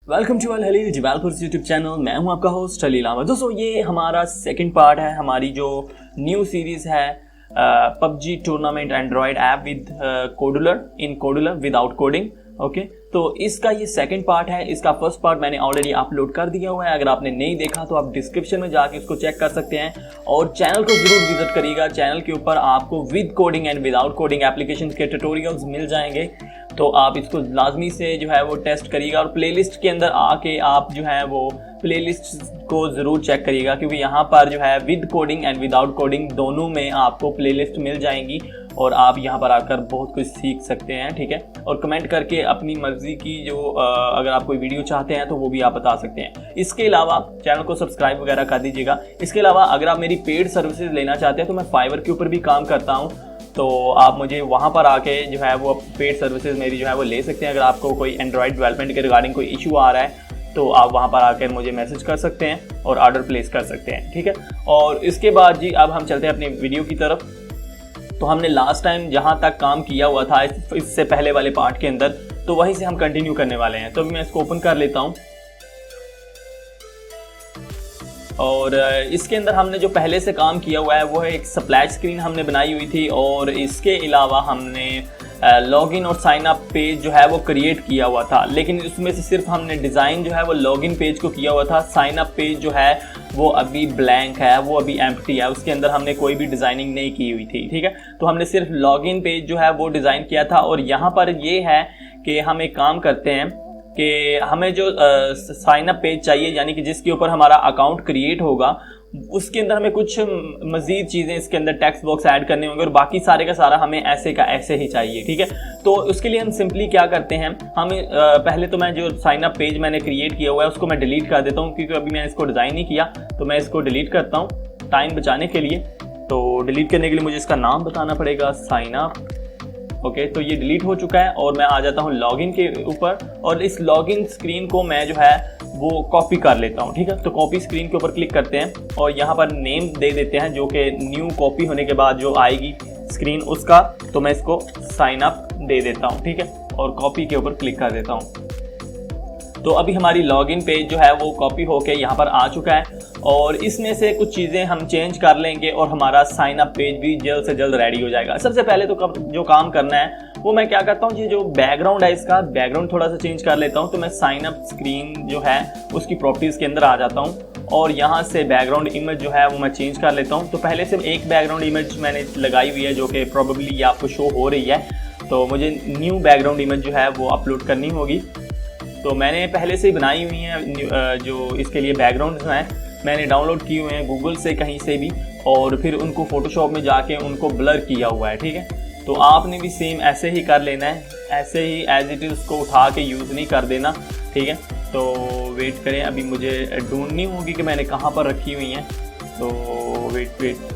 Welcome to Al Halil Jabalpur YouTube channel. मैं हूं आपका होस्ट हलील अहमद। दोस्तों ये हमारा सेकंड पार्ट है हमारी जो न्यू सीरीज़ है PUBG tournament Android app with Kodular without coding. Okay, तो इसका ये सेकंड पार्ट है। इसका फर्स्ट पार्ट मैंने ऑलरेडी अपलोड कर दिया हुआ है। अगर आपने नहीं देखा तो आप डिस्क्रिप्शन में जाके इसको चेक कर सकते हैं और चैनल को ज़रूर विजिट करिएगा। चैनल के ऊपर आपको with coding and without coding application के ट्यूटोरियल्स मिल जाएंगे, तो आप इसको लाजमी से जो है वो टेस्ट करिएगा और प्लेलिस्ट के अंदर आके आप जो है वो प्लेलिस्ट को ज़रूर चेक करिएगा, क्योंकि यहाँ पर जो है with coding and without coding दोनों में आपको प्लेलिस्ट मिल जाएंगी और आप यहाँ पर आकर बहुत कुछ सीख सकते हैं। ठीक है, और कमेंट करके अपनी मर्ज़ी की जो अगर आप कोई वीडियो चाहते हैं तो वो भी आप बता सकते हैं। इसके अलावा चैनल को सब्सक्राइब वगैरह कर दीजिएगा। इसके अलावा अगर आप मेरी पेड सर्विसेज लेना चाहते हैं तो मैं फाइवर के ऊपर भी काम करता हूँ, तो आप मुझे वहाँ पर आके जो है वो पेड सर्विसेज मेरी जो है वो ले सकते हैं। अगर आपको कोई एंड्रॉयड डेवलपमेंट के रिगार्डिंग कोई इशू आ रहा है तो आप वहाँ पर आकर मुझे मैसेज कर सकते हैं और ऑर्डर प्लेस कर सकते हैं। ठीक है, और इसके बाद जी अब हम चलते हैं अपनी वीडियो की तरफ। तो हमने लास्ट टाइम जहाँ तक काम किया हुआ था इससे पहले वाले पार्ट के अंदर, तो वहीं से हम कंटिन्यू करने वाले हैं। तो मैं इसको ओपन कर लेता हूँ और इसके अंदर हमने जो पहले से काम किया हुआ है वो है एक स्प्लैश स्क्रीन हमने बनाई हुई थी और इसके अलावा हमने लॉगिन और साइन अप पेज जो है वो क्रिएट किया हुआ था, लेकिन उसमें से सिर्फ हमने डिज़ाइन जो है वो लॉगिन पेज को किया हुआ था। साइन अप पेज जो है वो अभी ब्लैंक है, वो अभी एम्प्टी है, उसके अंदर हमने कोई भी डिज़ाइनिंग नहीं की हुई थी। ठीक है, तो हमने सिर्फ लॉगिन पेज जो है वो डिज़ाइन किया था और यहाँ पर ये है कि हम एक काम करते हैं कि हमें जो साइन अप पेज चाहिए, यानी कि जिसके ऊपर हमारा अकाउंट क्रिएट होगा, उसके अंदर हमें कुछ मज़ीद चीज़ें इसके अंदर टेक्स्ट बॉक्स ऐड करने होंगे और बाकी सारे का सारा हमें ऐसे का ऐसे ही चाहिए। ठीक है, तो उसके लिए हम सिंपली क्या करते हैं, हम पहले तो मैं जो साइन अप पेज मैंने क्रिएट किया हुआ है उसको मैं डिलीट कर देता हूँ, क्योंकि अभी मैंने इसको डिज़ाइन नहीं किया, तो मैं इसको डिलीट करता हूँ टाइम बचाने के लिए। तो डिलीट करने के लिए मुझे इसका नाम बताना पड़ेगा, साइन अप। ओके, तो ये डिलीट हो चुका है और मैं आ जाता हूँ लॉगिन के ऊपर और इस लॉगिन स्क्रीन को मैं जो है वो कॉपी कर लेता हूँ। ठीक है, तो कॉपी स्क्रीन के ऊपर क्लिक करते हैं और यहाँ पर नेम दे देते हैं, जो कि न्यू कॉपी होने के बाद जो आएगी स्क्रीन उसका, तो मैं इसको साइन अप दे देता हूँ। ठीक है, और कॉपी के ऊपर क्लिक कर देता हूँ। तो अभी हमारी लॉगिन पेज जो है वो कॉपी होके यहाँ पर आ चुका है और इसमें से कुछ चीज़ें हम चेंज कर लेंगे और हमारा साइन अप पेज भी जल्द से जल्द रेडी हो जाएगा। सबसे पहले तो जो काम करना है वो मैं क्या करता हूँ, ये जो बैकग्राउंड है इसका बैकग्राउंड थोड़ा सा चेंज कर लेता हूँ। तो मैं साइन अप स्क्रीन जो है उसकी प्रॉपर्टीज़ के अंदर आ जाता हूँ और यहाँ से बैकग्राउंड इमेज जो है वो मैं चेंज कर लेता हूँ। तो पहले से एक बैकग्राउंड इमेज मैंने लगाई हुई है जो कि प्रोबेबली ये आपको शो हो रही है, तो मुझे न्यू बैकग्राउंड इमेज जो है वो अपलोड करनी होगी। तो मैंने पहले से ही बनाई हुई हैं जो इसके लिए बैकग्राउंड्स हैं, मैंने डाउनलोड किए हुए हैं गूगल से कहीं से भी और फिर उनको फ़ोटोशॉप में जाके उनको ब्लर किया हुआ है। ठीक है, तो आपने भी सेम ऐसे ही कर लेना है, ऐसे ही एज इट इज़ उसको उठा के यूज़ नहीं कर देना। ठीक है, तो वेट करें, अभी मुझे ढूंढनी होगी कि मैंने कहाँ पर रखी हुई हैं। तो वेट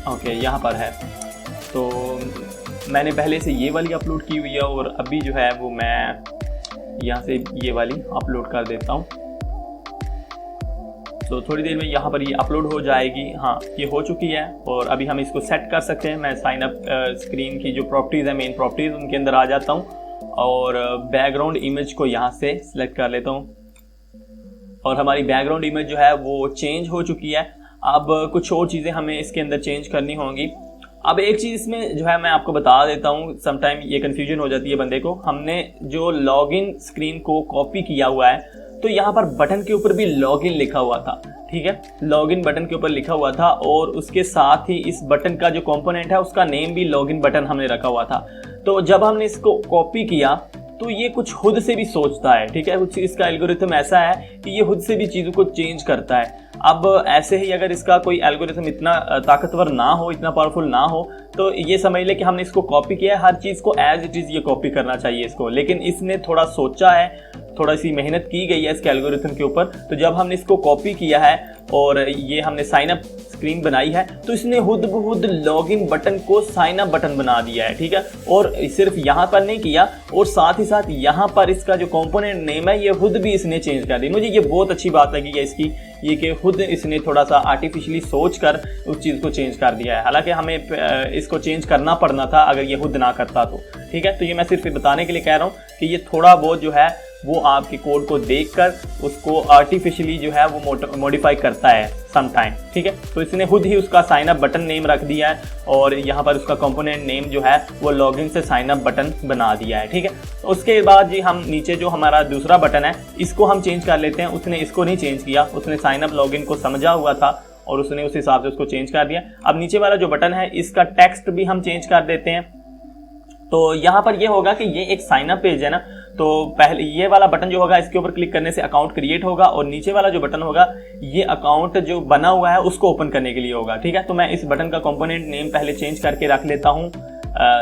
ओके, यहाँ पर है। तो मैंने पहले से ये वाली अपलोड की हुई है और अभी जो है वो मैं यहाँ से ये वाली अपलोड कर देता हूँ। तो थोड़ी देर में यहाँ पर ये अपलोड हो जाएगी। हाँ, ये हो चुकी है और अभी हम इसको सेट कर सकते हैं। मैं साइन अप स्क्रीन की जो प्रॉपर्टीज़ है, मेन प्रॉपर्टीज़, उनके अंदर आ जाता हूँ और बैकग्राउंड इमेज को यहाँ से सिलेक्ट कर लेता हूँ और हमारी बैकग्राउंड इमेज जो है वो चेंज हो चुकी है। अब कुछ और चीज़ें हमें इसके अंदर चेंज करनी होंगी। अब एक चीज़ इसमें जो है मैं आपको बता देता हूँ, समटाइम ये कन्फ्यूजन हो जाती है बंदे को। हमने जो लॉगिन स्क्रीन को कॉपी किया हुआ है तो यहाँ पर बटन के ऊपर भी लॉगिन लिखा हुआ था। ठीक है, लॉगिन बटन के ऊपर लिखा हुआ था और उसके साथ ही इस बटन का जो कंपोनेंट है उसका नेम भी लॉगिन बटन हमने रखा हुआ था। तो जब हमने इसको कॉपी किया तो ये कुछ खुद से भी सोचता है। ठीक है, कुछ इसका एल्गोरिथम ऐसा है कि ये खुद से भी चीज़ों को चेंज करता है। अब ऐसे ही अगर इसका कोई एल्गोरिथम इतना ताकतवर ना हो, इतना पावरफुल ना हो, तो ये समझ ले कि हमने इसको कॉपी किया है, हर चीज़ को एज इट इज़ ये कॉपी करना चाहिए इसको। लेकिन इसने थोड़ा सोचा है, थोड़ा सी मेहनत की गई है इसके एल्गोरिथम के ऊपर। तो जब हमने इसको कॉपी किया है और ये हमने साइन अप स्क्रीन बनाई है तो इसने खुद ब खुद लॉगिन बटन को साइन अप बटन बना दिया है, ठीक है। और सिर्फ यहाँ पर नहीं किया, और साथ ही साथ यहाँ पर इसका जो कंपोनेंट नेम है ये खुद भी इसने चेंज कर दी। मुझे ये बहुत अच्छी बात लगी है इसकी, ये कि खुद इसने थोड़ा सा आर्टिफिशियली सोच कर उस चीज़ को चेंज कर दिया है। हालांकि हमें इसको चेंज करना पड़ना था अगर ये खुद ना करता तो, ठीक है। तो ये मैं सिर्फ बताने के लिए कह रहा हूँ कि ये थोड़ा बहुत जो है वो आपके कोड को देखकर उसको आर्टिफिशियली जो है वो मॉडिफाई करता है सम टाइम, ठीक है। तो इसने खुद ही उसका साइन अप बटन नेम रख दिया है और यहाँ पर उसका कंपोनेंट नेम जो है वो लॉगिन से साइन अप बटन बना दिया है, ठीक है। उसके बाद जी हम नीचे जो हमारा दूसरा बटन है इसको हम चेंज कर लेते हैं। उसने इसको नहीं चेंज किया, उसने साइन अप लॉगिन को समझा हुआ था और उसने उस हिसाब से उसको चेंज कर दिया। अब नीचे वाला जो बटन है इसका टेक्स्ट भी हम चेंज कर देते हैं। तो यहाँ पर ये होगा कि ये एक साइन अप पेज है ना, तो पहले ये वाला बटन जो होगा इसके ऊपर क्लिक करने से अकाउंट क्रिएट होगा और नीचे वाला जो बटन होगा ये अकाउंट जो बना हुआ है उसको ओपन करने के लिए होगा, ठीक है। तो मैं इस बटन का कंपोनेंट नेम पहले चेंज करके रख लेता हूँ।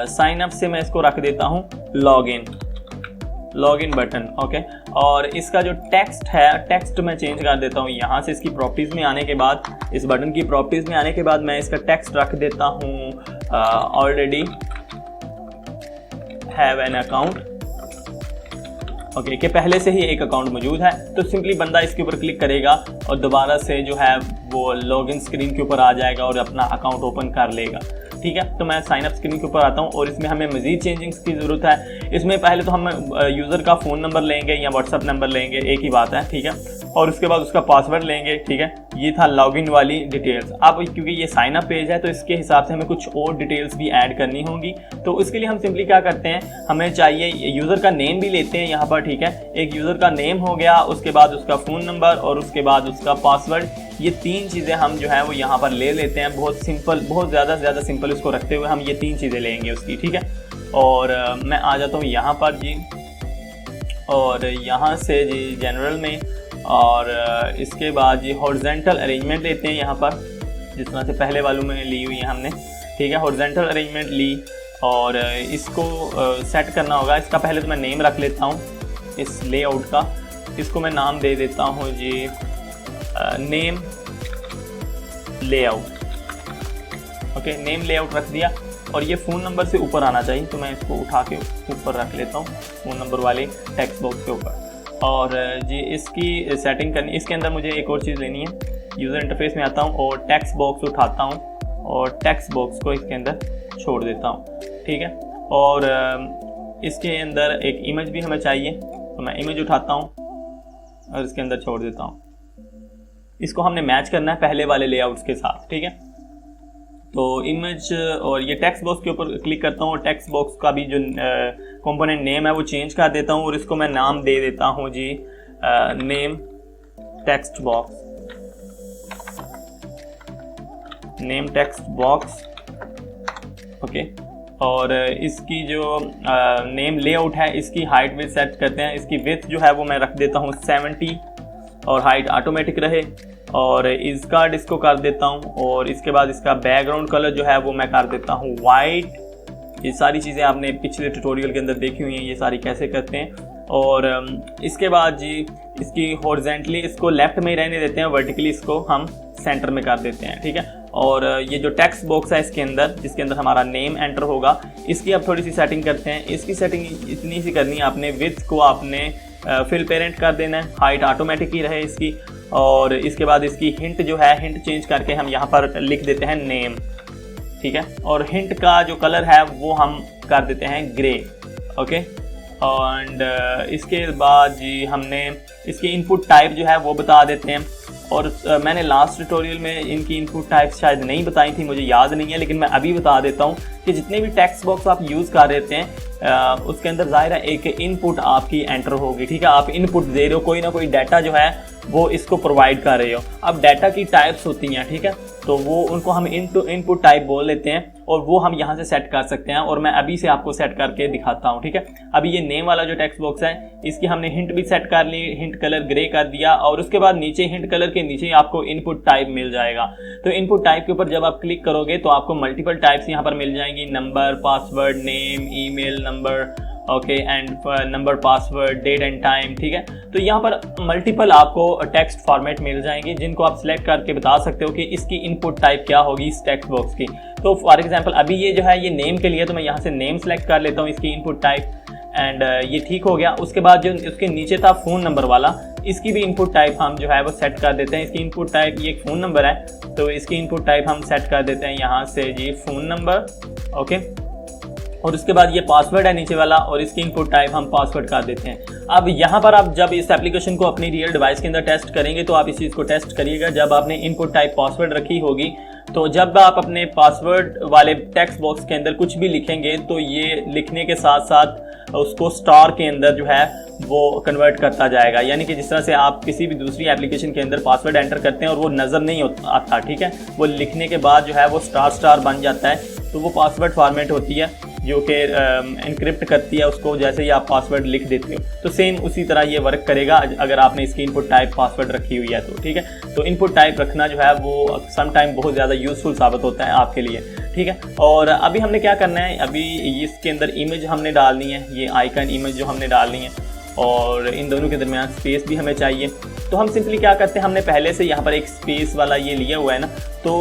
साइन अप से मैं इसको रख देता हूँ लॉगिन बटन, ओके। और इसका जो टेक्स्ट है टेक्स्ट मैं चेंज कर देता हूँ। यहाँ से इसकी प्रॉपर्टीज में आने के बाद, इस बटन की प्रॉपर्टीज में आने के बाद मैं इसका टेक्स्ट रख देता हूँ already have an account, okay, कि पहले से ही एक अकाउंट मौजूद है। तो सिंपली बंदा इसके ऊपर क्लिक करेगा और दोबारा से जो है वो लॉगिन स्क्रीन के ऊपर आ जाएगा और अपना अकाउंट ओपन कर लेगा, ठीक है। तो मैं साइन अप स्क्रीन के ऊपर आता हूँ और इसमें हमें मजीद चेंजिंग्स की ज़रूरत है। इसमें पहले तो हम यूज़र का फ़ोन नंबर लेंगे या व्हाट्सअप नंबर लेंगे, एक ही बात है, ठीक है। और उसके बाद उसका पासवर्ड लेंगे, ठीक है। ये था लॉगिन वाली डिटेल्स। अब क्योंकि ये साइन अप पेज है तो इसके हिसाब से हमें कुछ और डिटेल्स भी ऐड करनी होंगी। तो उसके लिए हम सिंपली क्या करते हैं, हमें चाहिए यूज़र का नेम भी लेते हैं यहाँ पर, ठीक है। एक यूज़र का नेम हो गया, उसके बाद उसका फ़ोन नंबर और उसके बाद उसका पासवर्ड, ये तीन चीज़ें हम जो है वो यहाँ पर ले लेते हैं। बहुत सिंपल, बहुत ज़्यादा से ज़्यादा सिंपल इसको रखते हुए हम ये तीन चीज़ें लेंगे उसकी, ठीक है। और मैं आ जाता हूँ यहाँ पर जी, और यहाँ से जी जनरल में, और इसके बाद ये हॉरिजॉन्टल अरेंजमेंट लेते हैं यहाँ पर, जिस तरह से पहले वालों में ली हुई है हमने, ठीक है। हॉरिजॉन्टल अरेंजमेंट ली और इसको सेट करना होगा। इसका पहले तो मैं नेम रख लेता हूँ इस लेआउट का, इसको मैं नाम दे देता हूँ जी name layout, okay. Name layout रख दिया और ये फ़ोन नंबर से ऊपर आना चाहिए, तो मैं इसको उठा के ऊपर रख लेता हूँ फ़ोन नंबर वाले टेक्स्ट बॉक्स के ऊपर। और जी इसकी सेटिंग करनी, इसके अंदर मुझे एक और चीज़ लेनी है। यूज़र इंटरफेस में आता हूँ और टेक्स्ट बॉक्स उठाता हूँ और टेक्स्ट बॉक्स को इसके अंदर छोड़ देता हूँ, ठीक है। और इसके अंदर एक इमेज भी हमें चाहिए, तो मैं इमेज उठाता हूँ और इसके अंदर छोड़ देता हूँ। इसको हमने मैच करना है पहले वाले लेआउट्स के साथ, ठीक है। तो इमेज और ये टेक्स्ट बॉक्स के ऊपर क्लिक करता हूँ और टेक्स्ट बॉक्स का भी जो कंपोनेंट नेम है वो चेंज कर देता हूँ और इसको मैं नाम दे देता हूँ जी name text box, name text box, okay. और इसकी जो नेम लेआउट है इसकी हाइट भी सेट करते हैं। इसकी विड्थ जो है वो मैं रख देता हूँ 70 और हाइट ऑटोमेटिक रहे, और इसका डिस्को कर देता हूँ। और इसके बाद इसका बैकग्राउंड कलर जो है वो मैं कर देता हूँ वाइट। ये सारी चीज़ें आपने पिछले ट्यूटोरियल के अंदर देखी हुई हैं, ये सारी कैसे करते हैं। और इसके बाद जी इसकी हॉरिजॉन्टली इसको लेफ्ट में ही रहने देते हैं, वर्टिकली इसको हम सेंटर में कर देते हैं, ठीक है। और ये जो टेक्स्ट बॉक्स है इसके अंदर, जिसके अंदर हमारा नेम एंटर होगा, इसकी अब थोड़ी सी सेटिंग करते हैं। इसकी सेटिंग इतनी सी करनी है आपने, विड्थ को आपने फिल पेरेंट कर देना है, हाइट ऑटोमेटिक ही रहे इसकी। और इसके बाद इसकी हिंट जो है, हिंट चेंज करके हम यहाँ पर लिख देते हैं नेम, ठीक है। और हिंट का जो कलर है वो हम कर देते हैं ग्रे, ओके। एंड इसके बाद जी हमने इसकी इनपुट टाइप जो है वो बता देते हैं। और मैंने लास्ट ट्यूटोरियल में इनकी इनपुट टाइप शायद नहीं बताई थी, मुझे याद नहीं है, लेकिन मैं अभी बता देता हूँ कि जितने भी टेक्स्ट बॉक्स आप यूज़ कर रहे हैं उसके अंदर ज़ाहिर है एक इनपुट आपकी एंटर होगी, ठीक है। आप इनपुट दे रहे हो, कोई ना कोई डाटा जो है वो इसको प्रोवाइड कर रहे हो। अब डाटा की टाइप्स होती हैं, ठीक है, तो वो उनको हम इनपुट टाइप बोल लेते हैं और वो हम यहाँ से सेट कर सकते हैं। और मैं अभी से आपको सेट करके दिखाता हूँ, ठीक है। अभी ये नेम वाला जो टेक्स्ट बॉक्स है इसकी हमने हिंट भी सेट कर ली, हिंट कलर ग्रे कर दिया, और उसके बाद नीचे हिंट कलर के नीचे आपको इनपुट टाइप मिल जाएगा। तो इनपुट टाइप के ऊपर जब आप क्लिक करोगे तो आपको मल्टीपल टाइप्स यहाँ पर मिल जाएंगी, number, password, name, email number okay, and number, password, date and time, ठीक है। तो यहाँ पर मल्टीपल आपको टेक्स्ट फॉर्मेट मिल जाएंगे जिनको आप सिलेक्ट करके बता सकते हो कि इसकी इनपुट टाइप क्या होगी इस टेक्स्ट बॉक्स की। तो फॉर एग्जांपल अभी ये जो है ये नेम के लिए, तो मैं यहाँ से नेम सेलेक्ट कर लेता हूँ इसकी इनपुट टाइप, एंड ये ठीक हो गया। उसके बाद जो उसके नीचे था फ़ोन नंबर वाला, इसकी भी इनपुट टाइप हम जो है वो सेट कर देते हैं। इसकी इनपुट टाइप, ये एक फ़ोन नंबर है तो इसकी इनपुट टाइप हम सेट कर देते हैं यहाँ से जी फ़ोन नंबर, ओके। और उसके बाद ये पासवर्ड है नीचे वाला, और इसकी इनपुट टाइप हम पासवर्ड कर देते हैं। अब यहाँ पर आप जब इस एप्लीकेशन को अपनी रियल डिवाइस के अंदर टेस्ट करेंगे तो आप इस चीज़ को टेस्ट करिएगा। जब आपने इनपुट टाइप पासवर्ड रखी होगी तो जब आप अपने पासवर्ड वाले टेक्स्ट बॉक्स के अंदर कुछ भी लिखेंगे तो ये लिखने के साथ साथ उसको स्टार के अंदर जो है वो कन्वर्ट करता जाएगा। यानी कि जिस तरह से आप किसी भी दूसरी एप्लीकेशन के अंदर पासवर्ड एंटर करते हैं और वो नज़र नहीं आता, ठीक है, वो लिखने के बाद जो है वो स्टार बन जाता है, तो वो पासवर्ड फॉर्मेट होती है जो कि एनक्रिप्ट करती है उसको जैसे ही आप पासवर्ड लिख देते हो। तो सेम उसी तरह ये वर्क करेगा अगर आपने इसकी इनपुट टाइप पासवर्ड रखी हुई है तो, ठीक है। तो इनपुट टाइप रखना जो है वो सम टाइम बहुत ज़्यादा यूज़फुल साबित होता है आपके लिए, ठीक है। और अभी हमने क्या करना है, अभी इसके अंदर इमेज हमने डालनी है, ये आइकन इमेज जो हमने डालनी है, और इन दोनों के दरमियान स्पेस भी हमें चाहिए। तो हम सिंपली क्या करते हैं, हमने पहले से यहाँ पर एक स्पेस वाला ये लिया हुआ है ना, तो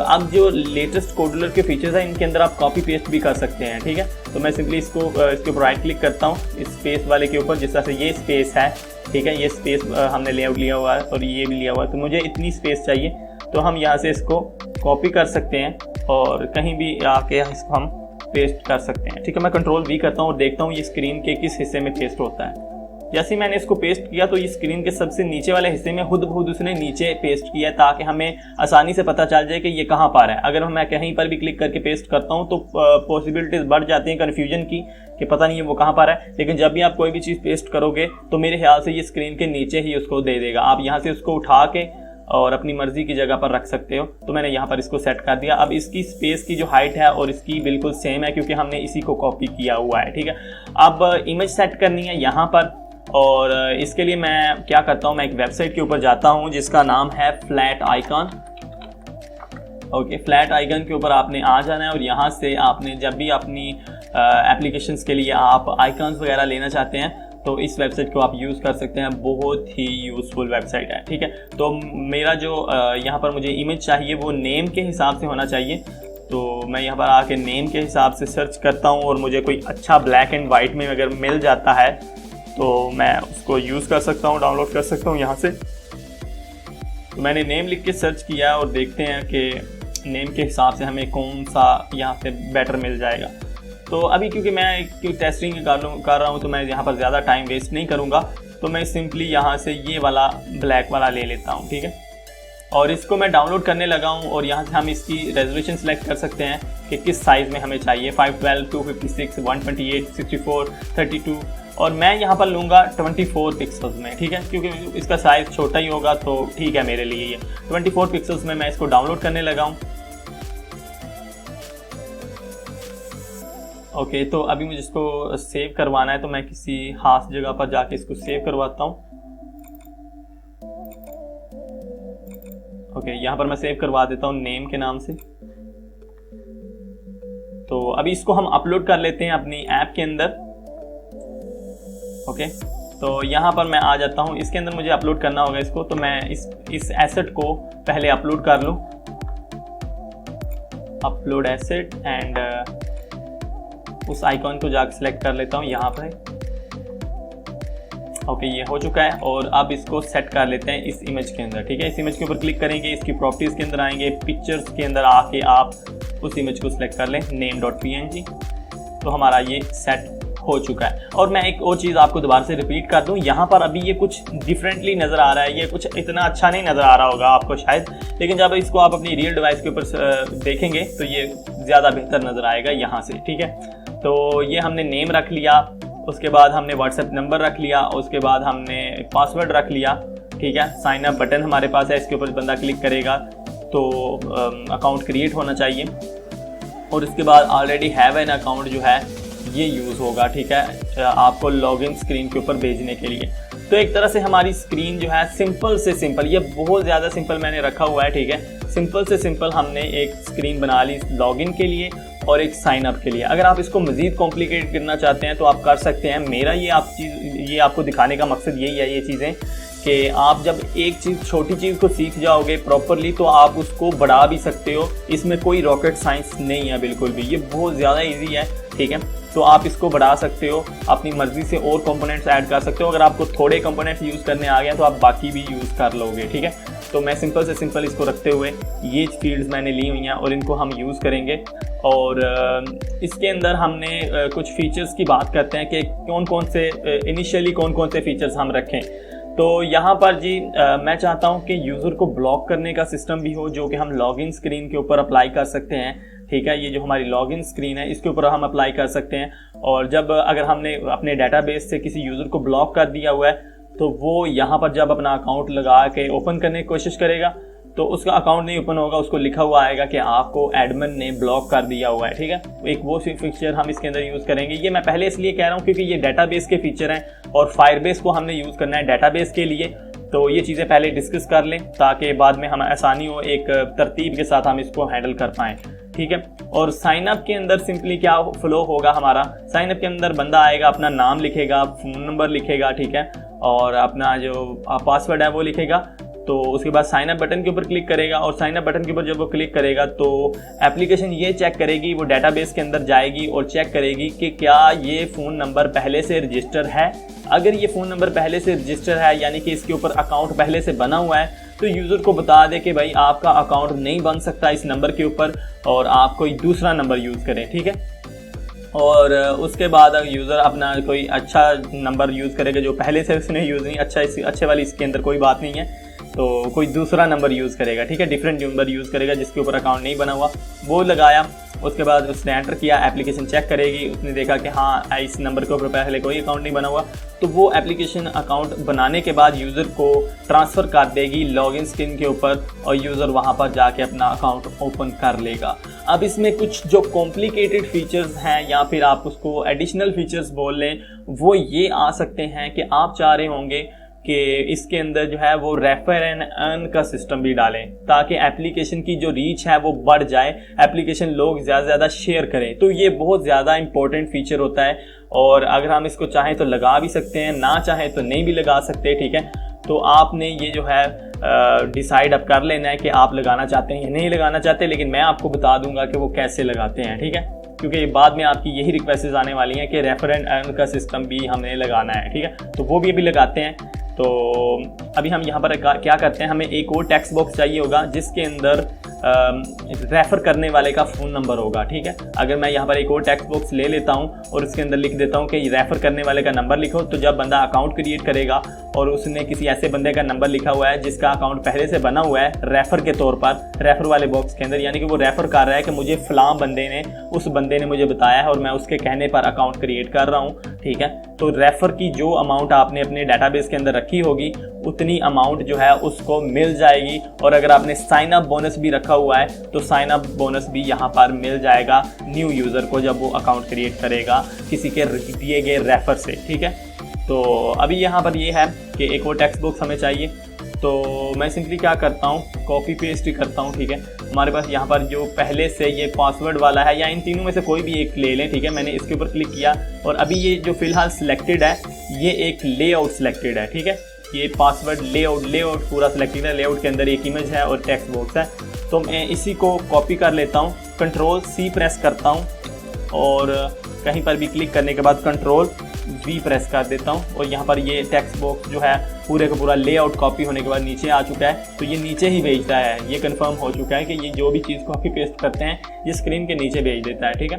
अब जो लेटेस्ट कोडलर के फीचर्स हैं इनके अंदर आप कॉपी पेस्ट भी कर सकते हैं, ठीक है। तो मैं सिंपली इसके ऊपर राइट क्लिक करता हूँ इस स्पेस वाले के ऊपर, जिस तरह से ये स्पेस है, ठीक है, ये स्पेस हमने लेआउट लिया हुआ है और ये भी लिया हुआ है, तो मुझे इतनी स्पेस चाहिए, तो हम यहाँ से इसको कॉपी कर सकते हैं और कहीं भी आके इसको हम पेस्ट कर सकते हैं, ठीक है। मैं कंट्रोल V करता हूँ और देखता हूँ ये स्क्रीन के किस हिस्से में पेस्ट होता है। जैसे मैंने इसको पेस्ट किया तो ये स्क्रीन के सबसे नीचे वाले हिस्से में खुद उसने नीचे पेस्ट किया, ताकि हमें आसानी से पता चल जाए कि ये कहाँ पर है। अगर मैं कहीं पर भी क्लिक करके पेस्ट करता हूँ तो पॉसिबिलिटीज बढ़ जाती हैं कन्फ्यूजन की कि पता नहीं है वो कहाँ पर है। लेकिन जब भी आप कोई भी चीज़ पेस्ट करोगे तो मेरे ख्याल से ये स्क्रीन के नीचे ही उसको दे देगा। आप यहाँ से उसको उठा के और अपनी मर्जी की जगह पर रख सकते हो। तो मैंने यहाँ पर इसको सेट कर दिया। अब इसकी स्पेस की जो हाइट है और इसकी बिल्कुल सेम है क्योंकि हमने इसी को कॉपी किया हुआ है, ठीक है। अब इमेज सेट करनी है यहाँ पर, और इसके लिए मैं क्या करता हूँ, मैं एक वेबसाइट के ऊपर जाता हूँ जिसका नाम है flat icon. Okay, flat icon के ऊपर आपने आ जाना है और यहाँ से आपने जब भी अपनी एप्लीकेशंस के लिए आप आइकन्स वगैरह लेना चाहते हैं तो इस वेबसाइट को आप यूज़ कर सकते हैं। बहुत ही यूज़फुल वेबसाइट है, ठीक है। तो मेरा जो यहाँ पर मुझे इमेज चाहिए वो नेम के हिसाब से होना चाहिए। तो मैं यहाँ पर आके नेम के हिसाब से सर्च करता हूँ और मुझे कोई अच्छा ब्लैक एंड वाइट में अगर मिल जाता है तो मैं उसको यूज़ कर सकता हूँ, डाउनलोड कर सकता हूँ यहाँ से। तो मैंने नेम लिख के सर्च किया और देखते हैं कि नेम के हिसाब से हमें कौन सा यहाँ से बेटर मिल जाएगा। तो अभी क्योंकि मैं एक टेस्टिंग कर रहा हूँ तो मैं यहाँ पर ज़्यादा टाइम वेस्ट नहीं करूँगा, तो मैं सिंपली यहाँ से ये वाला ब्लैक वाला ले लेता हूँ, ठीक है। और इसको मैं डाउनलोड करने लगा हूँ और यहाँ से हम इसकी रेजोल्यूशन सेलेक्ट कर सकते हैं कि किस साइज़ में हमें चाहिए, 512, 256, 128, 64, 32, और मैं यहाँ पर लूँगा 24 पिक्सल्स में, ठीक है, क्योंकि इसका साइज़ छोटा ही होगा तो ठीक है मेरे लिए। ये 24 पिक्सल्स में मैं इसको डाउनलोड करने लगा हूँ। ओके, तो अभी मुझे इसको सेव करवाना है तो मैं किसी खास जगह पर जाके इसको सेव करवाता हूँ। ओके, यहाँ पर मैं सेव करवा देता हूँ नेम के नाम से। तो अभी इसको हम अपलोड कर लेते हैं अपनी ऐप के अंदर। ओके, तो यहाँ पर मैं आ जाता हूँ। इसके अंदर मुझे अपलोड करना होगा इसको, तो मैं इस एसेट को पहले अपलोड कर लूँ। अपलोड एसेट एंड उस आइकॉन को जाकर सिलेक्ट कर लेता हूँ यहाँ पर। ओके, ये हो चुका है और अब इसको सेट कर लेते हैं इस इमेज के अंदर, ठीक है। इस इमेज के ऊपर क्लिक करेंगे, इसकी प्रॉपर्टीज़ के अंदर आएंगे, पिक्चर्स के अंदर आके आप उस इमेज को सिलेक्ट कर लें, name.png। तो हमारा ये सेट हो चुका है। और मैं एक और चीज़ आपको दोबारा से रिपीट कर दूं, यहाँ पर अभी ये कुछ डिफरेंटली नज़र आ रहा है, ये कुछ इतना अच्छा नहीं नज़र आ रहा होगा आपको शायद, लेकिन जब इसको आप अपनी रियल डिवाइस के ऊपर देखेंगे तो ये ज़्यादा बेहतर नज़र आएगा यहाँ से, ठीक है। तो ये हमने नेम रख लिया, उसके बाद हमने व्हाट्सएप नंबर रख लिया, उसके बाद हमने पासवर्ड रख लिया, ठीक है। साइन अप बटन हमारे पास है, इसके ऊपर बंदा क्लिक करेगा तो अकाउंट क्रिएट होना चाहिए, और इसके बाद ऑलरेडी हैव एन अकाउंट जो है ये यूज़ होगा, ठीक है, आपको लॉगिन स्क्रीन के ऊपर भेजने के लिए। तो एक तरह से हमारी स्क्रीन जो है सिंपल से सिंपल, ये बहुत ज़्यादा सिंपल मैंने रखा हुआ है, ठीक है, सिंपल से सिंपल हमने एक स्क्रीन बना ली लॉगिन के लिए। और एक साइन अप के लिए। अगर आप इसको मज़ीद कॉम्प्लिकेट करना चाहते हैं तो आप कर सकते हैं। मेरा ये आपको दिखाने का मकसद यही है, ये चीज़ें कि आप जब एक चीज़ छोटी चीज़ को सीख जाओगे प्रॉपरली तो आप उसको बढ़ा भी सकते हो। इसमें कोई रॉकेट साइंस नहीं है बिल्कुल भी, ये बहुत ज़्यादा ईजी है, ठीक है। तो आप इसको बढ़ा सकते हो, अपनी मर्ज़ी से और कंपोनेंट्स ऐड कर सकते हो। अगर आपको थोड़े कंपोनेंट्स यूज़ करने आ गए तो आप बाकी भी यूज़ कर लोगे, ठीक है। तो मैं सिंपल से सिंपल इसको रखते हुए ये फील्ड्स मैंने ली हुई हैं और इनको हम यूज़ करेंगे। और इसके अंदर हमने कुछ फीचर्स की बात करते हैं कि कौन कौन से इनिशियली कौन कौन से फीचर्स हम रखें। तो यहाँ पर जी मैं चाहता हूँ कि यूज़र को ब्लॉक करने का सिस्टम भी हो, जो कि हम लॉगिन स्क्रीन के ऊपर अप्लाई कर सकते हैं, ठीक है। ये जो हमारी लॉगिन स्क्रीन है इसके ऊपर हम अप्लाई कर सकते हैं। और जब अगर हमने अपने डाटाबेस से किसी यूज़र को ब्लॉक कर दिया हुआ है तो वो यहाँ पर जब अपना अकाउंट लगा के ओपन करने की कोशिश करेगा तो उसका अकाउंट नहीं ओपन होगा, उसको लिखा हुआ आएगा कि आपको एडमिन ने ब्लॉक कर दिया हुआ है, ठीक है। एक वो फीचर हम इसके अंदर यूज़ करेंगे। ये मैं पहले इसलिए कह रहा हूँ क्योंकि ये डाटाबेस के फीचर हैं और फायरबेस को हमने यूज़ करना है डाटाबेस के लिए। तो ये चीज़ें पहले डिस्कस कर लें ताकि बाद में हमें आसानी हो, एक तरतीब के साथ हम इसको हैंडल कर पाएँ, ठीक है। और साइन अप के अंदर सिंपली क्या फ्लो होगा हमारा, साइन अप के अंदर बंदा आएगा, अपना नाम लिखेगा, फ़ोन नंबर लिखेगा, ठीक है, और अपना जो पासवर्ड है वो लिखेगा। तो उसके बाद साइन अप बटन के ऊपर क्लिक करेगा और साइन अप बटन के ऊपर जब वो क्लिक करेगा तो एप्लीकेशन ये चेक करेगी, वो डाटाबेस के अंदर जाएगी और चेक करेगी कि क्या ये फ़ोन नंबर पहले से रजिस्टर है। अगर ये फ़ोन नंबर पहले से रजिस्टर है यानी कि इसके ऊपर अकाउंट पहले से बना हुआ है तो यूज़र को बता दे कि भाई आपका अकाउंट नहीं बन सकता इस नंबर के ऊपर और आप कोई दूसरा नंबर यूज़ करें, ठीक है। और उसके बाद अगर यूज़र अपना कोई अच्छा नंबर यूज़ करेगा जो पहले से उसने यूज़ नहीं, अच्छे वाली इसके अंदर कोई बात नहीं है, तो कोई दूसरा नंबर यूज़ करेगा, ठीक है, डिफरेंट नंबर यूज़ करेगा जिसके ऊपर अकाउंट नहीं बना हुआ, वो लगाया। उसके बाद उसने एंटर किया, एप्लीकेशन चेक करेगी, उसने देखा कि हाँ इस नंबर के ऊपर पहले कोई अकाउंट नहीं बना हुआ, तो वो एप्लीकेशन अकाउंट बनाने के बाद यूज़र को ट्रांसफ़र कर देगी लॉगिन स्क्रीन के ऊपर और यूज़र वहाँ पर जाके अपना अकाउंट ओपन कर लेगा। अब इसमें कुछ जो कॉम्प्लिकेटेड फीचर्स हैं या फिर आप उसको एडिशनल फीचर्स बोल लें, वो ये आ सकते हैं कि आप चाह रहे होंगे कि इसके अंदर जो है वो रेफर एंड अर्न का सिस्टम भी डालें ताकि एप्लीकेशन की जो रीच है वो बढ़ जाए, एप्लीकेशन लोग ज़्यादा से ज़्यादा शेयर करें। तो ये बहुत ज़्यादा इंपॉर्टेंट फीचर होता है और अगर हम इसको चाहें तो लगा भी सकते हैं, ना चाहें तो नहीं भी लगा सकते, ठीक है। तो आपने ये जो है डिसाइड अब कर लेना है कि आप लगाना चाहते हैं या नहीं लगाना चाहते, लेकिन मैं आपको बता दूंगा कि वो कैसे लगाते हैं, ठीक है, क्योंकि बाद में आपकी यही रिक्वेस्ट आने वाली हैं कि रेफर एंड अर्न का सिस्टम भी हमें लगाना है, ठीक है। तो वो भी अभी लगाते हैं। तो अभी हम यहाँ पर क्या करते हैं, हमें एक और टेक्स्ट बॉक्स चाहिए होगा जिसके अंदर रेफ़र करने वाले का फ़ोन नंबर होगा, ठीक है। अगर मैं यहाँ पर एक और टेक्स्ट बॉक्स ले लेता हूँ और इसके अंदर लिख देता हूँ कि रेफ़र करने वाले का नंबर लिखो, तो जब बंदा अकाउंट क्रिएट करेगा और उसने किसी ऐसे बंदे का नंबर लिखा हुआ है जिसका अकाउंट पहले से बना हुआ है रेफ़र के तौर पर, रेफ़र वाले बॉक्स के अंदर, यानी कि वो रेफ़र कर रहा है कि मुझे फ़लाँ बंदे ने, उस बंदे ने मुझे बताया है और मैं उसके कहने पर अकाउंट क्रिएट कर रहा हूँ, ठीक है। तो रेफ़र की जो अमाउंट आपने अपने डाटाबेस के अंदर रखी होगी उतनी अमाउंट जो है उसको मिल जाएगी। और अगर आपने साइन अप बोनस भी रखा हुआ है तो साइन अप बोनस भी यहाँ पर मिल जाएगा न्यू यूज़र को जब वो अकाउंट क्रिएट करेगा किसी के दिए गए रेफर से, ठीक है। तो अभी यहाँ पर ये है कि एक और टेक्स्ट बॉक्स हमें चाहिए, तो मैं सिंपली क्या करता हूँ, कॉपी पेस्ट ही करता हूँ, ठीक है। हमारे पास यहाँ पर जो पहले से ये पासवर्ड वाला है या इन तीनों में से कोई भी एक ले लें, ठीक है। मैंने इसके ऊपर क्लिक किया और अभी ये जो फ़िलहाल सिलेक्टेड है ये एक लेआउट सिलेक्टेड है, ठीक है। ये पासवर्ड लेआउट पूरा सिलेक्टेड है, लेआउट के अंदर एक इमेज है और टेक्स्ट बॉक्स है। तो मैं इसी को कॉपी कर लेता हूँ, Ctrl+C प्रेस करता हूँ और कहीं पर भी क्लिक करने के बाद Ctrl+V प्रेस कर देता हूँ और यहाँ पर ये टेक्स्ट बॉक्स जो है पूरे का पूरा लेआउट कॉपी होने के बाद नीचे आ चुका है। तो ये नीचे ही भेजता है, ये कंफर्म हो चुका है कि ये जो भी चीज़ कॉपी पेस्ट करते हैं ये स्क्रीन के नीचे भेज देता है, ठीक है।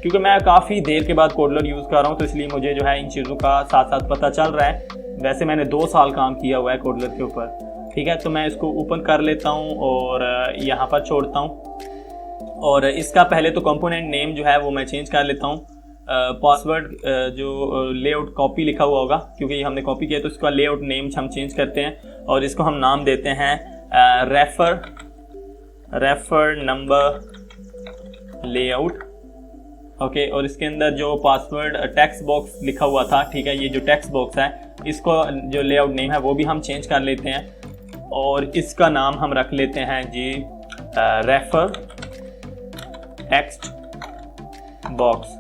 क्योंकि मैं काफ़ी देर के बाद कोडलर यूज़ कर रहा हूँ तो इसलिए मुझे जो है इन चीज़ों का साथ साथ पता चल रहा है। वैसे मैंने 2 साल काम किया हुआ है कोडलर के ऊपर, ठीक है। तो मैं इसको ओपन कर लेता हूँ और यहाँ पर छोड़ता हूँ और इसका पहले तो कंपोनेंट नेम जो है वो मैं चेंज कर लेता हूँ। पासवर्ड जो लेआउट कॉपी लिखा हुआ होगा क्योंकि हमने कॉपी किया तो इसका लेआउट नेम हम चेंज करते हैं और इसको हम नाम देते हैं रेफर नंबर लेआउट, ओके। और इसके अंदर जो पासवर्ड टेक्स्ट बॉक्स लिखा हुआ था, ठीक है, ये जो टेक्स्ट बॉक्स है इसको जो लेआउट नेम है वो भी हम चेंज कर लेते हैं और इसका नाम हम रख लेते हैं जी refer text box,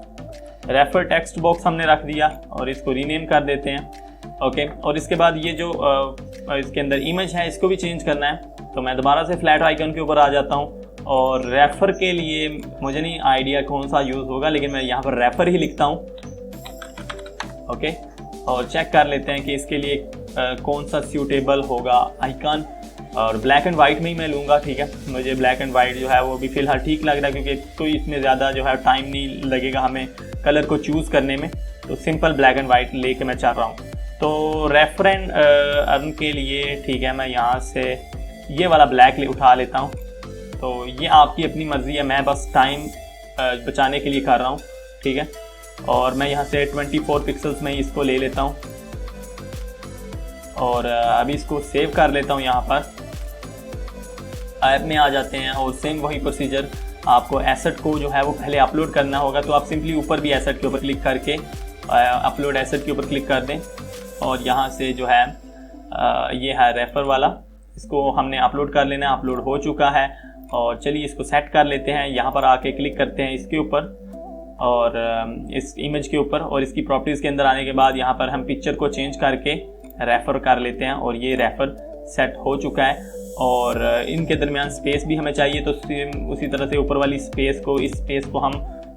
refer text box हमने रख दिया और इसको रीनेम कर देते हैं। ओके, और इसके बाद ये जो इसके अंदर इमेज है इसको भी चेंज करना है, तो मैं दोबारा से फ्लैट आइकन के ऊपर आ जाता हूँ और रेफर के लिए मुझे नहीं आइडिया कौन सा यूज़ होगा, लेकिन मैं यहाँ पर रेफर ही लिखता हूँ। ओके, और चेक कर लेते हैं कि इसके लिए कौन सा सूटेबल होगा आइकन, और ब्लैक एंड वाइट में ही मैं लूँगा। ठीक है, मुझे ब्लैक एंड वाइट जो है वो भी फ़िलहाल ठीक लग रहा है, क्योंकि तो इसमें ज़्यादा जो है टाइम नहीं लगेगा हमें कलर को चूज़ करने में, तो सिंपल ब्लैक एंड वाइट लेके मैं चल रहा हूँ। तो रेफर एंड अर्न के लिए ठीक है, मैं यहाँ से ये वाला ब्लैक उठा लेता हूँ। तो ये आपकी अपनी मर्ज़ी है, मैं बस टाइम बचाने के लिए कर रहा हूँ। ठीक है, और मैं यहाँ से 24 पिक्सल्स में इसको ले लेता हूँ और अभी इसको सेव कर लेता हूँ। यहाँ पर ऐप में आ जाते हैं और सेम वही प्रोसीजर, आपको एसेट को जो है वो पहले अपलोड करना होगा। तो आप सिंपली ऊपर भी एसेट के ऊपर क्लिक करके अपलोड एसेट के ऊपर क्लिक कर दें और यहाँ से जो है ये है रेफर वाला, इसको हमने अपलोड कर लेना है। अपलोड हो चुका है और चलिए इसको सेट कर लेते हैं। यहाँ पर आके क्लिक करते हैं इसके ऊपर और इस इमेज के ऊपर, और इसकी प्रॉपर्टीज़ के अंदर आने के बाद यहाँ पर हम पिक्चर को चेंज करके रेफ़र कर लेते हैं और ये रेफ़र सेट हो चुका है। और इनके दरमियान स्पेस भी हमें चाहिए, तो उसी तरह से ऊपर वाली स्पेस को, इस स्पेस को हम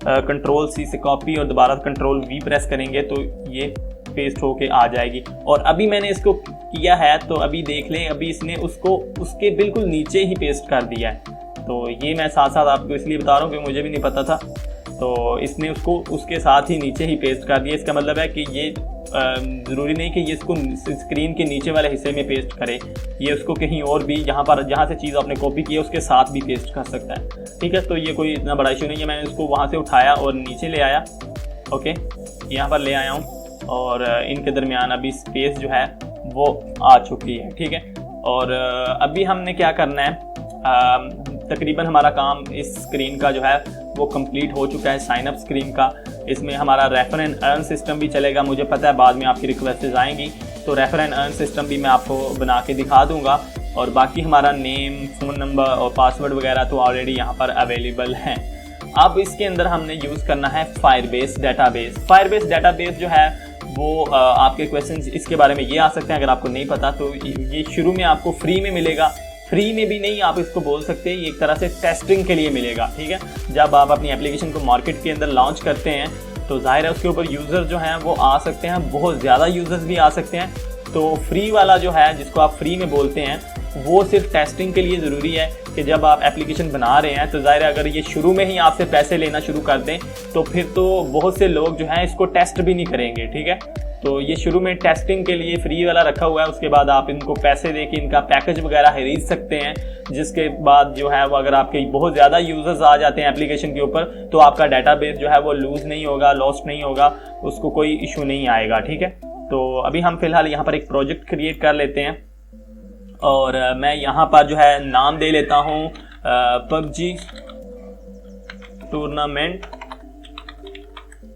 कंट्रोल C से कॉपी और दोबारा कंट्रोल V प्रेस करेंगे तो ये पेस्ट होके आ जाएगी। और अभी मैंने इसको किया है तो अभी देख लें, अभी इसने उसको उसके बिल्कुल नीचे ही पेस्ट कर दिया है। तो ये मैं साथ साथ आपको इसलिए बता रहा हूँ कि मुझे भी नहीं पता था, तो इसने उसको उसके साथ ही नीचे ही पेस्ट कर दिया। इसका मतलब है कि ये ज़रूरी नहीं कि ये इसको स्क्रीन के नीचे वाले हिस्से में पेस्ट करे, ये उसको कहीं और भी जहाँ से चीज़ आपने कॉपी की है उसके साथ भी पेस्ट कर सकता है। ठीक है, तो ये कोई इतना बड़ा इशू नहीं है। मैंने इसको वहाँ से उठाया और नीचे ले आया। ओके, यहाँ पर ले आया हूँ और इनके दरमियान अभी स्पेस जो है वो आ चुकी है। ठीक है, और अभी हमने क्या करना है, तकरीबन हमारा काम इस स्क्रीन का जो है वो कंप्लीट हो चुका है, साइन अप स्क्रीन का। इसमें हमारा रेफर एंड अर्न सिस्टम भी चलेगा। मुझे पता है बाद में आपकी रिक्वेस्टेज आएंगी, तो रेफर एंड अर्न सिस्टम भी मैं आपको बना के दिखा दूंगा। और बाकी हमारा नेम, फ़ोन नंबर और पासवर्ड वगैरह तो ऑलरेडी यहाँ पर अवेलेबल हैं। अब इसके अंदर हमने यूज़ करना है फायरबेस डेटाबेस। फायरबेस डेटाबेस जो है वो आपके क्वेश्चन इसके बारे में ये आ सकते हैं, अगर आपको नहीं पता तो ये शुरू में आपको फ्री में मिलेगा। फ्री में भी नहीं, आप इसको बोल सकते हैं ये एक तरह से टेस्टिंग के लिए मिलेगा। ठीक है, जब आप अपनी एप्लीकेशन को मार्केट के अंदर लॉन्च करते हैं तो जाहिर है उसके ऊपर यूज़र जो हैं वो आ सकते हैं, बहुत ज़्यादा यूज़र्स भी आ सकते हैं। तो फ्री वाला जो है जिसको आप फ्री में बोलते हैं वो सिर्फ टेस्टिंग के लिए ज़रूरी है कि जब आप एप्लीकेशन बना रहे हैं तो ज़ाहिर है अगर ये शुरू में ही आपसे पैसे लेना शुरू कर दें तो फिर तो बहुत से लोग जो हैं इसको टेस्ट भी नहीं करेंगे। ठीक है, तो ये शुरू में टेस्टिंग के लिए फ्री वाला रखा हुआ है, उसके बाद आप इनको पैसे दे के इनका पैकेज वगैरह खरीद सकते हैं, जिसके बाद जो है वो अगर आपके बहुत ज़्यादा यूज़र्स आ जाते हैं एप्लीकेशन के ऊपर तो आपका डाटाबेस जो है वो लूज़ नहीं होगा, लॉस्ट नहीं होगा, उसको कोई इशू नहीं आएगा। ठीक है, तो अभी हम फिलहाल यहाँ पर एक प्रोजेक्ट क्रिएट कर लेते हैं और मैं यहाँ पर जो है नाम दे लेता हूँ PUBG टूर्नामेंट।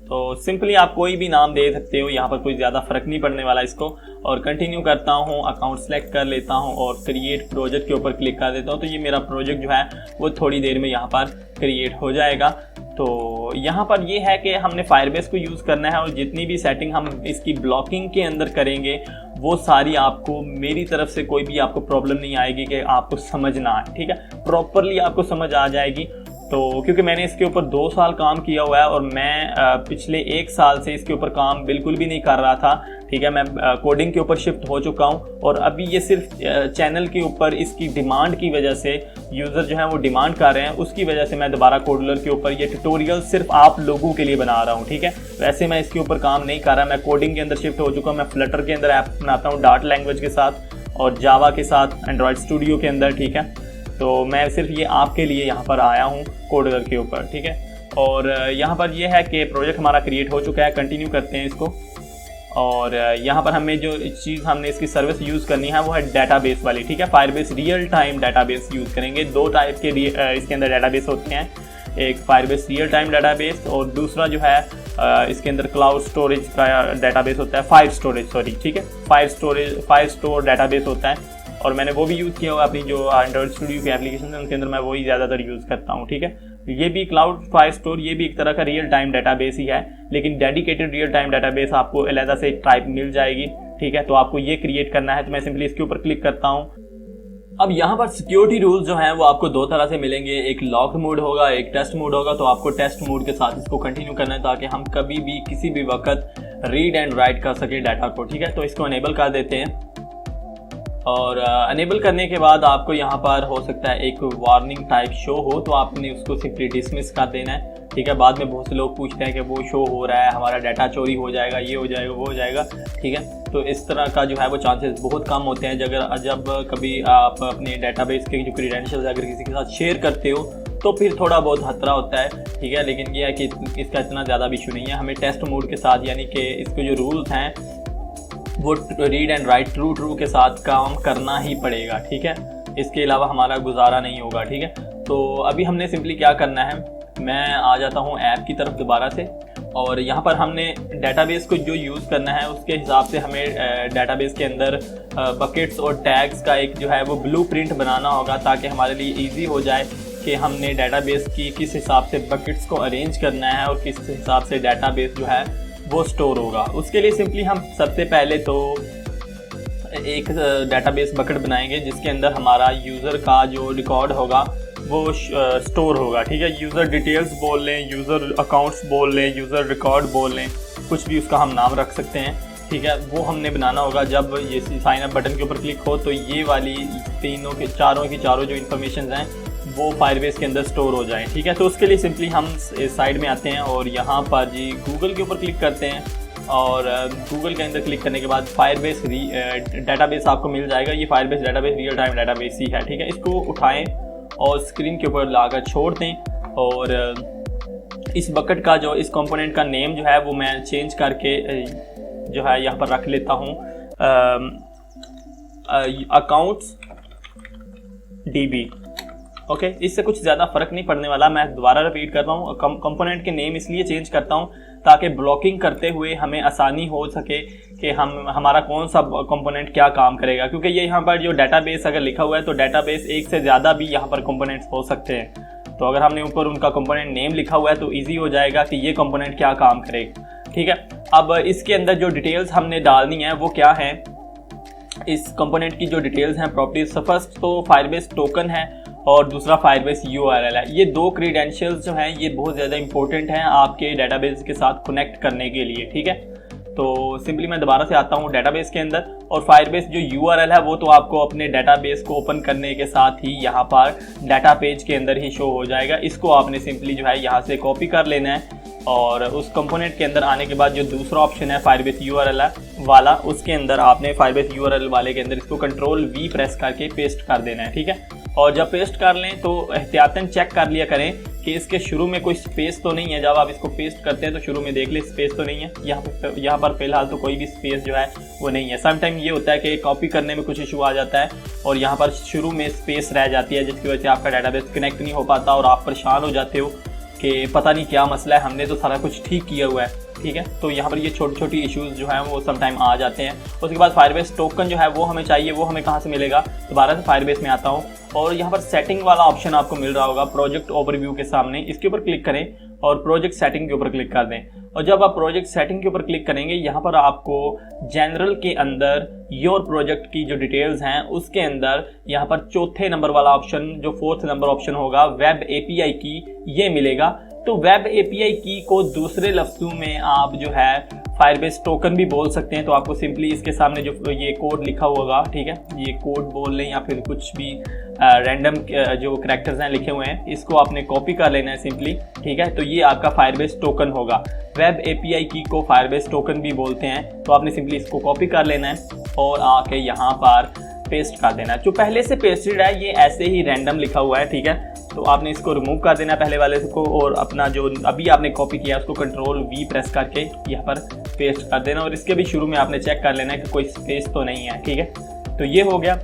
तो सिंपली आप कोई भी नाम दे सकते हो, यहाँ पर कोई ज़्यादा फ़र्क नहीं पड़ने वाला इसको। और कंटिन्यू करता हूँ, अकाउंट सेलेक्ट कर लेता हूँ और क्रिएट प्रोजेक्ट के ऊपर क्लिक कर देता हूँ। तो ये मेरा प्रोजेक्ट जो है वो थोड़ी देर में यहाँ पर क्रिएट हो जाएगा। तो यहाँ पर ये है कि हमने फायरबेस को यूज़ करना है और जितनी भी सेटिंग हम इसकी ब्लॉकिंग के अंदर करेंगे वो सारी आपको मेरी तरफ से कोई भी आपको प्रॉब्लम नहीं आएगी कि आपको समझ ना आए। ठीक है, प्रॉपरली आपको समझ आ जाएगी। तो क्योंकि मैंने इसके ऊपर 2 साल काम किया हुआ है और मैं पिछले 1 साल से इसके ऊपर काम बिल्कुल भी नहीं कर रहा था। ठीक है, मैं कोडिंग के ऊपर शिफ्ट हो चुका हूँ और अभी ये सिर्फ चैनल के ऊपर इसकी डिमांड की वजह से यूज़र जो है वो डिमांड कर रहे हैं, उसकी वजह से मैं दोबारा कोडलर के ऊपर ये ट्यूटोरियल सिर्फ आप लोगों के लिए बना रहा हूँ। ठीक है, वैसे मैं इसके ऊपर काम नहीं कर रहा, मैं कोडिंग के अंदर शिफ्ट हो चुका हूँ। मैं फ्लटर के अंदर ऐप बनाता हूँ डार्ट लैंग्वेज के साथ और जावा के साथ एंड्रॉयड स्टूडियो के अंदर। ठीक है, तो मैं सिर्फ ये आपके लिए यहाँ पर आया हूँ कोडलर के ऊपर। ठीक है, और यहाँ पर ये है कि प्रोजेक्ट हमारा क्रिएट हो चुका है। कंटिन्यू करते हैं इसको और यहाँ पर हमें जो चीज़ हमने इसकी सर्विस यूज़ करनी है वो है डेटाबेस वाली। ठीक है, Firebase real time database use करेंगे। 2 टाइप के इसके अंदर डेटाबेस होते हैं, एक फायरबेस रियल टाइम डेटाबेस और दूसरा जो है इसके अंदर क्लाउड स्टोरेज का डेटाबेस होता है, फाइल स्टोरेज। ठीक है, फाइल स्टोर डेटाबेस होता है और मैंने वो भी यूज़ किया हुआ अपनी जो एंड्रॉयड स्टूडियो की एप्लीकेशन है उनके अंदर मैं वही ज़्यादातर यूज़ करता हूँ। ठीक है, ये भी क्लाउड फाइल स्टोर, ये भी एक तरह का रियल टाइम डाटाबेस ही है, लेकिन डेडिकेटेड रियल टाइम डाटाबेस आपको अलग से एक टाइप मिल जाएगी, ठीक है। तो आपको ये क्रिएट करना है, तो मैं सिंपली इसके ऊपर क्लिक करता हूँ। अब यहाँ पर सिक्योरिटी रूल्स जो हैं वो आपको दो तरह से मिलेंगे, एक लॉक मोड होगा, एक टेस्ट मोड होगा। तो आपको टेस्ट मोड के साथ इसको कंटिन्यू करना है ताकि हम कभी भी किसी भी वक्त रीड एंड राइट कर सके डाटा को, ठीक है। तो इसको अनेबल कर देते हैं और अनेबल करने के बाद आपको यहाँ पर हो सकता है एक वार्निंग टाइप शो हो, तो आपने उसको सिंपली डिसमिस कर देना है, ठीक है। बाद में बहुत से लोग पूछते हैं कि वो शो हो रहा है, हमारा डाटा चोरी हो जाएगा, ये हो जाएगा, वो हो जाएगा, ठीक है। तो इस तरह का जो है वो चांसेस बहुत कम होते हैं। जब कभी आप अपने डाटाबेस के जो क्रीडेंशियल्स अगर किसी के साथ शेयर करते हो तो फिर थोड़ा बहुत खतरा होता है, ठीक है। लेकिन ये है कि इसका इतना ज़्यादा भी इशू नहीं है। हमें टेस्ट मोड के साथ, यानी कि इसके जो रूल्स हैं वो रीड एंड राइट ट्रू के साथ काम करना ही पड़ेगा, ठीक है। इसके अलावा हमारा गुजारा नहीं होगा, ठीक है। तो अभी हमने सिंपली क्या करना है, मैं आ जाता हूँ ऐप की तरफ दोबारा से, और यहाँ पर हमने डाटाबेस को जो यूज़ करना है उसके हिसाब से हमें डाटाबेस के अंदर बकेट्स और टैग्स का एक जो है वो ब्लूप्रिंट बनाना होगा, ताकि हमारे लिए इजी हो जाए कि हमने डाटाबेस की किस हिसाब से बकेट्स को अरेंज करना है और किस हिसाब से डाटाबेस जो है वो स्टोर होगा। उसके लिए सिंपली हम सबसे पहले तो एक डाटाबेस बकेट बनाएंगे जिसके अंदर हमारा यूज़र का जो रिकॉर्ड होगा वो स्टोर होगा, ठीक है। यूज़र डिटेल्स बोल लें, यूज़र अकाउंट्स बोल लें, यूज़र रिकॉर्ड बोल लें, कुछ भी उसका हम नाम रख सकते हैं, ठीक है। वो हमने बनाना होगा। जब ये साइन अप बटन के ऊपर क्लिक हो तो ये वाली चारों की चारों जो इन्फॉर्मेशन हैं वो फायरबेस के अंदर स्टोर हो जाएं, ठीक है। तो उसके लिए सिंपली हम साइड में आते हैं और यहाँ पर जी गूगल के ऊपर क्लिक करते हैं, और गूगल के अंदर क्लिक करने के बाद फायरबेस डाटाबेस आपको मिल जाएगा। ये Firebase database real time database ही है, ठीक है। इसको उठाएं और स्क्रीन के ऊपर लाकर छोड़ दें, और इस बकेट का जो इस कंपोनेंट का नेम जो है वो मैं चेंज करके जो है यहाँ पर रख लेता हूँ अकाउंट्स DB, ओके। इससे कुछ ज़्यादा फ़र्क नहीं पड़ने वाला। मैं दोबारा रिपीट करता हूँ, कंपोनेंट के नेम इसलिए चेंज करता हूँ ताकि ब्लॉकिंग करते हुए हमें आसानी हो सके कि हमारा कौन सा कंपोनेंट क्या काम करेगा, क्योंकि ये यहाँ पर जो डाटाबेस अगर लिखा हुआ है तो डाटाबेस एक से ज़्यादा भी यहाँ पर कंपोनेंट्स हो सकते हैं। तो अगर हमने ऊपर उनका कंपोनेंट नेम लिखा हुआ है तो ईजी हो जाएगा कि ये कंपोनेंट क्या काम करेगा, ठीक है। अब इसके अंदर जो डिटेल्स हमने डालनी है वो क्या है, इस कंपोनेंट की जो डिटेल्स हैं प्रॉपर्टीज, फर्स्ट तो फायरबेस टोकन है और दूसरा फायरबेस URL है। ये दो क्रीडेंशियल्स जो हैं ये बहुत ज़्यादा इंपॉर्टेंट हैं आपके डाटाबेस के साथ कनेक्ट करने के लिए, ठीक है। तो सिंपली मैं दोबारा से आता हूँ डाटाबेस के अंदर, और फायरबेस जो URL है वो तो आपको अपने डाटाबेस को ओपन करने के साथ ही यहाँ पर डाटा पेज के अंदर ही शो हो जाएगा। इसको आपने सिंपली जो है यहाँ से कॉपी कर लेना है, और उस कंपोनेंट के अंदर आने के बाद जो दूसरा ऑप्शन है फायरबेस URL वाला, उसके अंदर आपने फायरबेस URL वाले के अंदर इसको Ctrl+V प्रेस करके पेस्ट कर देना है, ठीक है। और जब पेस्ट कर लें तो एहतियातन चेक कर लिया करें कि इसके शुरू में कोई स्पेस तो नहीं है। जब आप इसको पेस्ट करते हैं तो शुरू में देख लें स्पेस तो नहीं है। यहाँ पर फिलहाल तो कोई भी स्पेस जो है वो नहीं है। समटाइम ये होता है कि कॉपी करने में कुछ इशू आ जाता है और यहाँ पर शुरू में स्पेस रह जाती है, जिसकी वजह से आपका डाटाबेस कनेक्ट नहीं हो पाता और आप परेशान हो जाते हो कि पता नहीं क्या मसला है, हमने तो सारा कुछ ठीक किया हुआ है, ठीक है। तो यहाँ पर ये छोटी छोटी इश्यूज जो हैं वो समटाइम आ जाते हैं। उसके बाद फायरबेस टोकन जो है वो हमें चाहिए, वो हमें कहाँ से मिलेगा, दोबारा से फायरबेस में आता हूँ और यहाँ पर सेटिंग वाला ऑप्शन आपको मिल रहा होगा प्रोजेक्ट ओवरव्यू के सामने, इसके ऊपर क्लिक करें और प्रोजेक्ट सेटिंग के ऊपर क्लिक कर दें। और जब आप प्रोजेक्ट सेटिंग के ऊपर क्लिक करेंगे यहाँ पर आपको जनरल के अंदर योर प्रोजेक्ट की जो डिटेल्स हैं उसके अंदर यहाँ पर चौथे नंबर वाला ऑप्शन, जो 4th नंबर ऑप्शन होगा वेब API की, ये मिलेगा। तो वेब API की को दूसरे लफ्ज़ों में आप जो है फायरबेस टोकन भी बोल सकते हैं। तो आपको सिंपली इसके सामने जो ये कोड लिखा होगा, ठीक है, ये कोड बोल लें या फिर कुछ भी रैंडम जो करैक्टर्स हैं लिखे हुए हैं, इसको आपने कॉपी कर लेना है सिंपली, ठीक है। तो ये आपका फायरबेस टोकन होगा। वेब API की को फायरबेस टोकन भी बोलते हैं। तो आपने सिंपली इसको कॉपी कर लेना है और आके यहाँ पर पेस्ट कर देना है। जो पहले से पेस्टेड है ये ऐसे ही रैंडम लिखा हुआ है, ठीक है। तो आपने इसको रिमूव कर देना पहले वाले को और अपना जो अभी आपने कॉपी किया उसको Ctrl+V प्रेस करके यहाँ पर पेस्ट कर देना और इसके भी शुरू में आपने चेक कर लेना है कि कोई स्पेस तो नहीं है, ठीक है। तो ये हो गया।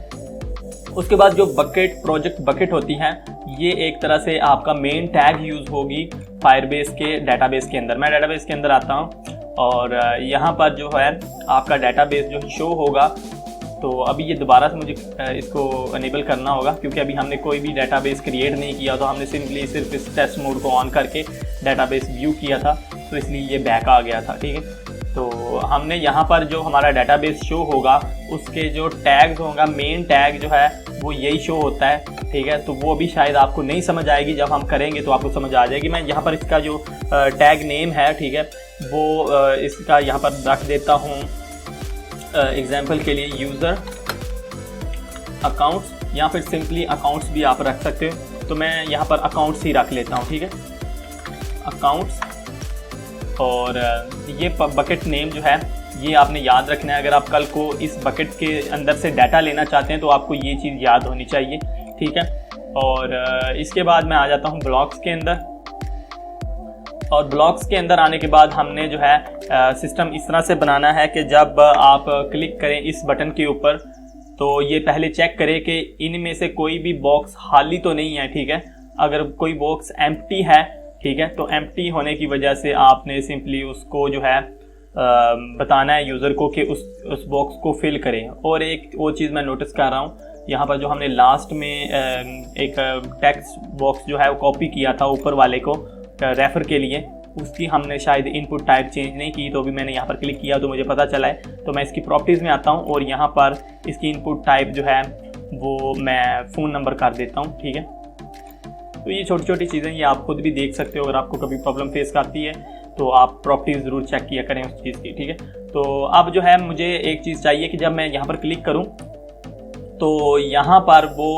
उसके बाद जो प्रोजेक्ट बकेट होती हैं, ये एक तरह से आपका मेन टैग यूज़ होगी फायरबेस के डाटाबेस के अंदर। मैं डाटाबेस के अंदर आता हूँ और यहाँ पर जो है आपका डाटाबेस जो शो होगा तो अभी ये दोबारा से मुझे इसको अनेबल करना होगा, क्योंकि अभी हमने कोई भी डेटाबेस क्रिएट नहीं किया, तो हमने सिर्फ इस टेस्ट मोड को ऑन करके डेटाबेस व्यू किया था, तो इसलिए ये बैक आ गया था। ठीक है, तो हमने यहाँ पर जो हमारा डेटाबेस शो होगा उसके जो टैग्स होगा, मेन टैग जो है वो यही शो होता है। ठीक है, तो वो भी शायद आपको नहीं समझ आएगी, जब हम करेंगे तो आपको समझ आ जाएगी। मैं यहाँ पर इसका जो टैग नेम है, ठीक है, वो इसका यहाँ पर रख देता हूँ एग्जाम्पल के लिए यूज़र अकाउंट्स, या फिर सिंपली अकाउंट्स भी आप रख सकते हो। तो मैं यहाँ पर अकाउंट्स ही रख लेता हूँ। ठीक है, अकाउंट्स, और ये बकेट नेम जो है ये आपने याद रखना है। अगर आप कल को इस बकेट के अंदर से डाटा लेना चाहते हैं तो आपको ये चीज़ याद होनी चाहिए। ठीक है, और इसके बाद मैं आ जाता हूँ ब्लॉक्स के अंदर, और ब्लॉक्स के अंदर आने के बाद हमने जो है सिस्टम इस तरह से बनाना है कि जब आप क्लिक करें इस बटन के ऊपर तो ये पहले चेक करे कि इनमें से कोई भी बॉक्स खाली तो नहीं है। ठीक है, अगर कोई बॉक्स एम्प्टी है, ठीक है, तो एम्प्टी होने की वजह से आपने सिंपली उसको जो है बताना है यूज़र को कि उस बॉक्स को फिल करें। और एक वो चीज़ मैं नोटिस कर रहा हूँ, यहाँ पर जो हमने लास्ट में एक टेक्स्ट बॉक्स जो है वो कॉपी किया था ऊपर वाले को रेफ़र के लिए, उसकी हमने शायद इनपुट टाइप चेंज नहीं की, तो भी मैंने यहाँ पर क्लिक किया तो मुझे पता चला है। तो मैं इसकी प्रॉपर्टीज़ में आता हूँ और यहाँ पर इसकी इनपुट टाइप जो है वो मैं फ़ोन नंबर कर देता हूँ। ठीक है, तो ये छोटी छोटी चीज़ें ये आप खुद भी देख सकते हो। अगर आपको कभी प्रॉब्लम फेस करती है तो आप प्रॉपर्टीज़ ज़रूर चेक किया करें उस चीज़ की। ठीक है, तो अब जो है मुझे एक चीज़ चाहिए कि जब मैं यहाँ पर क्लिक करूँ तो यहाँ पर वो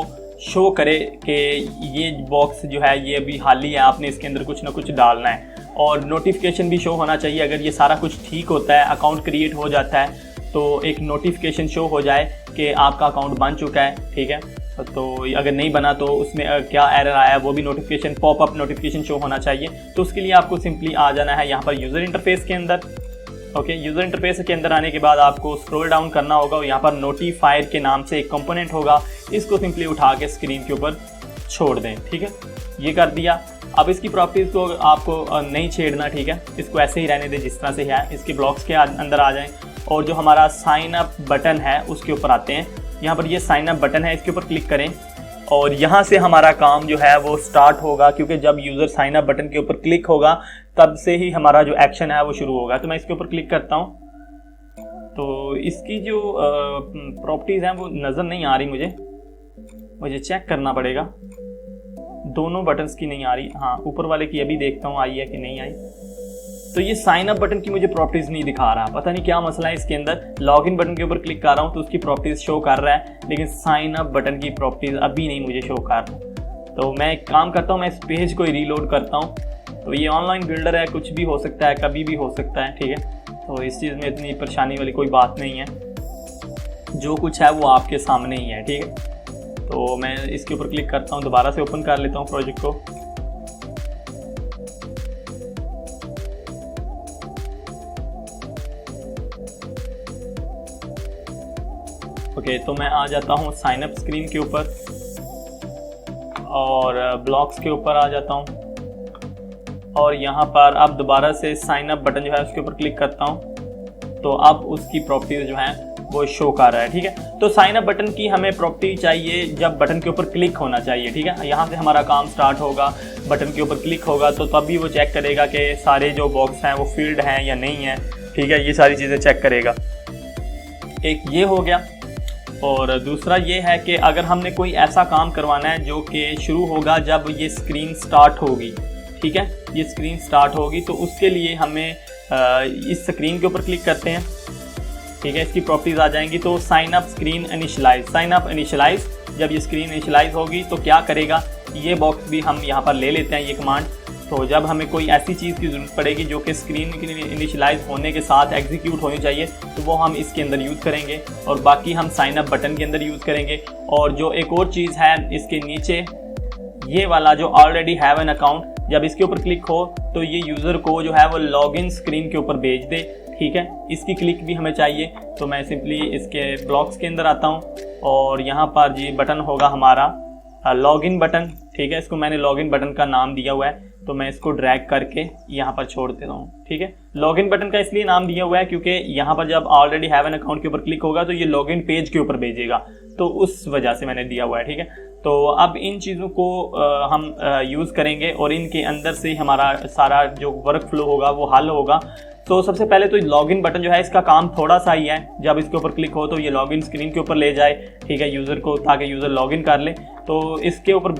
शो करे कि ये बॉक्स जो है ये अभी खाली है, आपने इसके अंदर कुछ ना कुछ डालना है, और नोटिफिकेशन भी शो होना चाहिए। अगर ये सारा कुछ ठीक होता है, अकाउंट क्रिएट हो जाता है, तो एक नोटिफिकेशन शो हो जाए कि आपका अकाउंट बन चुका है। ठीक है, तो अगर नहीं बना तो उसमें क्या एरर आया वो भी नोटिफिकेशन, पॉपअप नोटिफिकेशन शो होना चाहिए। तो उसके लिए आपको सिंपली आ जाना है यहाँ पर यूज़र इंटरफेस के अंदर। ओके, यूज़र इंटरफेस के अंदर आने के बाद आपको स्क्रॉल डाउन करना होगा और यहाँ पर नोटिफायर के नाम से एक कंपोनेंट होगा, इसको सिंपली उठा के स्क्रीन के ऊपर छोड़ दें। ठीक है, ये कर दिया। अब इसकी प्रॉपर्टीज़ को आपको नहीं छेड़ना। ठीक है, इसको ऐसे ही रहने दें जिस तरह से है। इसके ब्लॉक्स के अंदर आ जाएं और जो हमारा साइन अप बटन है उसके ऊपर आते हैं। यहाँ पर ये साइन अप बटन है, इसके ऊपर क्लिक करें और यहाँ से हमारा काम जो है वो स्टार्ट होगा, क्योंकि जब यूज़र साइन अप बटन के ऊपर क्लिक होगा तब से ही हमारा जो एक्शन है वो शुरू होगा। तो मैं इसके ऊपर क्लिक करता हूँ, तो इसकी जो प्रॉपर्टीज़ हैं वो नज़र नहीं आ रही, मुझे चेक करना पड़ेगा। दोनों बटन्स की नहीं आ रही, हाँ ऊपर वाले की अभी देखता हूँ आई है कि नहीं आई। तो ये साइन अप बटन की मुझे प्रॉपर्टीज़ नहीं दिखा रहा, पता नहीं क्या मसला है इसके अंदर। लॉगिन बटन के ऊपर क्लिक कर रहा हूँ तो उसकी प्रॉपर्टीज़ शो कर रहा है, लेकिन साइन अप बटन की प्रॉपर्टीज़ अभी नहीं मुझे शो कर रहा। तो मैं एक काम करता हूँ, मैं इस पेज को रीलोड करता हूँ। तो ये ऑनलाइन बिल्डर है, कुछ भी हो सकता है, कभी भी हो सकता है। ठीक है, तो इस चीज़ में इतनी परेशानी वाली कोई बात नहीं है, जो कुछ है वो आपके सामने ही है। ठीक है, तो मैं इसके ऊपर क्लिक करता हूँ, दोबारा से ओपन कर लेता हूँ प्रोजेक्ट को। ओके, तो मैं आ जाता हूँ साइन अप स्क्रीन के ऊपर और ब्लॉक्स के ऊपर आ जाता हूँ, और यहाँ पर अब दोबारा से साइन अप बटन जो है उसके ऊपर क्लिक करता हूँ, तो अब उसकी प्रॉपर्टीज जो है वो शो कर रहा है। ठीक है, तो साइन अप बटन की हमें प्रॉपर्टी चाहिए जब बटन के ऊपर क्लिक होना चाहिए। ठीक है, यहाँ से हमारा काम स्टार्ट होगा, बटन के ऊपर क्लिक होगा तो तभी वो चेक करेगा कि सारे जो बॉक्स हैं वो फील्ड हैं या नहीं है। ठीक है, ये सारी चीज़ें चेक करेगा। एक ये हो गया, और दूसरा ये है कि अगर हमने कोई ऐसा काम करवाना है जो कि शुरू होगा जब ये स्क्रीन स्टार्ट होगी। ठीक है, ये स्क्रीन स्टार्ट होगी तो उसके लिए हमें इस स्क्रीन के ऊपर क्लिक करते हैं। ठीक है, इसकी प्रॉपर्टीज आ जाएंगी। तो sign up screen initialise, sign up initialise, जब ये स्क्रीन इनिशियलाइज होगी तो क्या करेगा, ये बॉक्स भी हम यहाँ पर ले लेते हैं ये कमांड। तो जब हमें कोई ऐसी चीज़ की ज़रूरत पड़ेगी जो कि स्क्रीन की इनिशियलाइज होने के साथ एग्जीक्यूट होनी चाहिए, तो वो हम इसके अंदर यूज़ करेंगे, और बाकी हम साइन अप बटन के अंदर यूज़ करेंगे। और जो एक और चीज़ है इसके नीचे, ये वाला जो ऑलरेडी हैव एन अकाउंट, जब इसके ऊपर क्लिक हो तो ये यूज़र को जो है वो लॉगिन स्क्रीन के ऊपर भेज दे। ठीक है, इसकी क्लिक भी हमें चाहिए। तो मैं सिंपली इसके ब्लॉक्स के अंदर आता हूँ और यहाँ पर जी बटन होगा हमारा लॉगिन बटन। ठीक है, इसको मैंने लॉगिन बटन का नाम दिया हुआ है। तो मैं इसको ड्रैग करके यहाँ पर छोड़ देता हूँ। ठीक है, लॉगिन बटन का इसलिए नाम दिया हुआ है क्योंकि यहाँ पर जब ऑलरेडी हैव एन अकाउंट के ऊपर क्लिक होगा तो ये लॉगिन पेज के ऊपर भेजेगा, तो उस वजह से मैंने दिया हुआ है। ठीक है, तो अब इन चीज़ों को हम यूज़ करेंगे और इनके अंदर से हमारा सारा जो वर्क फ्लो होगा वो हल होगा। तो सबसे पहले तो लॉगिन बटन जो है इसका काम थोड़ा सा ही है, जब इसके ऊपर क्लिक हो तो ये लॉगिन स्क्रीन के ऊपर ले जाए, ठीक है, यूज़र को, ताकि यूज़र लॉगिन कर ले। तो इसके ऊपर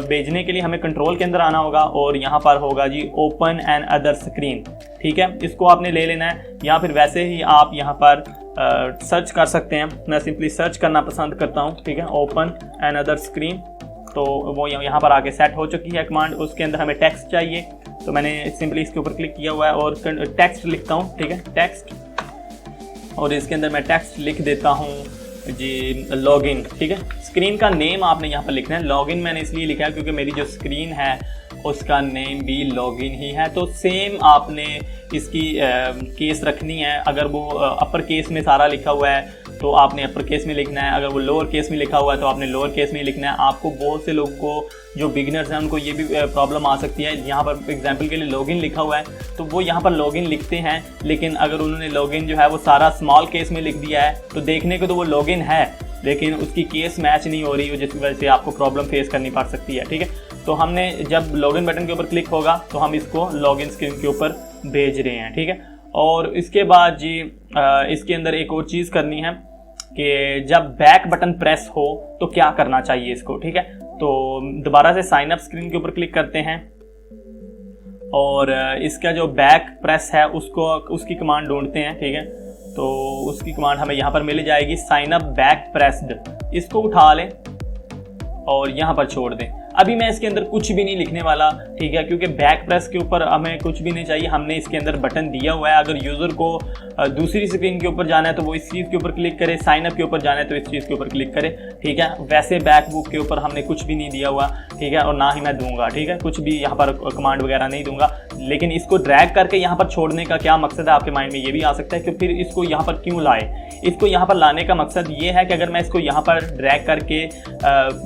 भेजने के लिए हमें कंट्रोल के अंदर आना होगा और यहाँ पर होगा जी ओपन एन अदर स्क्रीन। ठीक है, इसको आपने ले लेना है, या फिर वैसे ही आप यहाँ पर सर्च कर सकते हैं। मैं सिंपली सर्च करना पसंद करता हूँ। ठीक है, ओपन एन अदर स्क्रीन, तो वो यहाँ पर आके सेट हो चुकी है कमांड। उसके अंदर हमें टेक्स्ट चाहिए, तो मैंने सिंपली इसके ऊपर क्लिक किया हुआ है और टेक्स्ट लिखता हूँ। ठीक है, टेक्स्ट, और इसके अंदर मैं टेक्स्ट लिख देता हूँ जी लॉगिन। ठीक है, स्क्रीन का नेम आपने यहाँ पर लिखना है। लॉगिन मैंने इसलिए लिखा है क्योंकि मेरी जो स्क्रीन है उसका नेम भी लॉगिन ही है। तो सेम आपने इसकी केस रखनी है। अगर वो अपर केस में सारा लिखा हुआ है तो आपने अपर केस में लिखना है, अगर वो लोअर केस में लिखा हुआ है तो आपने लोअर केस में लिखना है। आपको बहुत से लोगों को जो बिगिनर्स हैं उनको ये भी प्रॉब्लम आ सकती है। यहाँ पर एग्जांपल के लिए लॉगिन लिखा हुआ है तो वो यहाँ पर लॉगिन लिखते हैं, लेकिन अगर उन्होंने लॉगिन जो है वो सारा स्मॉल केस में लिख दिया है तो देखने को तो वो लॉगिन है लेकिन उसकी केस मैच नहीं हो रही, जिसकी वजह से आपको प्रॉब्लम फेस करनी पड़ सकती है। ठीक है, तो हमने जब लॉगिन बटन के ऊपर क्लिक होगा तो हम इसको लॉगिन स्क्रीन के ऊपर भेज रहे हैं। ठीक है, और इसके बाद जी इसके अंदर एक और चीज़ करनी है कि जब बैक बटन प्रेस हो तो क्या करना चाहिए इसको। ठीक है, तो दोबारा से साइन अप स्क्रीन के ऊपर क्लिक करते हैं और इसका जो बैक प्रेस है उसकी कमांड ढूंढते हैं। ठीक है, तो उसकी कमांड हमें यहाँ पर मिल जाएगी, साइन अप बैक प्रेस्ड। इसको उठा लें और यहाँ पर छोड़ दें। अभी मैं इसके अंदर कुछ भी नहीं लिखने वाला, ठीक है, क्योंकि बैक प्रेस के ऊपर हमें कुछ भी नहीं चाहिए। हमने इसके अंदर बटन दिया हुआ है, अगर यूज़र को दूसरी स्क्रीन के ऊपर जाना है तो वो इस चीज़ के ऊपर क्लिक करे, साइन अप के ऊपर जाना है तो इस चीज़ के ऊपर क्लिक करे। ठीक है, वैसे बैक बुक के ऊपर हमने कुछ भी नहीं दिया हुआ, ठीक है, और ना ही मैं दूंगा। ठीक है, कुछ भी यहाँ पर कमांड वगैरह नहीं दूंगा, लेकिन इसको ड्रैग करके यहाँ पर छोड़ने का क्या मकसद है आपके माइंड में ये भी आ सकता है कि फिर इसको यहाँ पर क्यों लाए। इसको यहाँ पर लाने का मकसद ये है कि अगर मैं इसको यहाँ पर ड्रैग करके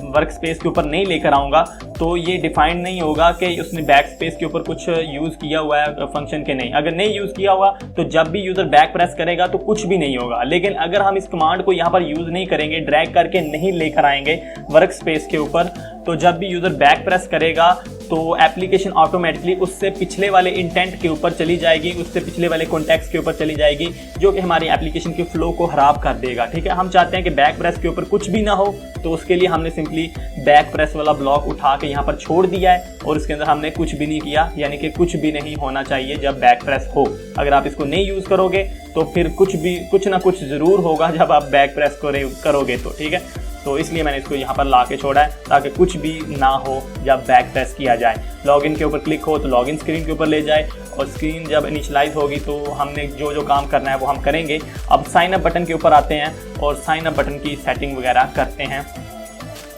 वर्क स्पेस के ऊपर नहीं लेकर आऊँगा तो ये डिफाइंड नहीं होगा कि उसने बैक स्पेस के ऊपर कुछ यूज़ किया हुआ है फंक्शन के नहीं। अगर नहीं यूज़ किया हुआ तो जब भी यूज़र बैक प्रेस करेगा तो कुछ भी नहीं होगा। लेकिन अगर हम इस कमांड को यहाँ पर यूज़ नहीं करेंगे, ड्रैग करके नहीं लेकर आएंगे वर्क स्पेस के ऊपर, तो जब भी यूज़र बैक प्रेस करेगा तो एप्लीकेशन ऑटोमेटिकली उससे पिछले वाले इंटेंट के ऊपर चली जाएगी, उससे पिछले वाले कॉन्टेक्स्ट के ऊपर चली जाएगी, जो कि हमारी एप्लीकेशन के फ्लो को खराब कर देगा। ठीक है, हम चाहते हैं कि बैक प्रेस के ऊपर कुछ भी ना हो, तो उसके लिए हमने सिंपली बैक प्रेस वाला ब्लॉक उठा के यहाँ पर छोड़ दिया है और इसके अंदर हमने कुछ भी नहीं किया, यानी कि कुछ भी नहीं होना चाहिए जब बैक प्रेस हो। अगर आप इसको नहीं यूज़ करोगे तो फिर कुछ ना कुछ ज़रूर होगा जब आप बैक प्रेस करोगे तो। ठीक है, तो इसलिए मैंने इसको यहाँ पर ला के छोड़ा है ताकि कुछ भी ना हो जब बैक प्रेस किया जाए। लॉगिन के ऊपर क्लिक हो तो लॉगिन स्क्रीन के ऊपर ले जाए और स्क्रीन जब इनिशियलाइज होगी तो हमने जो काम करना है वो हम करेंगे। अब साइन अप बटन के ऊपर आते हैं और साइन अप बटन की सेटिंग वगैरह करते हैं।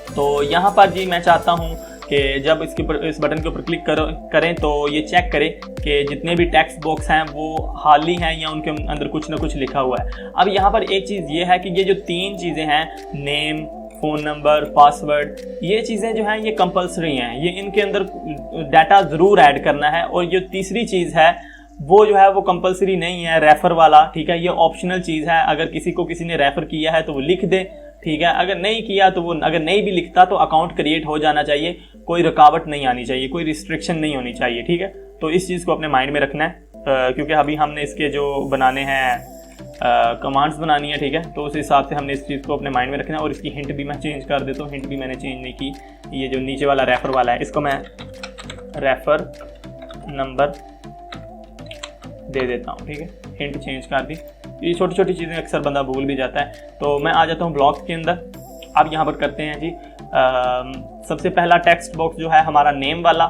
तो यहाँ पर जी मैं चाहता हूँ कि जब इस बटन के ऊपर क्लिक करें तो ये चेक करें कि जितने भी टेक्स्ट बॉक्स हैं वो खाली हैं या उनके अंदर कुछ ना कुछ लिखा हुआ है। अब यहाँ पर एक चीज़ ये है कि ये जो तीन चीज़ें हैं, नेम, फ़ोन नंबर, पासवर्ड, ये चीज़ें जो हैं ये कंपलसरी हैं, ये इनके अंदर डाटा ज़रूर ऐड करना है। और जो तीसरी चीज़ है वो जो है वो कंपलसरी नहीं है, रेफ़र वाला। ठीक है, ये ऑप्शनल चीज़ है, अगर किसी ने रेफ़र किया है तो वो लिख दे। ठीक है, अगर नहीं किया तो वो, अगर नहीं भी लिखता तो अकाउंट क्रिएट हो जाना चाहिए, कोई रुकावट नहीं आनी चाहिए, कोई रिस्ट्रिक्शन नहीं होनी चाहिए। ठीक है, तो इस चीज़ को अपने माइंड में रखना है क्योंकि अभी हमने इसके जो बनाने हैं कमांड्स बनानी है। ठीक है, तो उस हिसाब से हमने इस चीज़ को अपने माइंड में रखना है। और इसकी हिंट भी मैं चेंज कर देता हूँ, हिंट भी मैंने चेंज नहीं की। ये जो नीचे वाला रेफ़र वाला है इसको मैं रेफ़र नंबर दे देता हूँ। ठीक है, हिंट चेंज कर दी। ये छोटी छोटी चीज़ें अक्सर बंदा भूल भी जाता है। तो मैं आ जाता हूँ ब्लॉक्स के अंदर। अब यहाँ पर करते हैं जी सबसे पहला टेक्स्ट बॉक्स जो है हमारा नेम वाला,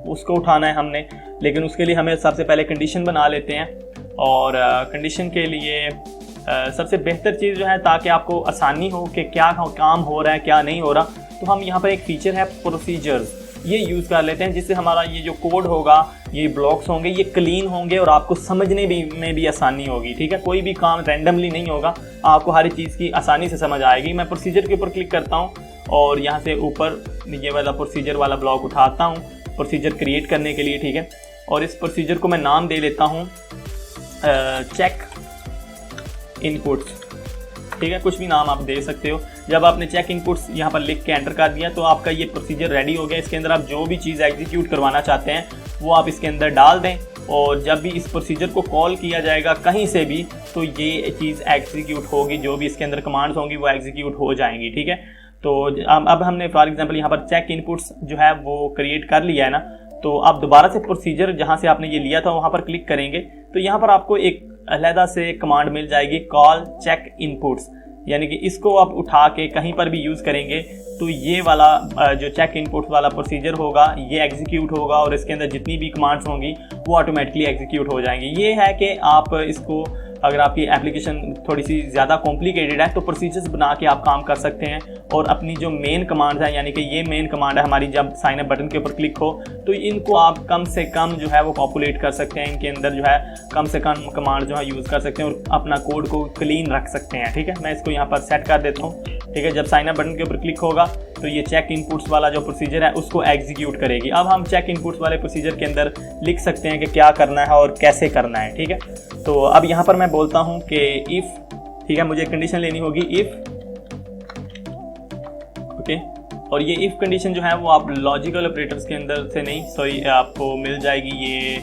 उसको उठाना है हमने, लेकिन उसके लिए हमें सबसे पहले कंडीशन बना लेते हैं। और कंडीशन के लिए सबसे बेहतर चीज़ जो है, ताकि आपको आसानी हो कि क्या काम हो रहा है क्या नहीं हो रहा, तो हम यहाँ पर एक फ़ीचर है प्रोसीजर्स, ये यूज़ कर लेते हैं, जिससे हमारा ये जो कोड होगा, ये ब्लॉक्स होंगे, ये क्लीन होंगे और आपको समझने में भी आसानी होगी। ठीक है, कोई भी काम रैंडमली नहीं होगा, आपको हर चीज़ की आसानी से समझ आएगी। मैं प्रोसीजर के ऊपर क्लिक करता हूँ और यहाँ से ऊपर ये वाला प्रोसीजर वाला ब्लॉक उठाता हूँ प्रोसीजर क्रिएट करने के लिए, ठीक है। और इस प्रोसीजर को मैं नाम दे लेता हूँ चेक इनपुट्स, ठीक है। कुछ भी नाम आप दे सकते हो। जब आपने चेक इनपुट्स यहाँ पर लिख के एंटर कर दिया तो आपका ये प्रोसीजर रेडी हो गया। इसके अंदर आप जो भी चीज़ एग्जीक्यूट करवाना चाहते हैं वो आप इसके अंदर डाल दें, और जब भी इस प्रोसीजर को कॉल किया जाएगा कहीं से भी तो ये चीज़ एग्जीक्यूट होगी, जो भी इसके अंदर कमांड्स होंगी वो एग्जीक्यूट हो जाएंगी, ठीक है। तो अब हमने फॉर एग्जांपल यहाँ पर चेक इनपुट्स जो है वो क्रिएट कर लिया है ना, तो आप दोबारा से प्रोसीजर जहाँ से आपने ये लिया था वहाँ पर क्लिक करेंगे तो यहाँ पर आपको एक अलहदा से कमांड मिल जाएगी कॉल चेक इनपुट्स, यानी कि इसको आप उठा के कहीं पर भी यूज़ करेंगे तो ये वाला जो चेक इनपुट वाला प्रोसीजर होगा ये एग्जीक्यूट होगा, और इसके अंदर जितनी भी कमांड्स होंगी वो ऑटोमेटिकली एग्जीक्यूट हो जाएंगी। ये है कि आप इसको, अगर आपकी एप्लीकेशन थोड़ी सी ज़्यादा कॉम्प्लिकेटेड है तो प्रोसीजर्स बना के आप काम कर सकते हैं, और अपनी जो मेन कमांड है, यानी कि ये मेन कमांड है हमारी, जब साइन अप बटन के ऊपर क्लिक हो तो इनको आप कम से कम जो है वो पॉपुलेट कर सकते हैं, इनके अंदर जो है कम से कम कमांड जो है यूज़ कर सकते हैं और अपना कोड को क्लीन रख सकते हैं, ठीक है। मैं इसको यहाँ पर सेट कर देता हूँ, ठीक है। जब साइन अप बटन के ऊपर क्लिक होगा तो ये चेक इनपुट्स वाला जो प्रोसीजर है उसको एग्जीक्यूट करेगी। अब हम चेक इनपुट्स वाले प्रोसीजर के अंदर लिख सकते हैं कि क्या करना है और कैसे करना है, ठीक है। तो अब यहाँ पर मैं बोलता हूँ कि इफ़, ठीक है, मुझे कंडीशन लेनी होगी इफ़, ओके। और ये इफ़ कंडीशन जो है वो आप लॉजिकल ऑपरेटर्स के अंदर से नहीं, सॉरी, आपको मिल जाएगी ये,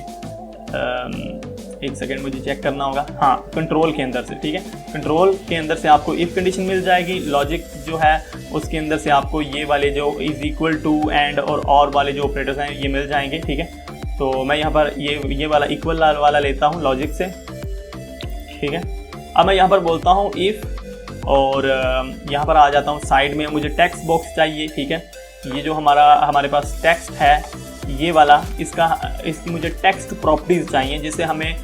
एक सेकेंड मुझे चेक करना होगा, हाँ, कंट्रोल के अंदर से, ठीक है। कंट्रोल के अंदर से आपको इफ़ कंडीशन मिल जाएगी। लॉजिक जो है उसके अंदर से आपको ये वाले जो इज़ इक्वल टू, एंड और वाले जो ऑपरेटर्स हैं ये मिल जाएंगे, ठीक है। तो मैं यहाँ पर ये वाला इक्वल वाला लेता हूँ लॉजिक से, ठीक है। अब मैं यहाँ पर बोलता हूँ इफ़, और यहाँ पर आ जाता हूँ साइड में, मुझे टेक्स्ट बॉक्स चाहिए, ठीक है। ये जो हमारे पास टेक्स्ट है ये वाला, इसकी मुझे टेक्स्ट प्रॉपर्टीज़ चाहिए जिससे हमें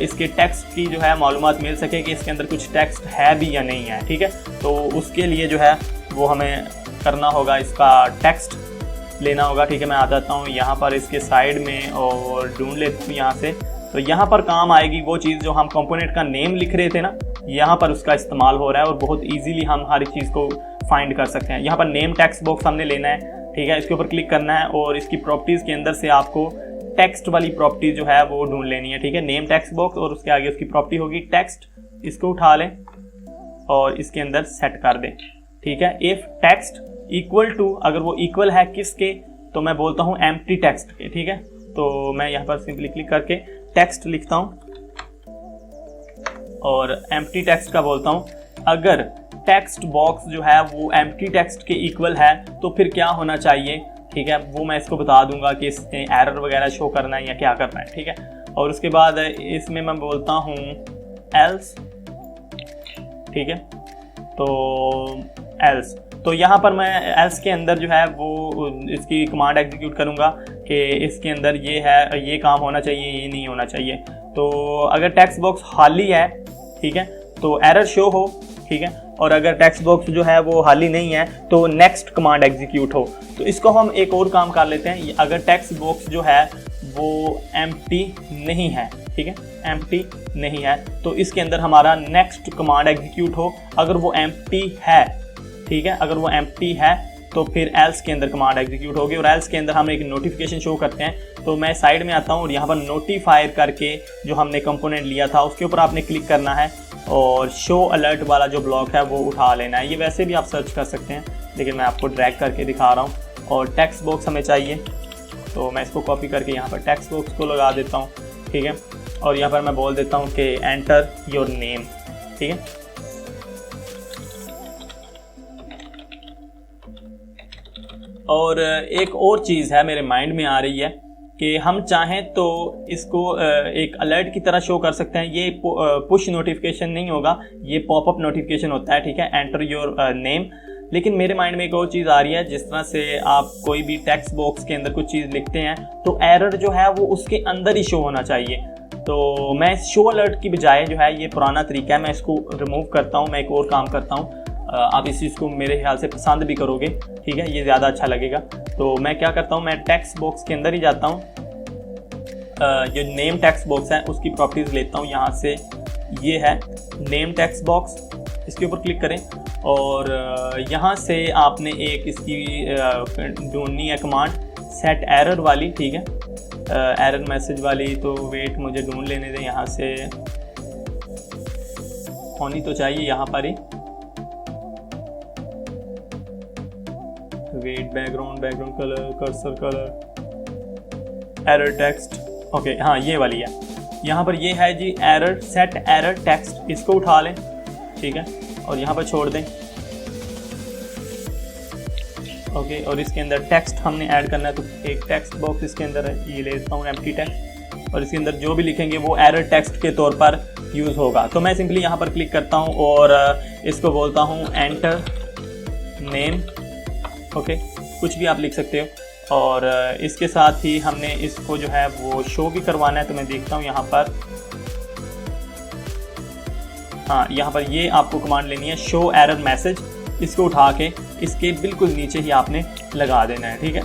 इसके टेक्स्ट की जो है मालूमात मिल सके कि इसके अंदर कुछ टेक्स्ट है भी या नहीं है, ठीक है। तो उसके लिए जो है वो हमें करना होगा, इसका टेक्स्ट लेना होगा, ठीक है। मैं आ जाता हूँ यहाँ पर इसके साइड में और ढूंढ लेता हूँ यहाँ से। तो यहाँ पर काम आएगी वो चीज़ जो हम कंपोनेंट का नेम लिख रहे थे ना, यहाँ पर उसका इस्तेमाल हो रहा है और बहुत ईजीली हम हर चीज़ को फाइंड कर सकते हैं। यहाँ पर नेम टेक्स्ट बॉक्स हमने लेना है, ठीक है। इसके ऊपर क्लिक करना है और इसकी प्रॉपर्टीज़ के अंदर से आपको टेक्स्ट वाली प्रॉपर्टी जो है वो ढूंढ लेनी है, ठीक है। नेम टेक्स्ट बॉक्स और उसके आगे उसकी प्रॉपर्टी होगी टेक्स्ट, इसको उठा लें और इसके अंदर सेट कर दें, ठीक है। इफ़ टेक्स्ट इक्वल टू, अगर वो इक्वल है किसके, तो मैं बोलता हूँ एम्प्टी टेक्स्ट के, ठीक है। तो मैं यहाँ पर सिंपली क्लिक करके टेक्स्ट लिखता हूँ और एम्प्टी टेक्स्ट का बोलता हूँ। अगर टेक्स्ट बॉक्स जो है वो एम्प्टी टेक्स्ट के इक्वल है तो फिर क्या होना चाहिए, ठीक है, वो मैं इसको बता दूंगा कि इसमें एरर वगैरह शो करना है या क्या करना है, ठीक है। और उसके बाद इसमें मैं बोलता हूँ एल्स, ठीक है। तो एल्स, तो यहाँ पर मैं एल्स के अंदर जो है वो इसकी कमांड एग्जीक्यूट करूँगा कि इसके अंदर ये है, ये काम होना चाहिए, ये नहीं होना चाहिए। तो अगर टेक्स्ट बॉक्स खाली है, ठीक है, तो एरर शो हो, ठीक है। और अगर टेक्स्ट बॉक्स जो है वो खाली नहीं है तो नेक्स्ट कमांड एग्जीक्यूट हो। तो इसको हम एक और काम कर लेते हैं। अगर टेक्स्ट बॉक्स जो है वो एम्प्टी नहीं है, ठीक है, एम्प्टी नहीं है, तो इसके अंदर हमारा नेक्स्ट कमांड एग्जीक्यूट हो। अगर वो एम्प्टी है, ठीक है, अगर वो एम्प्टी है तो फिर एल्स के अंदर कमांड एग्जीक्यूट होगी और एल्स के अंदर हम एक नोटिफिकेशन शो करते हैं। तो मैं साइड में आता हूँ और यहाँ पर नोटिफायर करके जो हमने कंपोनेंट लिया था उसके ऊपर आपने क्लिक करना है और शो अलर्ट वाला जो ब्लॉक है वो उठा लेना है। ये वैसे भी आप सर्च कर सकते हैं, लेकिन मैं आपको ड्रैग करके दिखा रहा हूँ। और टेक्स्ट बॉक्स हमें चाहिए, तो मैं इसको कॉपी करके यहाँ पर टेक्स्ट बॉक्स को लगा देता हूँ, ठीक है। और यहाँ पर मैं बोल देता हूँ कि एंटर योर नेम, ठीक है। और एक और चीज़ है मेरे माइंड में आ रही है कि हम चाहें तो इसको एक अलर्ट की तरह शो कर सकते हैं। ये पुश नोटिफिकेशन नहीं होगा, ये पॉपअप नोटिफिकेशन होता है, ठीक है, एंटर योर नेम। लेकिन मेरे माइंड में एक और चीज़ आ रही है, जिस तरह से आप कोई भी टेक्स्ट बॉक्स के अंदर कुछ चीज़ लिखते हैं तो एरर जो है वो उसके अंदर ही शो होना चाहिए। तो मैं शो अलर्ट की बजाय जो है, ये पुराना तरीका है, मैं इसको रिमूव करता हूँ। मैं एक और काम करता हूँ, आप इस चीज़ को मेरे ख्याल से पसंद भी करोगे, ठीक है, ये ज़्यादा अच्छा लगेगा। तो मैं क्या करता हूँ, मैं टेक्स्ट बॉक्स के अंदर ही जाता हूँ, जो नेम टेक्स्ट बॉक्स है उसकी प्रॉपर्टीज़ लेता हूँ यहाँ से, ये है नेम टेक्स्ट बॉक्स, इसके ऊपर क्लिक करें और यहाँ से आपने एक इसकी ढूंढनी है कमांड सेट एरर वाली, ठीक है, एरर मैसेज वाली। तो वेट मुझे ढूंढ लेने दें, यहाँ से होनी तो चाहिए यहाँ पर ही। Wait, background colour, cursor colour, error text, okay हाँ ये वाली है। यहाँ पर ये है जी एरर, सेट एरर टेक्स्ट, इसको उठा लें, ठीक है, और यहाँ पर छोड़ दें, ओके। और इसके अंदर टेक्स्ट हमने ऐड करना है, तो एक टेक्स्ट बॉक्स इसके अंदर है, ये लेता हूँ एम्प्टी टेक्स्ट, और इसके अंदर जो भी लिखेंगे वो एरर टेक्स्ट के तौर पर यूज़ होगा। तो मैं सिंपली यहाँ पर क्लिक करता हूँ और इसको बोलता हूँ एंटर नेम, ओके, कुछ भी आप लिख सकते हो। और इसके साथ ही हमने इसको जो है वो शो भी करवाना है। तो मैं देखता हूँ यहाँ पर, हाँ यहाँ पर ये आपको कमांड लेनी है शो एरर मैसेज, इसको उठा के इसके बिल्कुल नीचे ही आपने लगा देना है, ठीक है,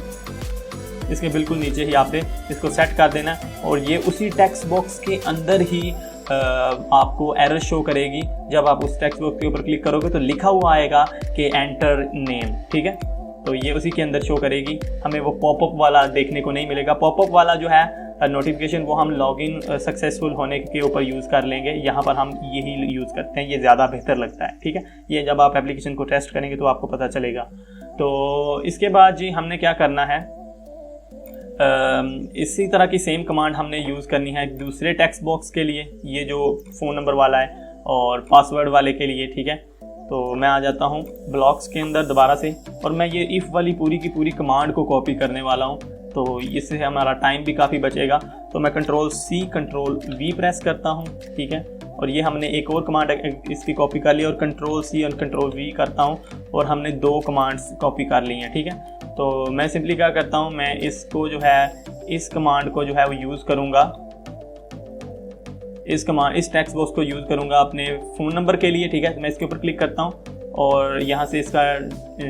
इसके बिल्कुल नीचे ही आपने इसको सेट कर देना है। और ये उसी टेक्स्ट बॉक्स के अंदर ही आपको एरर शो करेगी। जब आप उस टेक्स्ट बॉक्स के ऊपर क्लिक करोगे तो लिखा हुआ आएगा कि एंटर नेम, ठीक है, तो ये उसी के अंदर शो करेगी। हमें वो पॉपअप वाला देखने को नहीं मिलेगा। पॉपअप वाला जो है नोटिफिकेशन वो हम लॉगिन सक्सेसफुल होने के ऊपर यूज़ कर लेंगे। यहाँ पर हम यही यूज़ करते हैं, ये ज़्यादा बेहतर लगता है, ठीक है। ये जब आप एप्लीकेशन को टेस्ट करेंगे तो आपको पता चलेगा। तो इसके बाद जी हमने क्या करना है, इसी तरह की सेम कमांड हमने यूज़ करनी है दूसरे टेक्स्ट बॉक्स के लिए, ये जो फ़ोन नंबर वाला है, और पासवर्ड वाले के लिए, ठीक है। तो मैं आ जाता हूँ ब्लॉक्स के अंदर दोबारा से, और मैं ये इफ़ वाली पूरी की पूरी कमांड को कॉपी करने वाला हूँ। तो इससे हमारा टाइम भी काफ़ी बचेगा। तो मैं Ctrl+C Ctrl+V प्रेस करता हूँ, ठीक है। और ये हमने एक और कमांड इसकी कॉपी कर ली, और Ctrl+C और Ctrl+V करता हूँ, और हमने 2 कमांड्स कॉपी कर ली हैं, ठीक है। तो मैं सिंपली क्या करता हूँ, मैं इसको जो है, इस कमांड को जो है वो यूज़ करूँगा, इस टेक्स्ट बॉक्स को यूज़ करूँगा अपने फ़ोन नंबर के लिए, ठीक है। मैं इसके ऊपर क्लिक करता हूँ और यहाँ से इसका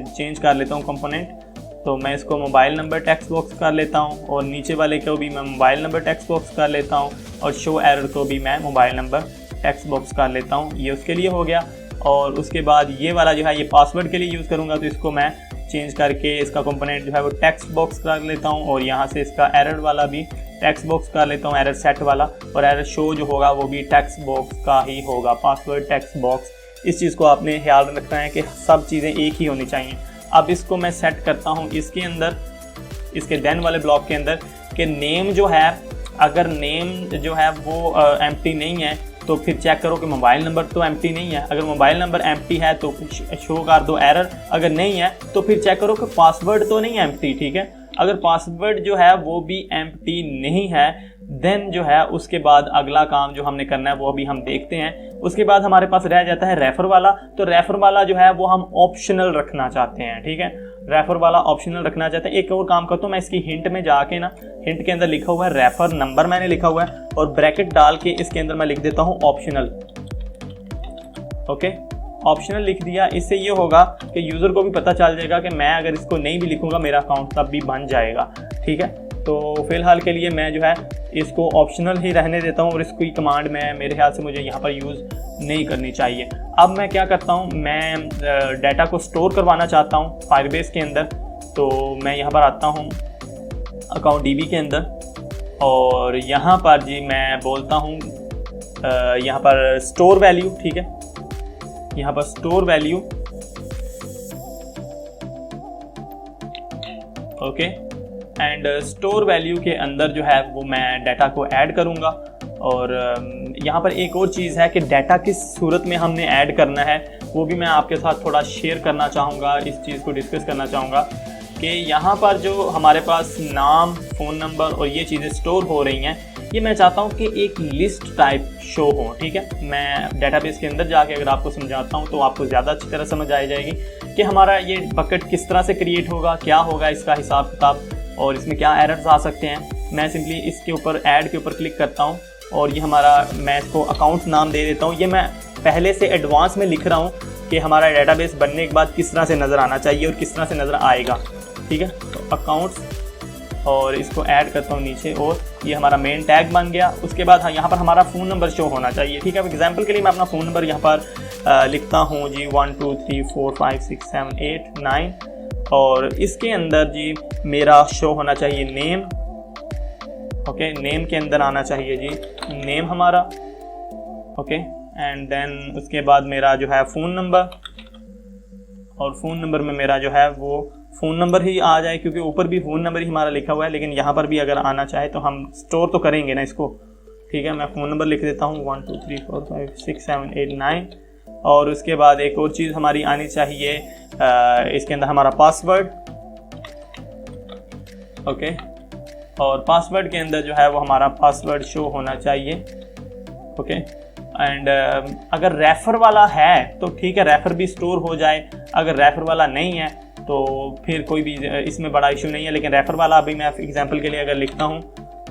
चेंज कर लेता हूँ कंपोनेंट। तो मैं इसको मोबाइल नंबर टेक्स्ट बॉक्स कर लेता हूँ, और नीचे वाले को भी मैं मोबाइल नंबर टेक्स्ट बॉक्स कर लेता हूँ, और शो एरर को भी मैं मोबाइल नंबर टेक्स्ट बॉक्स कर लेता हूँ। ये उसके लिए हो गया। और उसके बाद ये वाला जो है ये पासवर्ड के लिए यूज़ करूँगा, तो इसको मैं चेंज करके इसका कंपोनेंट जो है वो टेक्स्ट बॉक्स कर लेता हूँ, और यहाँ से इसका एरर वाला भी टेक्स्ट बॉक्स कर लेता हूँ, एरर सेट वाला, और एरर शो जो होगा वो भी टेक्स्ट बॉक्स का ही होगा, पासवर्ड टेक्स्ट बॉक्स। इस चीज़ को आपने ख्याल रखना है कि सब चीज़ें एक ही होनी चाहिए। अब इसको मैं सेट करता हूँ इसके अंदर, इसके देन वाले ब्लॉक के अंदर, कि नेम जो है, अगर नेम जो है वो एम्प्टी नहीं है तो फिर चेक करो कि मोबाइल नंबर तो एम्प्टी नहीं है। अगर मोबाइल नंबर एम्प्टी है तो शो कर दो एरर, अगर नहीं है तो फिर चेक करो कि पासवर्ड तो नहीं एम्प्टी, ठीक है। अगर पासवर्ड जो है वो भी एम्प्टी नहीं है, देन जो है उसके बाद अगला काम जो हमने करना है वो अभी हम देखते हैं। उसके बाद हमारे पास रह जाता है रेफर वाला। तो रेफर वाला जो है वो हम ऑप्शनल रखना चाहते हैं, ठीक है, रेफर वाला ऑप्शनल रखना चाहते हैं। एक और काम करता हूँ, मैं इसकी हिंट में जाके ना, हिंट के अंदर लिखा हुआ है रेफर नंबर, मैंने लिखा हुआ है, और ब्रैकेट डाल के इसके अंदर मैं लिख देता हूँ ऑप्शनल, ओके, ऑप्शनल लिख दिया। इससे ये होगा कि यूज़र को भी पता चल जाएगा कि मैं अगर इसको नहीं भी लिखूंगा मेरा अकाउंट तब भी बन जाएगा, ठीक है। तो फिलहाल के लिए मैं जो है इसको ऑप्शनल ही रहने देता हूँ, और इसकी कमांड में मेरे ख्याल से मुझे यहाँ पर यूज़ नहीं करनी चाहिए। अब मैं क्या करता हूँ, मैं डाटा को स्टोर करवाना चाहता हूँ फायरबेस के अंदर। तो मैं यहाँ पर आता हूँ अकाउंट DB के अंदर, और यहाँ पर जी मैं बोलता हूँ यहाँ पर स्टोर वैल्यू, ठीक है, यहाँ पर store value, okay. And store value के अंदर जो है वो मैं डाटा को ऐड करूँगा। और यहाँ पर एक और चीज़ है कि डाटा किस सूरत में हमने ऐड करना है वो भी मैं आपके साथ थोड़ा शेयर करना चाहूँगा, इस चीज़ को डिस्कस करना चाहूँगा कि यहाँ पर जो हमारे पास नाम, फ़ोन नंबर और ये चीज़ें स्टोर हो रही हैं, ये मैं चाहता हूँ कि एक लिस्ट टाइप शो हो, ठीक है। मैं डाटाबेस के अंदर जाके अगर आपको समझाता हूँ तो आपको ज़्यादा अच्छी तरह समझ आ जाएगी कि हमारा ये बकेट किस तरह से क्रिएट होगा, क्या होगा इसका हिसाब किताब, और इसमें क्या एरर्स आ सकते हैं। मैं सिंपली इसके ऊपर ऐड के ऊपर क्लिक करता हूँ, और ये हमारा, मैं इसको अकाउंट नाम दे देता हूँ। ये मैं पहले से एडवांस में लिख रहा हूँ कि हमारा डेटाबेस बनने के बाद किस तरह से नज़र आना चाहिए और किस तरह से नज़र आएगा, ठीक है। तो अकाउंट्स, और इसको ऐड करता हूँ नीचे, और ये हमारा मेन टैग बन गया। उसके बाद यहाँ पर हमारा फ़ोन नंबर शो होना चाहिए, ठीक है। एग्जांपल के लिए मैं अपना फ़ोन नंबर यहाँ पर लिखता हूँ जी 1 2 3 4 5 6 7 8 9 और इसके अंदर जी मेरा शो होना चाहिए नेम। ओके, नेम के अंदर आना चाहिए जी नेम हमारा। ओके, एंड देन उसके बाद मेरा जो है फ़ोन नंबर, और फ़ोन नंबर में मेरा जो है वो फ़ोन नंबर ही आ जाए, क्योंकि ऊपर भी फ़ोन नंबर ही हमारा लिखा हुआ है, लेकिन यहाँ पर भी अगर आना चाहे तो हम स्टोर तो करेंगे ना इसको। ठीक है, मैं फ़ोन नंबर लिख देता हूँ 1 2 3 4 5 6 7 8 9 और उसके बाद एक और चीज़ हमारी आनी चाहिए इसके अंदर हमारा पासवर्ड। ओके, और पासवर्ड के अंदर जो है वो हमारा पासवर्ड शो होना चाहिए। ओके, एंड अगर रेफ़र वाला है तो ठीक है, रेफ़र भी स्टोर हो जाए। अगर रेफ़र वाला नहीं है तो फिर कोई भी इसमें बड़ा इशू नहीं है, लेकिन रेफ़र वाला अभी मैं एग्जांपल के लिए अगर लिखता हूँ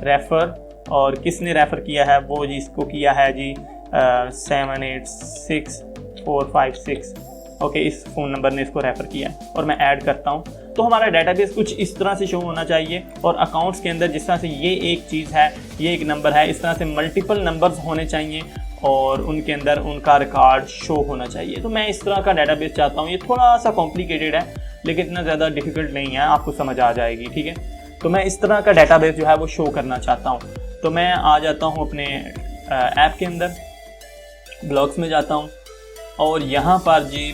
रेफ़र और किसने रेफ़र किया है, वो जी इसको किया है जी 7 8 6 4 5 6। ओके, इस फ़ोन नंबर ने इसको रेफ़र किया है और मैं ऐड करता हूँ तो हमारा डेटाबेस कुछ इस तरह से शो होना चाहिए। और अकाउंट्स के अंदर जिस तरह से ये एक चीज़ है, ये एक नंबर है, इस तरह से मल्टीपल नंबर्स होने चाहिए और उनके अंदर उनका रिकॉर्ड शो होना चाहिए। तो मैं इस तरह का डेटाबेस चाहता हूँ। ये थोड़ा सा कॉम्प्लिकेटेड है लेकिन इतना ज़्यादा डिफ़िकल्ट नहीं है, आपको समझ आ जाएगी। ठीक है, तो मैं इस तरह का डेटाबेस जो है वो शो करना चाहता हूँ। तो मैं आ जाता हूँ अपने ऐप के अंदर, ब्लॉग्स में जाता हूँ और यहाँ पर जी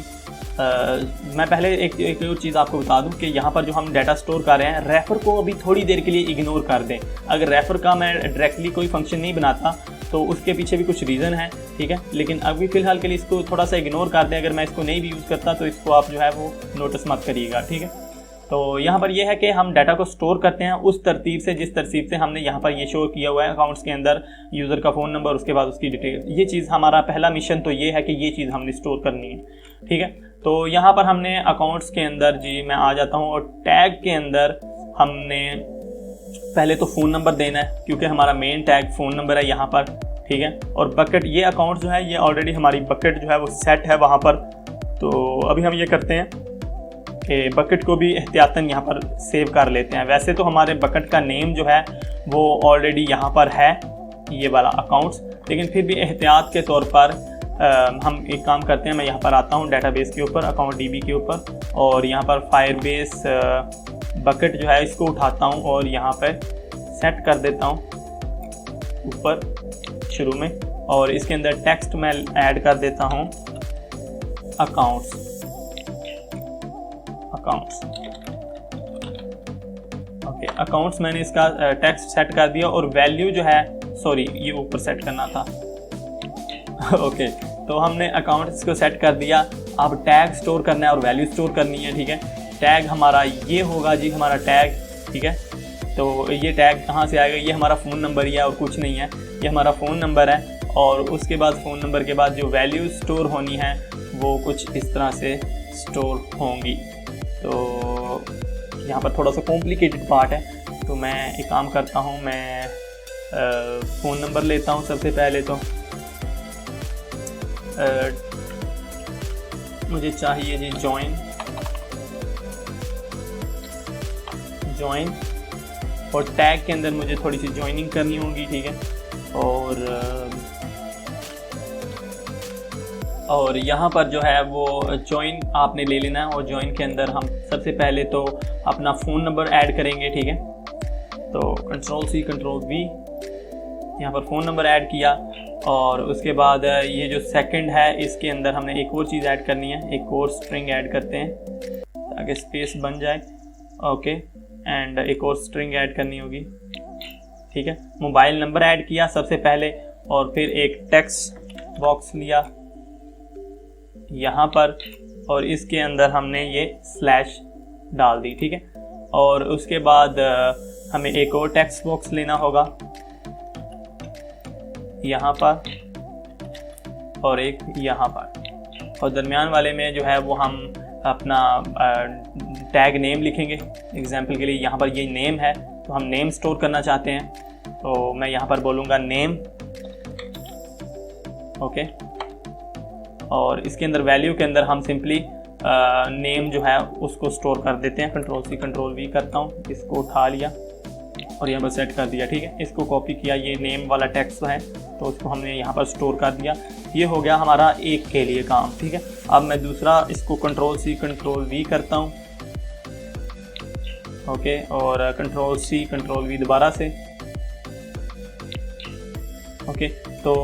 मैं पहले एक और चीज़ आपको बता दूं कि यहाँ पर जो हम डाटा स्टोर कर रहे हैं, रेफ़र को अभी थोड़ी देर के लिए इग्नोर कर दें। अगर रेफ़र का मैं डायरेक्टली कोई फंक्शन नहीं बनाता तो उसके पीछे भी कुछ रीज़न है। ठीक है, लेकिन अभी फ़िलहाल के लिए इसको थोड़ा सा इग्नोर कर दें। अगर मैं इसको नहीं भी यूज़ करता तो इसको आप जो है वो नोटिस मत करिएगा। ठीक है, तो यहाँ पर यह है कि हम डाटा को स्टोर करते हैं उस तरतीब से जिस तरतीब से हमने यहाँ पर ये शो किया हुआ है अकाउंट्स के अंदर, यूज़र का फ़ोन नंबर, उसके बाद उसकी डिटेल। ये चीज़ हमारा पहला मिशन तो ये है कि ये चीज़ हमने स्टोर करनी है। ठीक है, तो यहाँ पर हमने अकाउंट्स के अंदर जी मैं आ जाता हूँ और टैग के अंदर हमने पहले तो फ़ोन नंबर देना है क्योंकि हमारा मेन टैग फ़ोन नंबर है यहाँ पर। ठीक है, और बकेट, ये अकाउंट जो है ये ऑलरेडी हमारी बकेट जो है वो सेट है वहाँ पर। तो अभी हम ये करते हैं कि बकेट को भी एहतियातन यहाँ पर सेव कर लेते हैं। वैसे तो हमारे बकेट का नेम जो है वो ऑलरेडी यहाँ पर है, ये वाला अकाउंट्स, लेकिन फिर भी एहतियात के तौर पर हम एक काम करते हैं। मैं यहाँ पर आता हूँ डेटाबेस के ऊपर, अकाउंट डीबी के ऊपर, और यहाँ पर फायरबेस बकेट जो है इसको उठाता हूँ और यहाँ पर सेट कर देता हूँ ऊपर शुरू में, और इसके अंदर टेक्स्ट मैं ऐड कर देता हूँ अकाउंट्स। ओके, अकाउंट्स मैंने इसका टेक्स्ट सेट कर दिया और वैल्यू जो है, सॉरी ये ऊपर सेट करना था। ओके, तो हमने अकाउंट्स को सेट कर दिया। अब टैग स्टोर करना है और वैल्यू स्टोर करनी है। ठीक है, टैग हमारा ये होगा जी, हमारा टैग। ठीक है, तो ये टैग कहाँ से आएगा, ये हमारा फ़ोन नंबर ही है और कुछ नहीं है, ये हमारा फ़ोन नंबर है। और उसके बाद फ़ोन नंबर के बाद जो वैल्यू स्टोर होनी है वो कुछ इस तरह से स्टोर होंगी। तो यहाँ पर थोड़ा सा कॉम्प्लिकेटेड पार्ट है, तो मैं एक काम करता हूँ, मैं फ़ोन नंबर लेता हूँ सबसे पहले। तो मुझे चाहिए जी ज्वाइन, और टैग के अंदर मुझे थोड़ी सी ज्वाइनिंग करनी होगी। ठीक है, और यहाँ पर जो है वो ज्वाइन आपने ले लेना है, और ज्वाइन के अंदर हम सबसे पहले तो अपना फ़ोन नंबर ऐड करेंगे। ठीक है, तो Ctrl+C Ctrl+V, यहाँ पर फ़ोन नंबर ऐड किया, और उसके बाद ये जो सेकंड है इसके अंदर हमने एक और चीज़ ऐड करनी है, एक और स्ट्रिंग ऐड करते हैं ताकि स्पेस बन जाए। ओके, एंड एक और स्ट्रिंग ऐड करनी होगी। ठीक है, मोबाइल नंबर ऐड किया सबसे पहले, और फिर एक टेक्स्ट बॉक्स लिया यहाँ पर, और इसके अंदर हमने ये स्लैश डाल दी। ठीक है, और उसके बाद हमें एक और टेक्स्ट बॉक्स लेना होगा यहाँ पर और एक यहाँ पर, और दरमियान वाले में जो है वो हम अपना टैग नेम लिखेंगे। एग्जाम्पल के लिए यहाँ पर ये नेम है तो हम नेम स्टोर करना चाहते हैं, तो मैं यहाँ पर बोलूँगा नेम। ओके, और इसके अंदर वैल्यू के अंदर हम सिंपली नेम जो है उसको स्टोर कर देते हैं। Ctrl+C Ctrl+V करता हूँ, इसको उठा लिया और यहाँ पर सेट कर दिया। ठीक है, इसको कॉपी किया, ये नेम वाला टेक्स्ट है तो उसको हमने यहाँ पर स्टोर कर दिया। ये हो गया हमारा एक के लिए काम। ठीक है, अब मैं दूसरा इसको Ctrl+C Ctrl+V करता हूँ। ओके, और Ctrl+C Ctrl+V दोबारा से। ओके, तो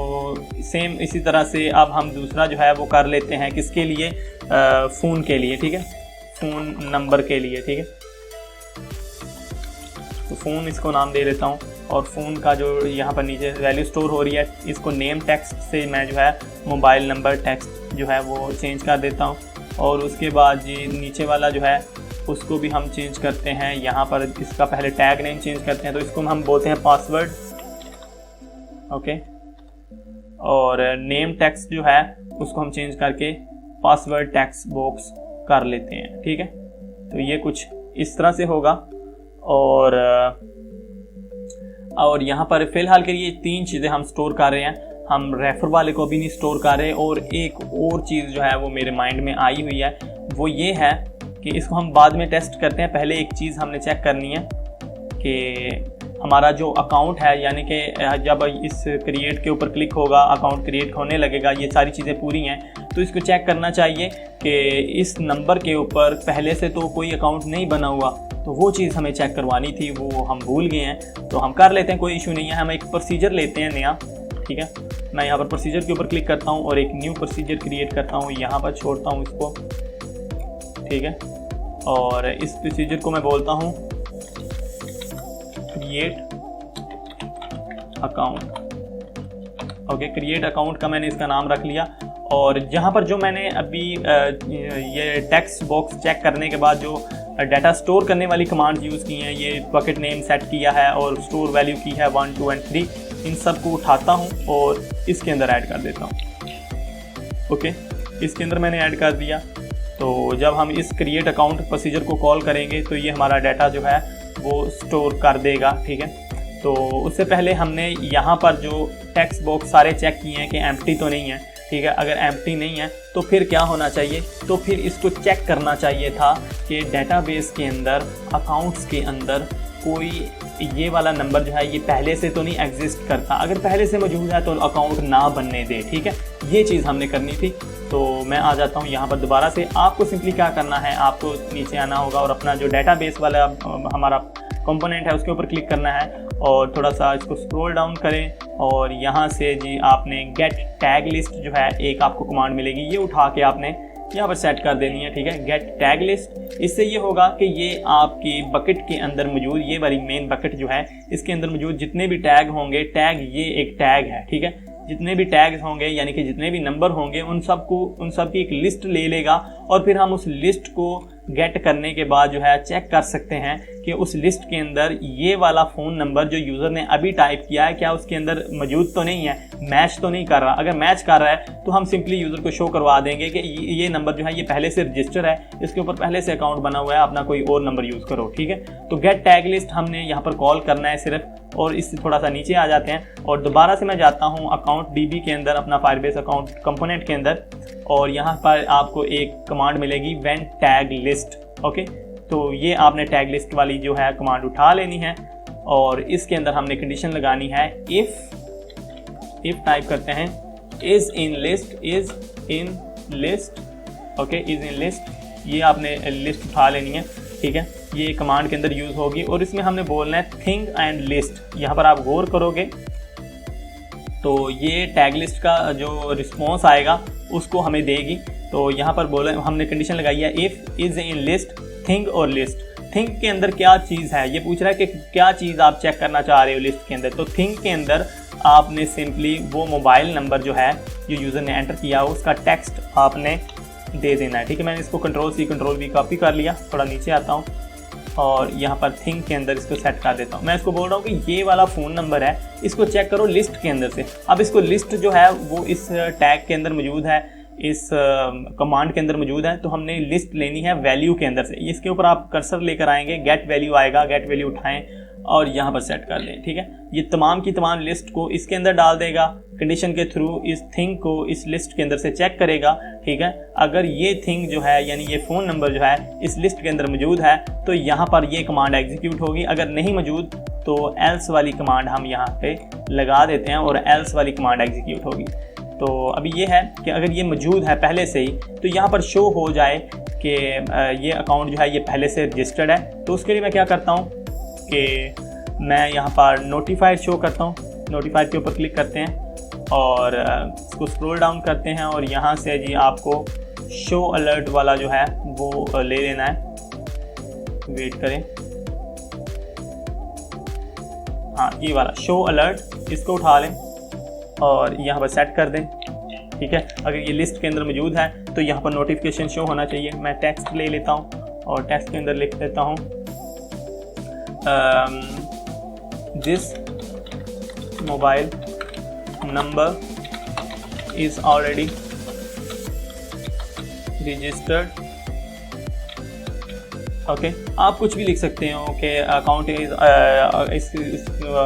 सेम इसी तरह से अब हम दूसरा जो है वो कर लेते हैं, किसके लिए, फ़ोन के लिए। ठीक है, फ़ोन नंबर के लिए। ठीक है, तो फ़ोन इसको नाम दे देता हूँ, और फ़ोन का जो यहाँ पर नीचे वैल्यू स्टोर हो रही है, इसको नेम टेक्स्ट से मैं जो है मोबाइल नंबर टेक्स्ट जो है वो चेंज कर देता हूँ। और उसके बाद ये नीचे वाला जो है उसको भी हम चेंज करते हैं। यहाँ पर इसका पहले टैग नेम चेंज करते हैं, तो इसको हम बोलते हैं पासवर्ड। ओके, और नेम टेक्स्ट जो है उसको हम चेंज करके पासवर्ड टेक्स्ट बॉक्स कर लेते हैं। ठीक है, तो ये कुछ इस तरह से होगा। और यहाँ पर फ़िलहाल के लिए 3 चीज़ें हम स्टोर कर रहे हैं। हम रेफर वाले को भी नहीं स्टोर कर रहे, और एक और चीज़ जो है वो मेरे माइंड में आई हुई है, वो ये है कि इसको हम बाद में टेस्ट करते हैं। पहले एक चीज़ हमने चेक करनी है कि हमारा जो अकाउंट है, यानी कि जब इस क्रिएट के ऊपर क्लिक होगा अकाउंट क्रिएट होने लगेगा, ये सारी चीज़ें पूरी हैं, तो इसको चेक करना चाहिए कि इस नंबर के ऊपर पहले से तो कोई अकाउंट नहीं बना हुआ। तो वो चीज़ हमें चेक करवानी थी, वो हम भूल गए हैं, तो हम कर लेते हैं, कोई इशू नहीं है। हम एक प्रोसीजर लेते हैं नया। ठीक है, मैं यहाँ पर प्रोसीजर के ऊपर क्लिक करता हूँ और एक न्यू प्रोसीजर क्रिएट करता हूँ, यहाँ पर छोड़ता हूँ इसको। ठीक है, और इस प्रोसीजर को मैं बोलता हूँ create account. Okay, create account का मैंने इसका नाम रख लिया। और जहाँ पर जो मैंने अभी ये टेक्स्ट बॉक्स चेक करने के बाद जो डाटा स्टोर करने वाली कमांड यूज़ की हैं, ये बकेट नेम सेट किया है और स्टोर वैल्यू की है 1, 2 और 3, इन सब को उठाता हूँ और इसके अंदर ऐड कर देता हूँ। ओके, इसके अंदर मैंने ऐड कर दिया। तो जब हम इस क्रिएट अकाउंट प्रोसीजर को कॉल करेंगे तो ये हमारा डाटा जो है वो स्टोर कर देगा। ठीक है, तो उससे पहले हमने यहाँ पर जो टेक्स्ट बॉक्स सारे चेक किए हैं कि एम्प्टी तो नहीं है। ठीक है, अगर एम्प्टी नहीं है तो फिर क्या होना चाहिए, तो फिर इसको चेक करना चाहिए था कि डेटाबेस के अंदर अकाउंट्स के अंदर कोई ये वाला नंबर जो है ये पहले से तो नहीं एग्जिस्ट करता। अगर पहले से मौजूद है तो अकाउंट ना बनने दे। ठीक है, ये चीज़ हमने करनी थी। तो मैं आ जाता हूँ यहाँ पर दोबारा से। आपको सिंपली क्या करना है, आपको नीचे आना होगा और अपना जो डेटाबेस वाला हमारा कंपोनेंट है उसके ऊपर क्लिक करना है और थोड़ा सा इसको स्क्रॉल डाउन करें और यहाँ से जी आपने गेट टैग लिस्ट जो है एक आपको कमांड मिलेगी, ये उठा के आपने यहाँ पर सेट कर देनी है। ठीक है, गेट टैग लिस्ट। इससे ये होगा कि ये आपकी बकेट के अंदर मौजूद, ये वाली मेन बकेट जो है इसके अंदर मौजूद जितने भी टैग होंगे, टैग ये एक टैग है। ठीक है, जितने भी टैग्स होंगे यानी कि जितने भी नंबर होंगे उन सब की एक लिस्ट ले लेगा और फिर हम उस लिस्ट को गेट करने के बाद जो है चेक कर सकते हैं कि उस लिस्ट के अंदर ये वाला फ़ोन नंबर जो यूज़र ने अभी टाइप किया है क्या उसके अंदर मौजूद तो नहीं है, मैच तो नहीं कर रहा। अगर मैच कर रहा है तो हम सिंपली यूज़र को शो करवा देंगे कि ये नंबर जो है ये पहले से रजिस्टर है, इसके ऊपर पहले से अकाउंट बना हुआ है, अपना कोई और नंबर यूज़ करो। ठीक है, तो गेट टैग लिस्ट हमने यहाँ पर कॉल करना है सिर्फ, और इससे थोड़ा सा नीचे आ जाते हैं और दोबारा से मैं जाता हूँ अकाउंट DB के अंदर, अपना फायरबेस अकाउंट कंपोनेंट के अंदर, और यहाँ पर आपको एक कमांड मिलेगी व्हेन टैग लिस्ट। ओके, तो ये आपने टैग लिस्ट वाली जो है कमांड उठा लेनी है और इसके अंदर हमने कंडीशन लगानी है इफ टाइप करते हैं is in list. Okay, is in list, ये आपने लिस्ट उठा लेनी है। ठीक है, ये कमांड के अंदर यूज़ होगी और इसमें हमने बोलना है थिंग एंड लिस्ट। यहाँ पर आप गौर करोगे तो ये टैग लिस्ट का जो रिस्पॉन्स आएगा उसको हमें देगी। तो यहाँ पर बोला हमने कंडीशन लगाई है if is in list thing और लिस्ट। थिंग के अंदर क्या चीज़ है ये पूछ रहा है कि क्या चीज़ आप चेक करना चाह रहे हो लिस्ट के अंदर। तो थिंग के अंदर आपने सिंपली वो मोबाइल नंबर जो है जो यूज़र ने एंटर किया हो उसका टेक्स्ट आपने दे देना है। ठीक है, मैंने इसको Ctrl+C Ctrl+V कॉपी कर लिया, थोड़ा नीचे आता हूँ और यहाँ पर थिंग के अंदर इसको सेट कर देता हूँ। मैं इसको बोल रहा हूँ कि ये वाला फ़ोन नंबर है, इसको चेक करो लिस्ट के अंदर से। अब इसको लिस्ट जो है वो इस टैग के अंदर मौजूद है, इस कमांड के अंदर मौजूद है, तो हमने लिस्ट लेनी है वैल्यू के अंदर से। इसके ऊपर आप कर्सर लेकर आएंगे, गेट वैल्यू आएगा, गेट वैल्यू उठाएं और यहाँ पर सेट कर दें। ठीक है, ये तमाम की तमाम लिस्ट को इसके अंदर डाल देगा, कंडीशन के थ्रू इस थिंग को इस लिस्ट के अंदर से चेक करेगा। ठीक है, अगर ये थिंग जो है यानी ये फ़ोन नंबर जो है इस लिस्ट के अंदर मौजूद है तो यहाँ पर ये कमांड एग्जीक्यूट होगी, अगर नहीं मौजूद तो एल्स वाली कमांड हम यहाँ पे लगा देते हैं और एल्स वाली कमांड एग्जीक्यूट होगी। तो अभी ये है कि अगर ये मौजूद है पहले से ही तो यहाँ पर शो हो जाए कि ये अकाउंट जो है ये पहले से रजिस्टर्ड है। तो उसके लिए मैं क्या करता हूँ कि मैं यहाँ पर नोटिफाइड शो करता हूँ। नोटिफाइड के ऊपर क्लिक करते हैं और इसको स्क्रॉल डाउन करते हैं और यहाँ से जी आपको शो अलर्ट वाला जो है वो ले लेना है। वेट करें, हाँ ये वाला शो अलर्ट, इसको उठा लें और यहाँ पर सेट कर दें। ठीक है, अगर ये लिस्ट के अंदर मौजूद है तो यहाँ पर नोटिफिकेशन शो होना चाहिए। मैं टेक्स्ट ले लेता हूँ और टेक्स्ट के अंदर लिख देता हूँ this mobile number is already registered. Okay, आप कुछ भी लिख सकते हो कि अकाउंट इज इस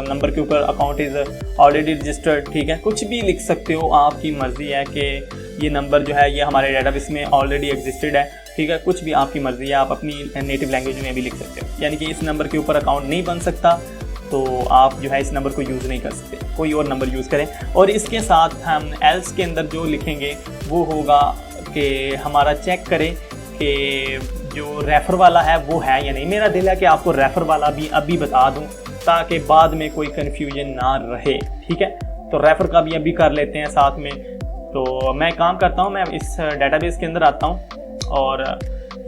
नंबर के ऊपर अकाउंट इज़ ऑलरेडी रजिस्टर्ड। ठीक है, कुछ भी लिख सकते हो, आपकी मर्ज़ी है कि ये नंबर जो है ये हमारे डेटाबेस में ऑलरेडी एग्जिस्टेड है। ठीक है, कुछ भी आपकी मर्ज़ी है, आप अपनी नेटिव लैंग्वेज में भी लिख सकते हो। यानी कि इस नंबर के ऊपर अकाउंट नहीं बन सकता तो आप जो है इस नंबर को यूज़ नहीं कर सकते, कोई और नंबर यूज़ करें। और इसके साथ हम एल्स के अंदर जो लिखेंगे वो होगा कि हमारा चेक करें कि जो रेफ़र वाला है वो है या नहीं। मेरा दिल है कि आपको रेफ़र वाला भी अभी बता दूं ताकि बाद में कोई कन्फ्यूजन ना रहे। ठीक है, तो रेफ़र का भी अभी कर लेते हैं साथ में। तो मैं काम करता हूं, मैं इस डेटाबेस के अंदर आता हूं और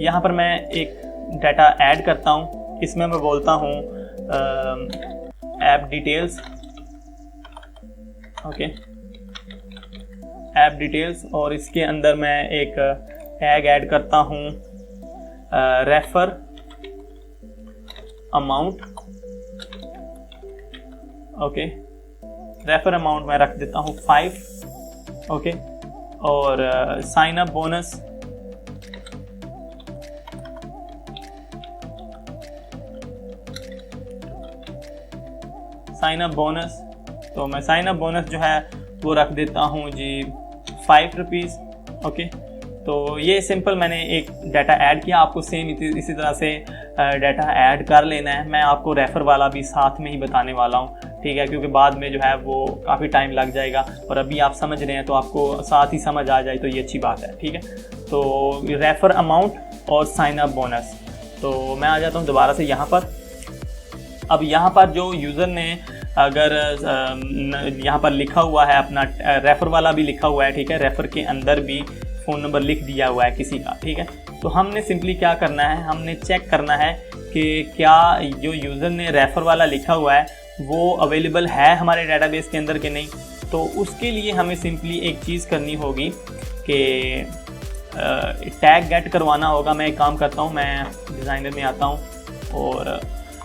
यहां पर मैं एक डाटा ऐड करता हूं। इसमें मैं बोलता हूं app details. Okay, app details, और इसके अंदर मैं एक टैग ऐड करता हूं refer amount. Okay, refer amount मैं रख देता हूं 5। ओके, और साइन अप बोनस तो मैं साइन अप बोनस जो है वो रख देता हूं जी 5 रुपीज़। ओके, तो ये सिंपल मैंने एक डाटा ऐड किया। आपको सेम इसी तरह से डाटा ऐड कर लेना है। मैं आपको रेफ़र वाला भी साथ में ही बताने वाला हूँ। ठीक है, क्योंकि बाद में जो है वो काफ़ी टाइम लग जाएगा और अभी आप समझ रहे हैं तो आपको साथ ही समझ आ जाए तो ये अच्छी बात है। ठीक है, तो रेफ़र अमाउंट और साइन अप बोनस। तो मैं आ जाता हूँ दोबारा से यहाँ पर। अब यहाँ पर जो यूज़र ने अगर यहाँ पर लिखा हुआ है अपना रेफ़र वाला भी लिखा हुआ है। ठीक है, रेफ़र के अंदर भी फ़ोन नंबर लिख दिया हुआ है किसी का। ठीक है, तो हमने सिंपली क्या करना है, हमने चेक करना है कि क्या जो यूज़र ने रेफ़र वाला लिखा हुआ है वो अवेलेबल है हमारे डेटाबेस के अंदर कि नहीं। तो उसके लिए हमें सिंपली एक चीज़ करनी होगी कि टैग गेट करवाना होगा। मैं एक काम करता हूँ, मैं डिज़ाइनर में आता हूँ और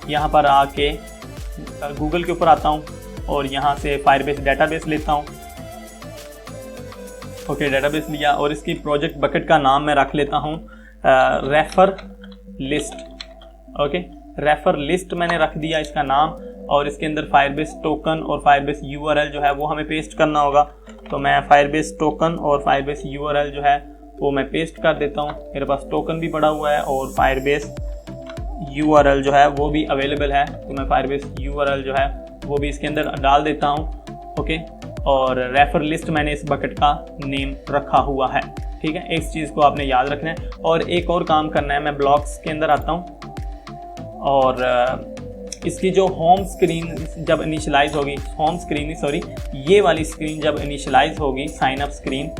यहाँ पर आके गूगल के ऊपर आता हूँ और यहाँ से फायरबेस डेटाबेस लेता हूँ। ओके, डेटाबेस लिया और इसकी प्रोजेक्ट बकेट का नाम मैं रख लेता हूँ refer list. Okay, refer list मैंने रख दिया इसका नाम, और इसके अंदर फायरबेस टोकन और फायरबेस यूआरएल जो है वो हमें पेस्ट करना होगा। तो मैं फायरबेस टोकन और फायरबेस यूआरएल जो है वो मैं पेस्ट कर देता हूँ। मेरे पास टोकन भी पड़ा हुआ है और फायरबेस यूआरएल जो है वो भी अवेलेबल है, तो मैं फायरबेस यूआरएल जो है वो भी इसके अंदर डाल देता हूँ। ओके, और रेफ़र लिस्ट मैंने इस बकेट का नेम रखा हुआ है। ठीक है, इस चीज़ को आपने याद रखना है। और एक और काम करना है, मैं ब्लॉक्स के अंदर आता हूँ और इसकी जो होम स्क्रीन जब इनिशियलाइज होगी, ये वाली स्क्रीन जब इनिशियलाइज होगी, साइन अप स्क्रीन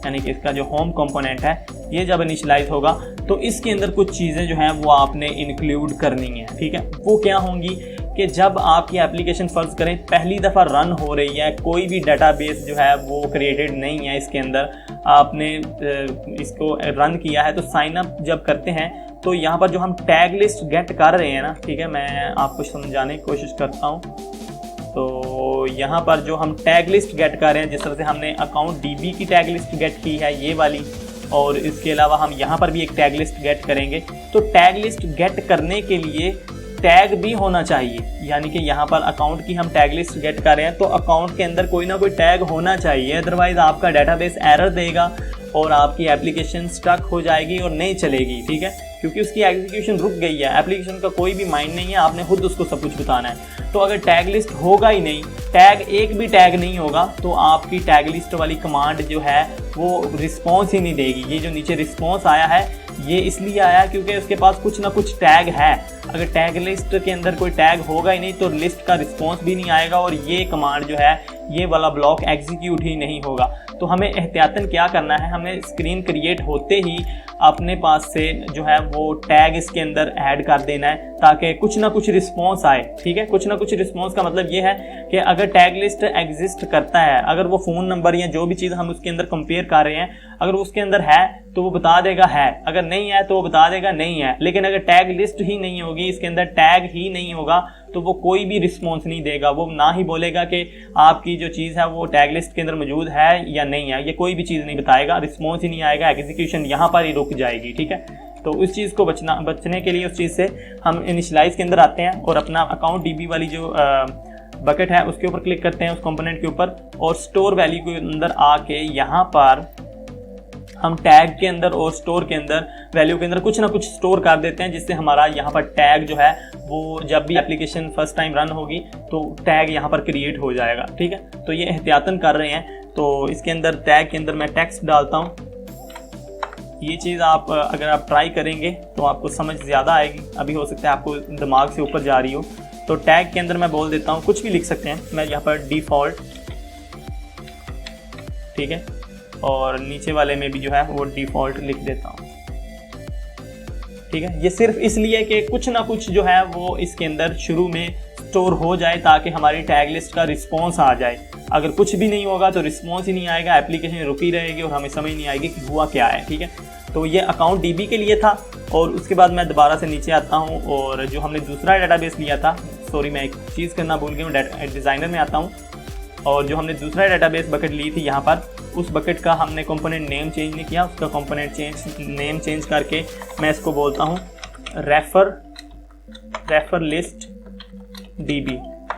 यानी कि इसका जो होम कंपोनेंट है ये जब इनिशियलाइज होगा तो इसके अंदर कुछ चीज़ें जो हैं वो आपने इंक्लूड करनी है। ठीक है, वो क्या होंगी कि जब आपकी एप्लीकेशन फ़र्ज़ करें पहली दफ़ा रन हो रही है, कोई भी डेटाबेस जो है वो क्रिएटेड नहीं है इसके अंदर, आपने इसको रन किया है, तो साइन अप जब करते हैं तो यहाँ पर जो हम टैग लिस्ट गेट कर रहे हैं ना, ठीक है, मैं आपको समझाने की कोशिश करता हूँ। तो यहाँ पर जो हम टैग लिस्ट गेट कर रहे हैं, जिस तरह से हमने अकाउंट डीबी की टैग लिस्ट गेट की है ये वाली, और इसके अलावा हम यहाँ पर भी एक टैग लिस्ट गेट करेंगे। तो टैग लिस्ट गेट करने के लिए टैग भी होना चाहिए, यानी कि यहाँ पर अकाउंट की हम टैग लिस्ट गेट कर रहे हैं तो अकाउंट के अंदर कोई ना कोई टैग होना चाहिए, अदरवाइज़ आपका डेटाबेस एरर देगा और आपकी एप्लीकेशन स्टक हो जाएगी और नहीं चलेगी। ठीक है, क्योंकि उसकी एग्जीक्यूशन रुक गई है। एप्लीकेशन का कोई भी माइंड नहीं है, आपने खुद उसको सब कुछ बताना है। तो अगर टैग लिस्ट होगा ही नहीं, टैग एक भी टैग नहीं होगा, तो आपकी टैग लिस्ट वाली कमांड जो है वो रिस्पॉन्स ही नहीं देगी। ये जो नीचे रिस्पॉन्स आया है ये इसलिए आया है क्योंकि उसके पास कुछ ना कुछ टैग है। अगर टैग लिस्ट के अंदर कोई टैग होगा ही नहीं तो लिस्ट का रिस्पॉन्स भी नहीं आएगा और ये कमांड जो है ये वाला ब्लॉक एग्जीक्यूट ही नहीं होगा। तो हमें एहतियातन क्या करना है, हमें स्क्रीन क्रिएट होते ही अपने पास से जो है वो टैग इसके अंदर ऐड कर देना है ताकि कुछ ना कुछ रिस्पॉन्स आए। ठीक है, कुछ ना कुछ रिस्पॉन्स का मतलब ये है कि अगर टैग लिस्ट एग्जिस्ट करता है, अगर वो फ़ोन नंबर या जो भी चीज़ हम उसके अंदर कंपेयर कर रहे हैं अगर वो उसके अंदर है तो वो बता देगा है, अगर नहीं है तो वो बता देगा नहीं है। लेकिन अगर टैग लिस्ट ही नहीं होगी, इसके अंदर टैग ही नहीं होगा, तो वो कोई भी रिस्पॉन्स नहीं देगा। वो ना ही बोलेगा कि आपकी जो चीज़ है वो टैग लिस्ट के अंदर मौजूद है या नहीं है, ये कोई भी चीज़ नहीं बताएगा, रिस्पॉन्स ही नहीं आएगा, एग्जीक्यूशन यहाँ पर ही रुक जाएगी। ठीक है, तो उस चीज़ को बचने के लिए उस चीज़ से हम इनिशियलाइज के अंदर आते हैं और अपना अकाउंट DB वाली जो बकेट है उसके ऊपर क्लिक करते हैं, उस कंपोनेंट के ऊपर, और स्टोर वैल्यू के अंदर आके यहाँ पर हम टैग के अंदर और स्टोर के अंदर वैल्यू के अंदर कुछ ना कुछ स्टोर कर देते हैं, जिससे हमारा यहाँ पर टैग जो है वो जब भी एप्लीकेशन फर्स्ट टाइम रन होगी तो टैग यहाँ पर क्रिएट हो जाएगा। ठीक है, तो ये एहतियातन कर रहे हैं। तो इसके अंदर टैग के अंदर मैं टेक्स्ट डालता हूँ। ये चीज़ आप अगर आप ट्राई करेंगे तो आपको समझ ज़्यादा आएगी, अभी हो सकता है आपको दिमाग से ऊपर जा रही हो। तो टैग के अंदर मैं बोल देता हूँ, कुछ भी लिख सकते हैं, मैं यहाँ पर डिफ़ॉल्ट, ठीक है, और नीचे वाले में भी जो है वो डिफ़ॉल्ट लिख देता हूँ। ठीक है, ये सिर्फ इसलिए कि कुछ ना कुछ जो है वो इसके अंदर शुरू में स्टोर हो जाए ताकि हमारी टैग लिस्ट का रिस्पॉन्स आ जाए। अगर कुछ भी नहीं होगा तो रिस्पॉन्स ही नहीं आएगा, एप्लीकेशन रुकी रहेगी और हमें समझ नहीं आएगी कि हुआ क्या है। ठीक है, तो ये अकाउंट DB के लिए था। और उसके बाद मैं दोबारा से नीचे आता हूँ और जो हमने दूसरा डेटाबेस लिया था, सॉरी मैं एक चीज़ करना भूल गया हूँ, डिज़ाइनर में आता हूँ और जो हमने दूसरा डेटाबेस बकेट ली थी यहाँ पर, उस बकेट का हमने कंपोनेंट नेम चेंज नहीं किया, उसका कंपोनेंट नेम चेंज करके मैं इसको बोलता हूँ रेफर लिस्ट DB।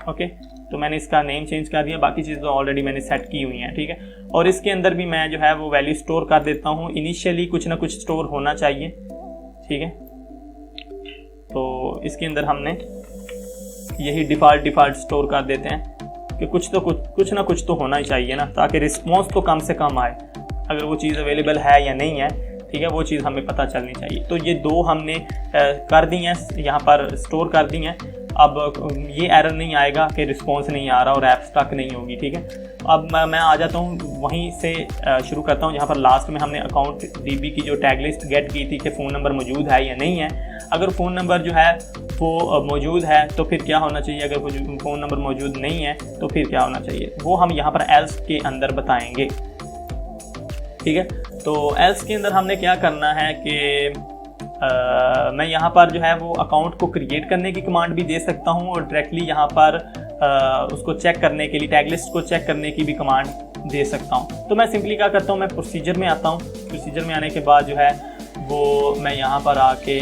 ओके, तो मैंने इसका नेम चेंज कर दिया, बाकी चीज़ तो ऑलरेडी मैंने सेट की हुई हैं। ठीक है, और इसके अंदर भी मैं जो है वो वैल्यू स्टोर कर देता हूँ। इनिशियली कुछ ना कुछ स्टोर होना चाहिए। ठीक है, तो इसके अंदर हमने यही डिफ़ॉल्ट स्टोर कर देते हैं कि कुछ ना कुछ तो होना ही चाहिए ना, ताकि रिस्पॉन्स तो कम से कम आए। अगर वो चीज़ अवेलेबल है या नहीं है, ठीक है, वो चीज़ हमें पता चलनी चाहिए। तो ये दो हमने कर दी हैं, यहाँ पर स्टोर कर दी हैं। अब ये एरर नहीं आएगा कि रिस्पॉन्स नहीं आ रहा और ऐप स्टक नहीं होगी। ठीक है, अब मैं आ जाता हूँ वहीं से शुरू करता हूँ जहाँ पर लास्ट में हमने अकाउंट DB की जो टैग लिस्ट गेट की थी कि फ़ोन नंबर मौजूद है या नहीं है। अगर फ़ोन नंबर जो है वो मौजूद है तो फिर क्या होना चाहिए, अगर फ़ोन नंबर मौजूद नहीं है तो फिर क्या होना चाहिए, वो हम यहाँ पर एल्स के अंदर बताएंगे। ठीक है, तो एल्स के अंदर हमने क्या करना है कि मैं यहाँ पर जो है वो अकाउंट को क्रिएट करने की कमांड भी दे सकता हूँ और डायरेक्टली यहाँ पर उसको चेक करने के लिए, टैग लिस्ट को चेक करने की भी कमांड दे सकता हूँ। तो मैं सिंपली क्या करता हूँ, मैं प्रोसीजर में आता हूँ। प्रोसीजर में आने के बाद जो है वो मैं यहाँ पर आके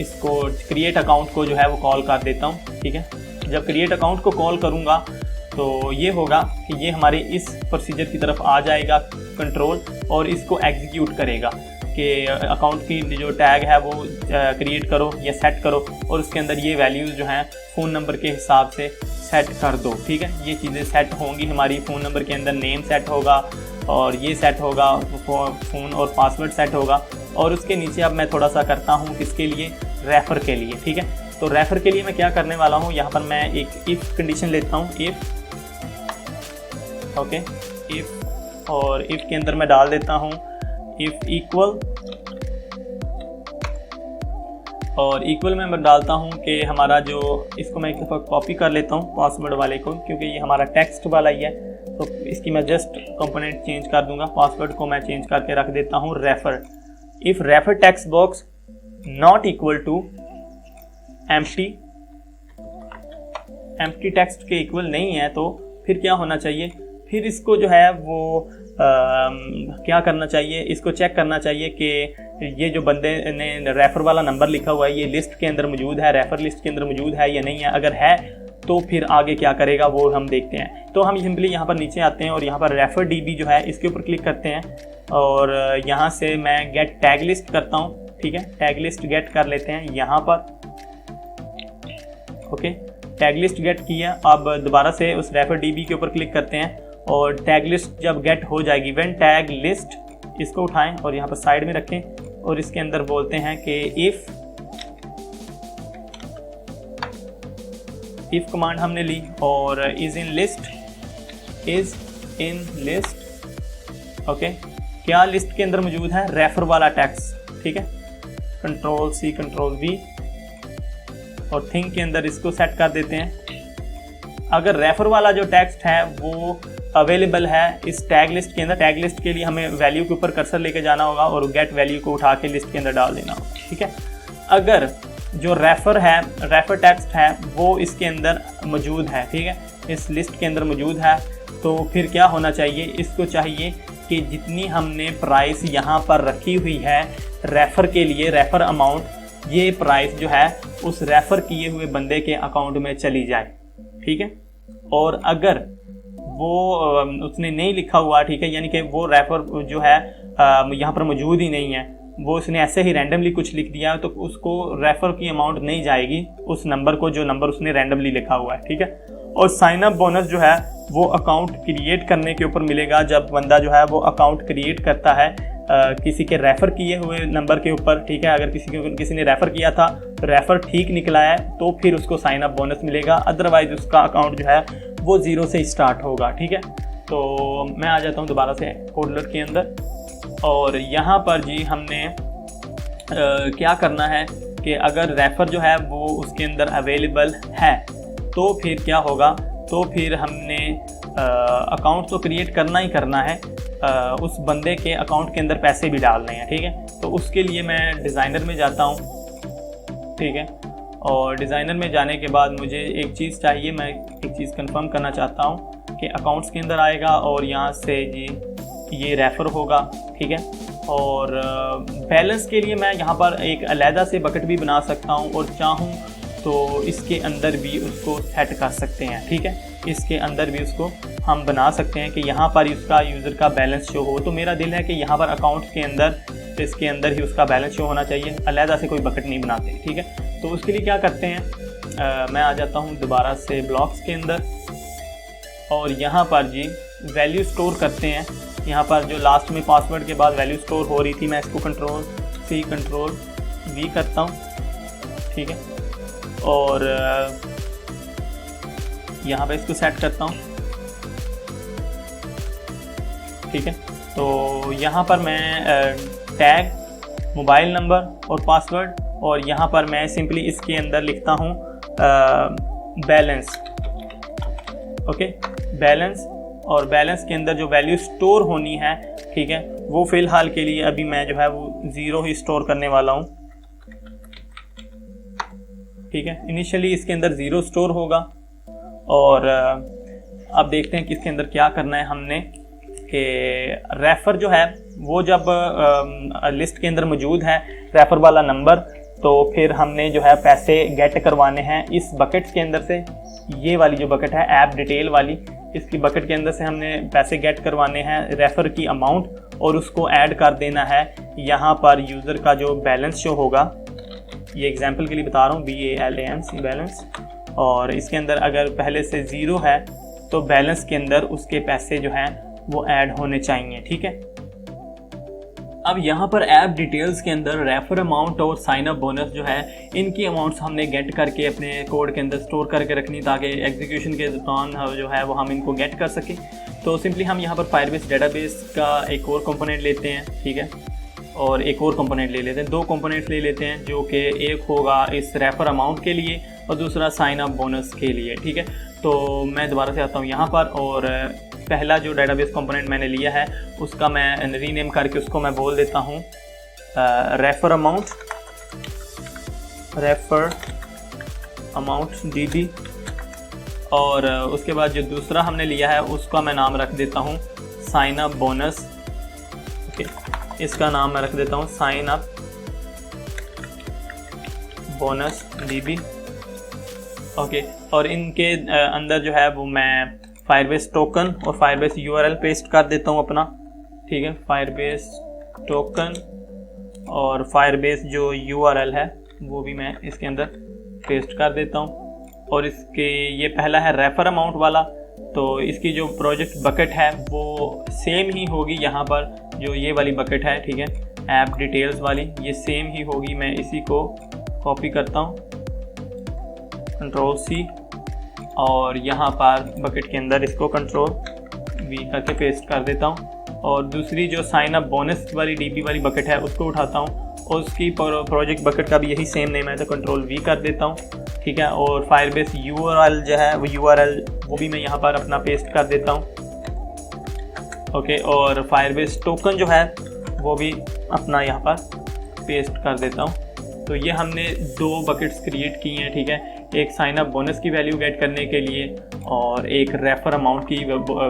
इसको क्रिएट अकाउंट को जो है वो कॉल कर देता हूँ। ठीक है, जब क्रिएट अकाउंट को कॉल करूँगा तो ये होगा कि ये हमारे इस प्रोसीजर की तरफ आ जाएगा कंट्रोल और इसको एग्जीक्यूट करेगा कि अकाउंट की जो टैग है वो क्रिएट करो या सेट करो और उसके अंदर ये वैल्यूज़ जो हैं फ़ोन नंबर के हिसाब से सेट कर दो। ठीक है, ये चीज़ें सेट होंगी हमारी। फ़ोन नंबर के अंदर नेम सेट होगा और ये सेट होगा, फ़ोन और पासवर्ड सेट होगा। और उसके नीचे अब मैं थोड़ा सा करता हूँ किसके लिए, रेफ़र के लिए। ठीक है, तो रेफ़र के लिए मैं क्या करने वाला हूँ, यहाँ पर मैं एक इफ़ कंडीशन लेता हूँ, इफ़, ओके, इफ़, और इफ़ के अंदर मैं डाल देता हूँ इफ़ इक्वल, और इक्वल में मैं डालता हूँ कि हमारा जो, इसको मैं एक दफ़ा कॉपी कर लेता हूँ पासवर्ड वाले को, क्योंकि ये हमारा टेक्स्ट वाला ही है। तो इसकी मैं जस्ट कंपोनेंट चेंज कर दूंगा, पासवर्ड को मैं चेंज करके रख देता हूँ refer. If refer text box not equal to empty text के इक्वल नहीं है तो फिर क्या होना चाहिए, फिर इसको जो है वो क्या करना चाहिए, इसको चेक करना चाहिए कि ये जो बंदे ने रेफ़र वाला नंबर लिखा हुआ है ये लिस्ट के अंदर मौजूद है, रेफ़र लिस्ट के अंदर मौजूद है या नहीं है। अगर है तो फिर आगे क्या करेगा वो हम देखते हैं। तो हम सिंपली यहाँ पर नीचे आते हैं और यहाँ पर रेफ़र DB जो है इसके ऊपर क्लिक करते हैं और यहाँ से मैं गेट टैग लिस्ट करता हूँ। ठीक है। टैग लिस्ट गेट कर लेते हैं यहाँ पर, ओके। टैग लिस्ट गेट किया, अब दोबारा से उस रेफर डीबी के ऊपर क्लिक करते हैं और टैग लिस्ट जब गेट हो जाएगी, व्हेन टैग लिस्ट, इसको उठाएं और यहाँ पर साइड में रखें और इसके अंदर बोलते हैं कि इफ कमांड हमने ली और इज इन लिस्ट, ओके। क्या लिस्ट के अंदर मौजूद है? रेफर वाला टेक्स्ट, ठीक है। कंट्रोल सी कंट्रोल वी और थिंग के अंदर इसको सेट कर देते हैं। अगर रेफर वाला जो टेक्स्ट है वो अवेलेबल है इस टैग लिस्ट के अंदर, टैग लिस्ट के लिए हमें वैल्यू के ऊपर कर्सर लेके जाना होगा और गेट वैल्यू को उठा के लिस्ट के अंदर डाल देना होगा, ठीक है। अगर जो रेफर टेक्स्ट है वो इसके अंदर मौजूद है, ठीक है, इस लिस्ट के अंदर मौजूद है, तो फिर क्या होना चाहिए? इसको चाहिए कि जितनी हमने प्राइस यहाँ पर रखी हुई है रेफर के लिए, रेफर अमाउंट, ये प्राइस जो है उस रेफर किए हुए बंदे के अकाउंट में चली जाए, ठीक है। और अगर वो उसने नहीं लिखा हुआ, ठीक है, यानी कि वो रेफर जो है यहाँ पर मौजूद ही नहीं है, वो उसने ऐसे ही रैंडमली कुछ लिख दिया, तो उसको रेफर की अमाउंट नहीं जाएगी उस नंबर को, जो नंबर उसने रैंडमली लिखा हुआ है, ठीक है। और साइन अप बोनस जो है वो अकाउंट क्रिएट करने के ऊपर मिलेगा, जब बंदा जो है वो अकाउंट क्रिएट करता है किसी के रेफ़र किए हुए नंबर के ऊपर, ठीक है। अगर किसी ने रेफ़र किया था, रेफ़र ठीक निकला है, तो फिर उसको साइन अप बोनस मिलेगा, अदरवाइज उसका अकाउंट जो है वो 0 से स्टार्ट होगा, ठीक है। तो मैं आ जाता हूँ दोबारा से कोडलर के अंदर और यहाँ पर जी हमने क्या करना है कि अगर रेफ़र जो है वो उसके अंदर अवेलेबल है तो फिर क्या होगा, तो फिर हमने अकाउंट तो क्रिएट करना ही करना है, उस बंदे के अकाउंट के अंदर पैसे भी डालने हैं, ठीक है। तो उसके लिए मैं डिज़ाइनर में जाता हूँ, ठीक है। और डिज़ाइनर में जाने के बाद मुझे एक चीज़ चाहिए, मैं एक चीज़ कंफर्म करना चाहता हूँ कि अकाउंट्स के अंदर आएगा और यहाँ से जी ये रेफ़र होगा, ठीक है। और बैलेंस के लिए मैं यहाँ पर एक अलहदा से बकेट भी बना सकता हूँ और चाहूँ तो इसके अंदर भी उसको सेट कर सकते हैं, ठीक है। इसके अंदर भी उसको हम बना सकते हैं कि यहाँ पर उसका यूज़र का बैलेंस शो हो। तो मेरा दिल है कि यहाँ पर अकाउंट के अंदर इसके अंदर ही उसका बैलेंस शो होना चाहिए, अलहदा से कोई बकेट नहीं बनाते, ठीक है। तो उसके लिए क्या करते हैं, मैं आ जाता हूँ दोबारा से ब्लॉक्स के अंदर और यहाँ पर जी वैल्यू स्टोर करते हैं। यहाँ पर जो लास्ट में पासवर्ड के बाद वैल्यू स्टोर हो रही थी, मैं इसको कंट्रोल सी कंट्रोल वी करता हूँ, ठीक है। और यहाँ पे इसको सेट करता हूँ, ठीक है। तो यहाँ पर मैं टैग, मोबाइल नंबर और पासवर्ड, और यहाँ पर मैं सिंपली इसके अंदर लिखता हूँ बैलेंस, ओके, बैलेंस। और बैलेंस के अंदर जो वैल्यू स्टोर होनी है, ठीक है, वो फ़िलहाल के लिए अभी मैं जो है वो 0 ही स्टोर करने वाला हूँ, ठीक है। इनिशियली इसके अंदर 0 स्टोर होगा और अब देखते हैं कि इसके अंदर क्या करना है हमने कि रेफ़र जो है वो जब लिस्ट के अंदर मौजूद है रेफ़र वाला नंबर, तो फिर हमने जो है पैसे गेट करवाने हैं इस बकेट्स के अंदर से। ये वाली जो बकेट है ऐप डिटेल वाली, इसकी बकेट के अंदर से हमने पैसे गेट करवाने हैं, रेफ़र की अमाउंट, और उसको ऐड कर देना है यहाँ पर यूज़र का जो बैलेंस शो होगा। ये एग्जांपल के लिए बता रहा हूँ, BALANCE बैलेंस। और इसके अंदर अगर पहले से 0 है तो बैलेंस के अंदर उसके पैसे जो हैं वो ऐड होने चाहिए, ठीक है। अब यहाँ पर ऐप डिटेल्स के अंदर रेफर अमाउंट और साइन अप बोनस जो है, इनकी अमाउंट्स हमने गेट करके अपने कोड के अंदर स्टोर करके रखनी, ताकि एग्जीक्यूशन के दौरान जो है वो हम इनको गेट कर सकें। तो सिंपली हम यहाँ पर फायरबेस डेटाबेस का एक और कंपोनेंट लेते हैं, ठीक है, और एक और कंपोनेंट ले लेते हैं, 2 कंपोनेंट्स ले लेते हैं, जो कि एक होगा इस रेफर अमाउंट के लिए और दूसरा साइन अप बोनस के लिए, ठीक है। तो मैं दोबारा से आता हूँ यहाँ पर और पहला जो डेटाबेस कंपोनेंट मैंने लिया है उसका मैं रीनेम करके उसको मैं बोल देता हूँ रेफर अमाउंट DB, और उसके बाद जो दूसरा हमने लिया है उसका मैं नाम रख देता हूँ साइन अप बोनस, ओके, इसका नाम मैं रख देता हूँ sign up bonus DB, okay. और इनके अंदर जो है वो मैं फायरबेस टोकन और फायरबेस URL पेस्ट कर देता हूँ अपना, ठीक है, फायरबेस टोकन और फायरबेस जो URL है वो भी मैं इसके अंदर पेस्ट कर देता हूँ। और इसके ये पहला है रेफर अमाउंट वाला, तो इसकी जो प्रोजेक्ट बकेट है वो सेम ही होगी यहाँ पर, जो ये वाली बकेट है, ठीक है, ऐप डिटेल्स वाली, ये सेम ही होगी। मैं इसी को कॉपी करता हूँ, Ctrl+C, और यहाँ पर बकेट के अंदर इसको Ctrl+V करके पेस्ट कर देता हूँ। और दूसरी जो साइन अप बोनस वाली DB वाली बकेट है उसको उठाता हूँ, और उसकी प्रोजेक्ट बकेट का भी यही सेम नेम है, तो Ctrl+V कर देता हूँ, ठीक है। और फायरबेस URL जो है वो URL वो भी मैं यहाँ पर अपना पेस्ट कर देता हूँ, ओके। और फायरबेस टोकन जो है वो भी अपना यहाँ पर पेस्ट कर देता हूँ। तो ये हमने 2 बकेट्स क्रिएट की हैं, ठीक है, एक साइन अप बोनस की वैल्यू गेट करने के लिए और एक रेफर अमाउंट की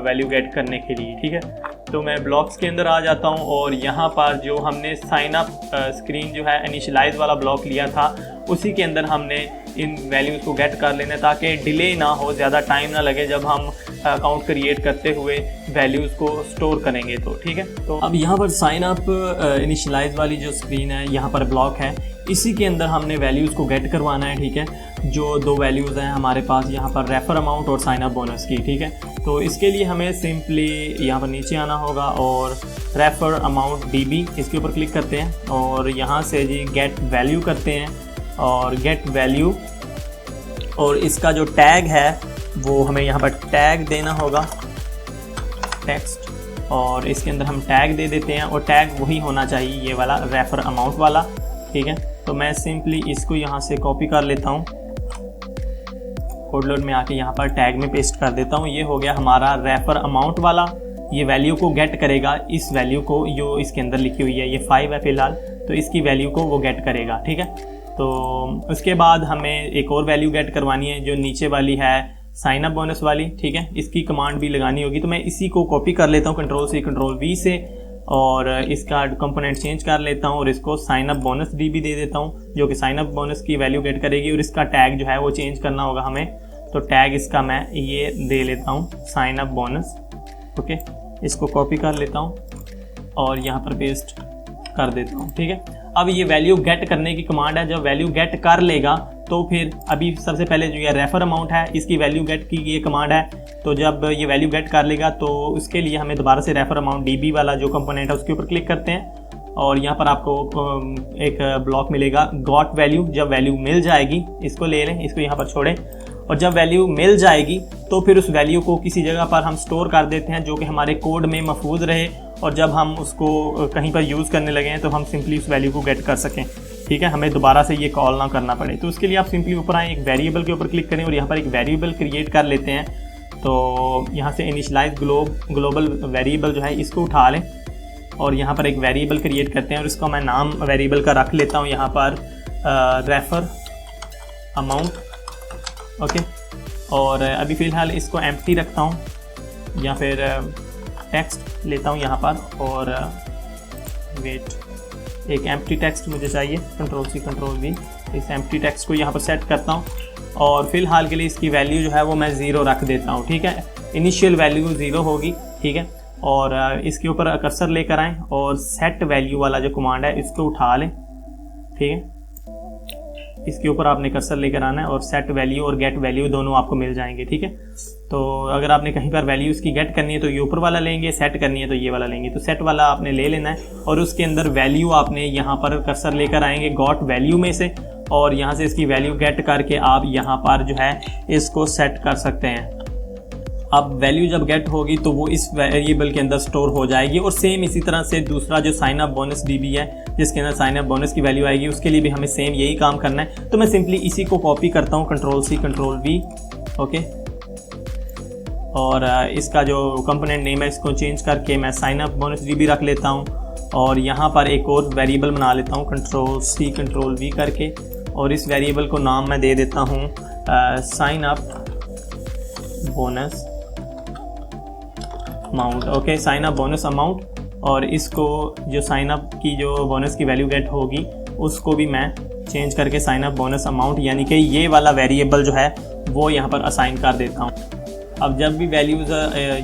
वैल्यू गेट करने के लिए, ठीक है। तो मैं ब्लॉक्स के अंदर आ जाता हूँ और यहाँ पर जो हमने साइन अप स्क्रीन जो है इनिशियलाइज वाला ब्लॉक लिया था उसी के अंदर हमने इन वैल्यूज़ को गेट कर लेना, ताकि डिले ना हो, ज़्यादा टाइम ना लगे जब हम अकाउंट क्रिएट करते हुए वैल्यूज़ को स्टोर करेंगे, तो ठीक है। तो अब यहाँ पर साइन अप इनिशियलाइज वाली जो स्क्रीन है, यहाँ पर ब्लॉक है, इसी के अंदर हमने वैल्यूज़ को गेट करवाना है, ठीक है। जो 2 वैल्यूज़ हैं हमारे पास यहाँ पर रेफर अमाउंट और साइन अप बोनस की, ठीक है। तो इसके लिए हमें सिंपली यहाँ पर नीचे आना होगा और रेफर अमाउंट DB इसके ऊपर क्लिक करते हैं और यहाँ से जी गेट वैल्यू करते हैं और गेट वैल्यू, और इसका जो टैग है वो हमें यहाँ पर टैग देना होगा, टेक्स्ट, और इसके अंदर हम टैग दे देते हैं और टैग वही होना चाहिए ये वाला रेफर अमाउंट वाला, ठीक है। तो मैं सिंपली इसको यहाँ से कॉपी कर लेता हूँ, कोडलोड में आके यहाँ पर टैग में पेस्ट कर देता हूँ। ये हो गया हमारा रेफर अमाउंट वाला, ये वैल्यू को गेट करेगा, इस वैल्यू को जो इसके अंदर लिखी हुई है, ये 5 है फ़िलहाल, तो इसकी वैल्यू को वो गेट करेगा, ठीक है। तो उसके बाद हमें एक और वैल्यू गेट करवानी है जो नीचे वाली है साइन अप बोनस वाली, ठीक है। इसकी कमांड भी लगानी होगी, तो मैं इसी को कॉपी कर लेता हूँ Ctrl+C Ctrl+V से, और इसका कंपोनेंट चेंज कर लेता हूँ और इसको साइन अप बोनस DB दे देता हूँ, जो कि साइन अप बोनस की वैल्यू गेट करेगी। और इसका टैग जो है वो चेंज करना होगा हमें, तो टैग इसका मैं ये दे लेता हूँ साइन अप बोनस, ओके। इसको कॉपी कर लेता हूँ और यहाँ पर पेस्ट कर देता हूँ, ठीक है। अब ये वैल्यू गेट करने की कमांड है, जब वैल्यू गेट कर लेगा तो फिर अभी सबसे पहले जो ये रेफर अमाउंट है इसकी वैल्यू गेट की ये कमांड है, तो जब ये वैल्यू गेट कर लेगा तो उसके लिए हमें दोबारा से रेफर अमाउंट DB वाला जो कंपोनेंट है उसके ऊपर क्लिक करते हैं और यहाँ पर आपको एक ब्लॉक मिलेगा गॉट वैल्यू। जब वैल्यू मिल जाएगी, इसको ले लें, इसको यहाँ पर छोड़ें, और जब वैल्यू मिल जाएगी तो फिर उस वैल्यू को किसी जगह पर हम स्टोर कर देते हैं जो कि हमारे कोड में महफूज रहे, और जब हम उसको कहीं पर यूज़ करने लगे हैं तो हम सिंपली उस वैल्यू को गेट कर सकें, ठीक है, हमें दोबारा से ये कॉल ना करना पड़े। तो उसके लिए आप सिंपली ऊपर आएँ, एक वेरिएबल के ऊपर क्लिक करें और यहाँ पर एक वेरिएबल क्रिएट कर लेते हैं। तो यहाँ से इनिशियलाइज ग्लोबल वेरिएबल जो है इसको उठा लें और यहाँ पर एक वेरिएबल क्रिएट करते हैं और इसको मैं नाम वेरिएबल का रख लेता हूँ यहाँ पर रेफर अमाउंट, ओके। और अभी फ़िलहाल इसको एम्प्टी रखता हूँ या फिर टेक्स्ट लेता हूँ यहाँ पर, और वेट, एक एम्प्टी टेक्स्ट मुझे चाहिए, Ctrl+C Ctrl+V, इस एम्प्टी टेक्स्ट को यहाँ पर सेट करता हूँ और फ़िलहाल के लिए इसकी वैल्यू जो है वो मैं 0 रख देता हूँ, ठीक है। इनिशियल वैल्यू 0 होगी, ठीक है। और इसके ऊपर कर्सर लेकर आएँ और सेट वैल्यू वाला जो कमांड है इसको उठा लें, ठीक है। इसके ऊपर आपने कर्सर लेकर आना है और सेट वैल्यू और गेट वैल्यू दोनों आपको मिल जाएंगे, ठीक है। तो अगर आपने कहीं पर वैल्यू इसकी गेट करनी है तो ये ऊपर वाला लेंगे, सेट करनी है तो ये वाला लेंगे, तो सेट वाला आपने ले लेना है और उसके अंदर वैल्यू आपने यहाँ पर कर्सर लेकर आएंगे गॉट वैल्यू में से, और यहाँ से इसकी वैल्यू गेट करके आप यहाँ पर जो है इसको सेट कर सकते हैं। अब वैल्यू जब गेट होगी तो वो इस वेरिएबल के अंदर स्टोर हो जाएगी, और सेम इसी तरह से दूसरा जो साइन अप बोनस DB है जिसके अंदर साइन अप बोनस की वैल्यू आएगी उसके लिए भी हमें सेम यही काम करना है। तो मैं सिंपली इसी को कॉपी करता हूँ Ctrl+C Ctrl+V, ओके। और इसका जो कंपोनेंट नेम है इसको चेंज करके मैं साइन अप बोनस DB रख लेता हूँ और यहाँ पर एक और वेरिएबल बना लेता हूँ Ctrl+C Ctrl+V करके, और इस वेरिएबल को नाम मैं दे देता हूँ sign up bonus amount, okay, sign up bonus amount. और इसको जो साइन अप की जो बोनस की वैल्यू गेट होगी उसको भी मैं चेंज करके साइन अप बोनस अमाउंट यानी कि ये वाला वेरिएबल जो है वो यहाँ पर असाइन कर देता हूँ। अब जब भी वैल्यूज़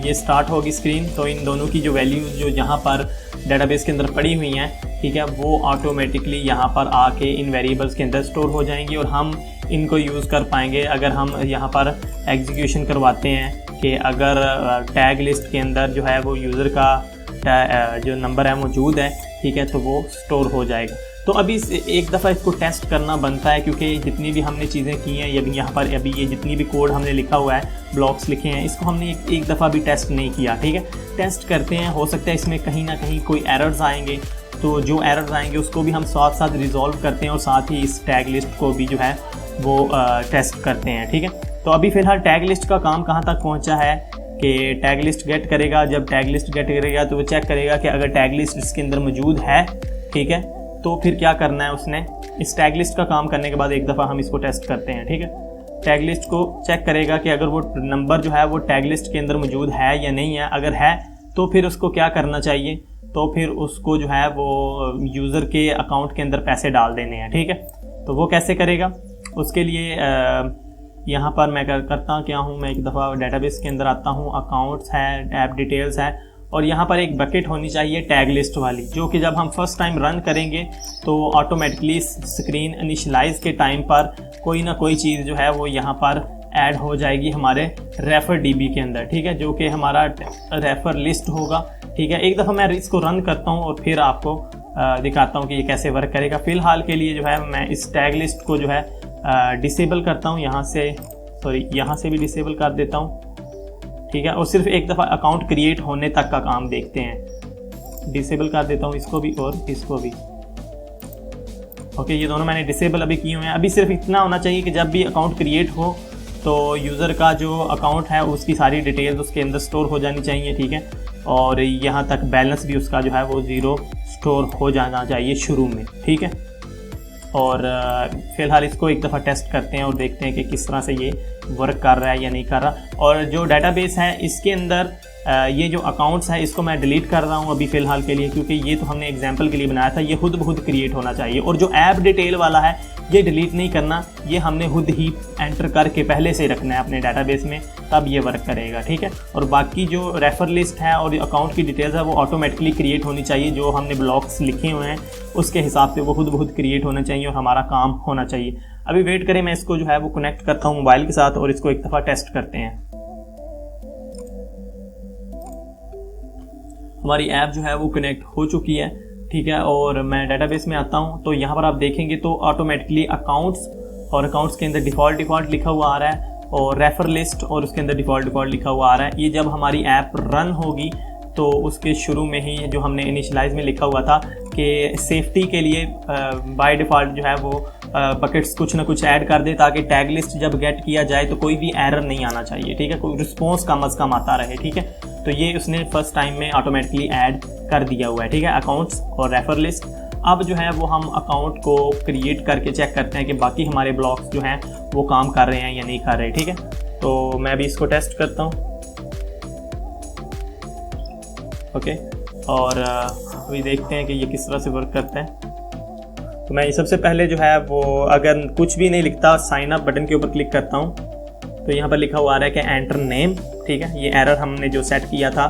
ये स्टार्ट होगी स्क्रीन, तो इन दोनों की जो वैल्यूज़ जो यहाँ पर डेटाबेस के अंदर पड़ी हुई हैं ठीक है, वो ऑटोमेटिकली यहाँ पर आके इन वेरिएबल्स के अंदर स्टोर हो जाएंगी और हम इनको यूज़ कर पाएंगे अगर हम यहाँ पर एग्जीक्यूशन करवाते हैं कि अगर टैग लिस्ट के अंदर जो है वो यूज़र का जो नंबर है मौजूद है, ठीक है, तो वो स्टोर हो जाएगा। तो अभी एक दफ़ा इसको टेस्ट करना बनता है, क्योंकि जितनी भी हमने चीज़ें की हैं यहाँ पर अभी ये जितनी भी कोड हमने लिखा हुआ है, ब्लॉक्स लिखे हैं, इसको हमने एक दफ़ा भी टेस्ट नहीं किया। ठीक है, टेस्ट करते हैं, हो सकता है इसमें कहीं ना कहीं कोई एरर्स आएंगे, तो जो एरर्स आएंगे उसको भी हम साथ साथ रिजॉल्व करते हैं और साथ ही इस टैग लिस्ट को भी जो है वो टेस्ट करते हैं। ठीक है, तो अभी फ़िलहाल टैग लिस्ट का काम कहाँ तक पहुँचा है कि टैग लिस्ट गेट करेगा। जब टैग लिस्ट गेट करेगा तो वो चेक करेगा कि अगर टैग लिस्ट इसके अंदर मौजूद है, ठीक है, तो फिर क्या करना है उसने। इस टैग लिस्ट का काम करने के बाद एक दफ़ा हम इसको टेस्ट करते हैं। ठीक है, टैग लिस्ट को चेक करेगा कि अगर वो नंबर जो है वो टैग लिस्ट के अंदर मौजूद है या नहीं है। अगर है तो फिर उसको क्या करना चाहिए, तो फिर उसको जो है वो यूज़र के अकाउंट के अंदर पैसे डाल देने हैं। ठीक है, तो वो कैसे करेगा, उसके लिए यहाँ पर मैं करता क्या हूँ, मैं एक दफ़ा डेटाबेस के अंदर आता हूँ, अकाउंट्स है, ऐप डिटेल्स है, और यहाँ पर एक बकेट होनी चाहिए टैग लिस्ट वाली, जो कि जब हम फर्स्ट टाइम रन करेंगे तो ऑटोमेटिकली स्क्रीन इनिशियलाइज के टाइम पर कोई ना कोई चीज़ जो है वो यहाँ पर ऐड हो जाएगी हमारे रेफर डीबी के अंदर। ठीक है, जो कि हमारा रेफर लिस्ट होगा। ठीक है, एक दफ़ा मैं इसको रन करता हूँ और फिर आपको दिखाता हूँ कि ये कैसे वर्क करेगा। फ़िलहाल के लिए जो है मैं इस टैग लिस्ट को जो है डिसेबल करता हूँ, यहाँ से भी डिसेबल कर देता हूँ। ठीक है, और सिर्फ एक दफ़ा अकाउंट क्रिएट होने तक का काम देखते हैं। डिसेबल कर देता हूँ इसको भी और इसको भी। ओके, ये दोनों मैंने डिसेबल अभी किए हुए हैं। अभी सिर्फ इतना होना चाहिए कि जब भी अकाउंट क्रिएट हो तो यूज़र का जो अकाउंट है उसकी सारी डिटेल्स उसके अंदर स्टोर हो जानी चाहिए। ठीक है, और यहाँ तक बैलेंस भी उसका जो है वो 0 स्टोर हो जाना चाहिए शुरू में। ठीक है, और फ़िलहाल इसको एक दफ़ा टेस्ट करते हैं और देखते हैं कि किस तरह से ये वर्क कर रहा है या नहीं कर रहा। और जो डेटाबेस है इसके अंदर ये जो अकाउंट्स है इसको मैं डिलीट कर रहा हूँ अभी फ़िलहाल के लिए, क्योंकि ये तो हमने एग्जांपल के लिए बनाया था, ये खुद ब खुद क्रिएट होना चाहिए। और जो ऐप डिटेल वाला है ये डिलीट नहीं करना, ये हमने खुद ही एंटर करके पहले से रखना है अपने डेटाबेस में, तब ये वर्क करेगा। ठीक है, और बाकी जो रेफर लिस्ट है और अकाउंट की डिटेल्स है वो ऑटोमेटिकली क्रिएट होनी चाहिए। जो हमने ब्लॉक्स लिखे हुए हैं उसके हिसाब से वो खुद ब खुद क्रिएट होना चाहिए और हमारा काम होना चाहिए। अभी वेट करें, मैं इसको जो है वो कनेक्ट करता हूँ मोबाइल के साथ और इसको एक दफ़ा टेस्ट करते हैं। हमारी ऐप जो है वो कनेक्ट हो चुकी है। ठीक है, और मैं डेटाबेस में आता हूँ तो यहाँ पर आप देखेंगे तो ऑटोमेटिकली अकाउंट्स और अकाउंट्स के अंदर डिफ़ॉल्ट लिखा हुआ आ रहा है, और रेफर लिस्ट और उसके अंदर डिफ़ॉल्ट लिखा हुआ आ रहा है। ये जब हमारी ऐप रन होगी तो उसके शुरू में ही जो हमने इनिशियलाइज में लिखा हुआ था कि सेफ्टी के लिए बाय डिफ़ॉल्ट जो है वो बकेट्स कुछ ना कुछ ऐड कर दे, ताकि टैग लिस्ट जब गेट किया जाए तो कोई भी एरर नहीं आना चाहिए। ठीक है, कोई रिस्पॉन्स कम अज़ कम आता रहे। ठीक है, तो ये उसने फर्स्ट टाइम में ऑटोमेटिकली ऐड कर दिया हुआ है। ठीक है, अकाउंट्स और रेफर लिस्ट। अब जो है वो हम अकाउंट को क्रिएट करके चेक करते हैं कि बाकी हमारे ब्लॉक्स जो हैं वो काम कर रहे हैं या नहीं कर रहे। ठीक है, तो मैं भी इसको टेस्ट करता हूँ। ओके, और अभी देखते हैं कि ये किस तरह से वर्क करता है। तो मैं सबसे पहले जो है वो अगर कुछ भी नहीं लिखता, साइन अप बटन के ऊपर क्लिक करता हूँ तो यहाँ पर लिखा हुआ आ रहा है कि एंटर नेम। ठीक है, ये एरर हमने जो सेट किया था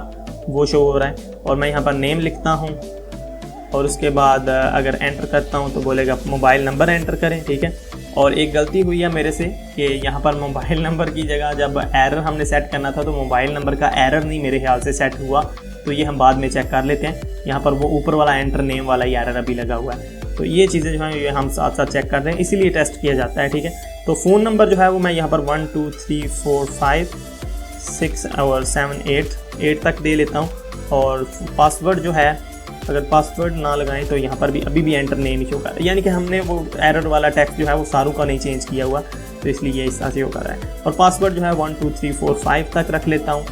वो शो हो रहा है, और मैं यहाँ पर नेम लिखता हूँ और उसके बाद अगर एंटर करता हूँ तो बोलेगा मोबाइल नंबर एंटर करें। ठीक है, और एक गलती हुई है मेरे से कि यहाँ पर मोबाइल नंबर की जगह जब एरर हमने सेट करना था तो मोबाइल नंबर का एरर नहीं मेरे ख्याल से सेट हुआ, तो ये हम बाद में चेक कर लेते हैं। यहाँ पर वो ऊपर वाला एंटर नेम वाला ही एरर अभी लगा हुआ है, तो ये चीज़ें जो हैं ये हम साथ साथ चेक कर रहे हैं, इसीलिए टेस्ट किया जाता है। ठीक है, तो फ़ोन नंबर जो है वो मैं यहाँ पर 1 2 3 4 5 6 और 7 8 तक दे लेता हूँ। और पासवर्ड जो है, अगर पासवर्ड ना लगाएं तो यहाँ पर भी अभी भी एंटर नहीं शो कर रहा है, यानी कि हमने वो एरर वाला टेक्स्ट जो है वो सारू का नहीं चेंज किया हुआ, तो इसलिए ये इस तरह से हो कर रहा है। और पासवर्ड जो है 1 2 3 4 5 तक रख लेता हूँ।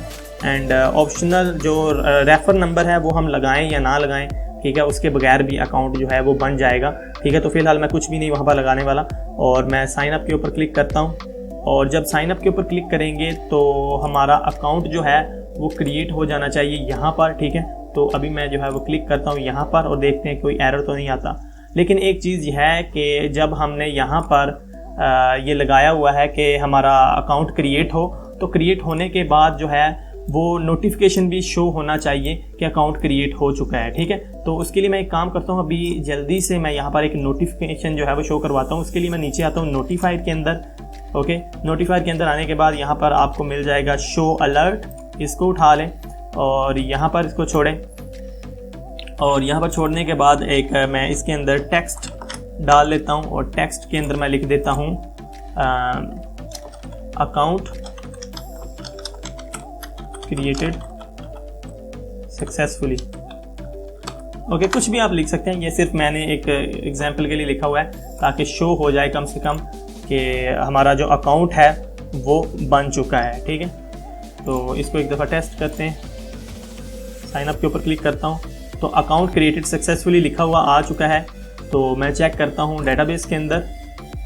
एंड ऑप्शनल जो रेफर नंबर है वो हम लगाएं या ना लगाएं, ठीक है, उसके बगैर भी अकाउंट जो है वो बन जाएगा। ठीक है, तो फिलहाल मैं कुछ भी नहीं वहाँ पर लगाने वाला, और मैं साइन अप के ऊपर क्लिक करता हूँ। और जब साइन अप के ऊपर क्लिक करेंगे तो हमारा अकाउंट जो है वो क्रिएट हो जाना चाहिए यहाँ पर। ठीक है, तो अभी मैं जो है वो क्लिक करता हूँ यहाँ पर और देखते हैं कोई एरर तो नहीं आता। लेकिन एक चीज़ यह है कि जब हमने यहाँ पर ये लगाया हुआ है कि हमारा अकाउंट क्रिएट हो, तो क्रिएट होने के बाद जो है वो नोटिफिकेशन भी शो होना चाहिए कि अकाउंट क्रिएट हो चुका है। ठीक है, तो उसके लिए मैं एक काम करता हूँ, अभी जल्दी से मैं यहाँ पर एक नोटिफिकेशन जो है वो शो करवाता हूँ। उसके लिए मैं नीचे आता हूँ नोटिफायर के अंदर। ओके, नोटिफायर के अंदर आने के बाद यहाँ पर आपको मिल जाएगा शो अलर्ट। इसको उठा लें और यहाँ पर इसको छोड़ें, और यहाँ पर छोड़ने के बाद एक मैं इसके अंदर टेक्स्ट डाल लेता हूँ, और टेक्स्ट के अंदर मैं लिख देता हूँ अकाउंट क्रिएटेड सक्सेसफुली। ओके, कुछ भी आप लिख सकते हैं, ये सिर्फ मैंने एक एग्जांपल के लिए लिखा हुआ है ताकि शो हो जाए कम से कम कि हमारा जो अकाउंट है वो बन चुका है। ठीक है, तो इसको एक दफ़ा टेस्ट करते हैं। साइन अप के ऊपर क्लिक करता हूँ तो अकाउंट क्रिएटेड सक्सेसफुली लिखा हुआ आ चुका है। तो मैं चेक करता हूँ डेटाबेस के अंदर,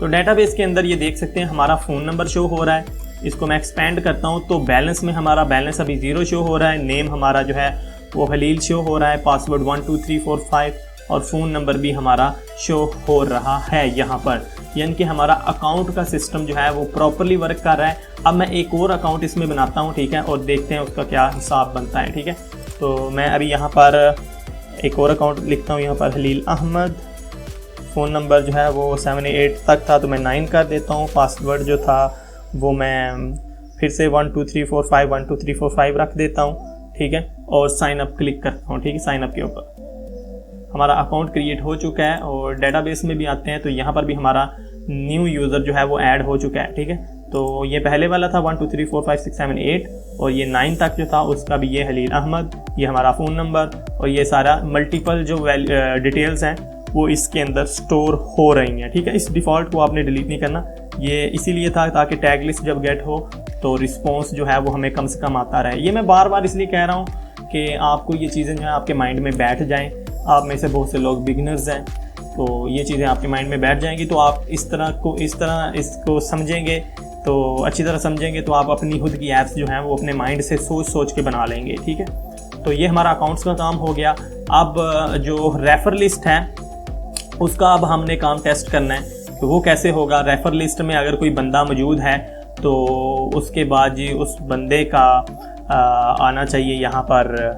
तो डेटाबेस के अंदर ये देख सकते हैं हमारा फ़ोन नंबर शो हो रहा है। इसको मैं एक्सपेंड करता हूँ तो बैलेंस में हमारा बैलेंस अभी 0 शो हो रहा है। नेम हमारा जो है वो हलील शो हो रहा है, पासवर्ड 1 2 3 4 5, और फ़ोन नंबर भी हमारा शो हो रहा है यहाँ पर, यानी कि हमारा अकाउंट का सिस्टम जो है वो प्रॉपरली वर्क कर रहा है। अब मैं एक और अकाउंट इसमें बनाता हूँ, ठीक है, और देखते हैं उसका क्या हिसाब बनता है। ठीक है, तो मैं अभी यहाँ पर एक और अकाउंट लिखता हूँ, यहाँ पर हलील अहमद। फ़ोन नंबर जो है वो 78 तक था तो मैं 9 कर देता हूँ। पासवर्ड जो था वो मैं फिर से 1 2 3 4 5 1 2 3 4 5 रख देता हूँ। ठीक है, और साइन अप क्लिक करता हूँ। ठीक है, साइन अप के ऊपर हमारा अकाउंट क्रिएट हो चुका है, और डेटाबेस में भी आते हैं तो यहाँ पर भी हमारा न्यू यूज़र जो है वो ऐड हो चुका है। ठीक है, तो ये पहले वाला था 1 2 3 4 5 6 7 8, और ये 9 तक जो था उसका भी ये हलील अहमद, ये हमारा फ़ोन नंबर, और ये सारा मल्टीपल जो डिटेल्स हैं वो इसके अंदर स्टोर हो रही हैं। ठीक है, इस डिफ़ॉल्ट को आपने डिलीट नहीं करना, ये इसीलिए था ताकि टैग लिस्ट जब गेट हो तो रिस्पॉन्स जो है वो हमें कम से कम आता रहे। ये मैं बार बार इसलिए कह रहा हूँ कि आपको ये चीज़ें जो है आपके माइंड में बैठ जाएँ। आप में से बहुत से लोग बिगनर्स हैं, तो ये चीज़ें आपके माइंड में बैठ जाएंगी, तो आप इस तरह इसको समझेंगे, तो अच्छी तरह समझेंगे तो आप अपनी खुद की ऐप्स जो हैं वो अपने माइंड से सोच के बना लेंगे। ठीक है, तो ये हमारा अकाउंट्स का काम हो गया। अब जो रेफर लिस्ट है उसका अब हमने काम टेस्ट करना है। तो वो कैसे होगा? रेफर लिस्ट में अगर कोई बंदा मौजूद है तो उसके बाद जी उस बंदे का आना चाहिए, यहाँ पर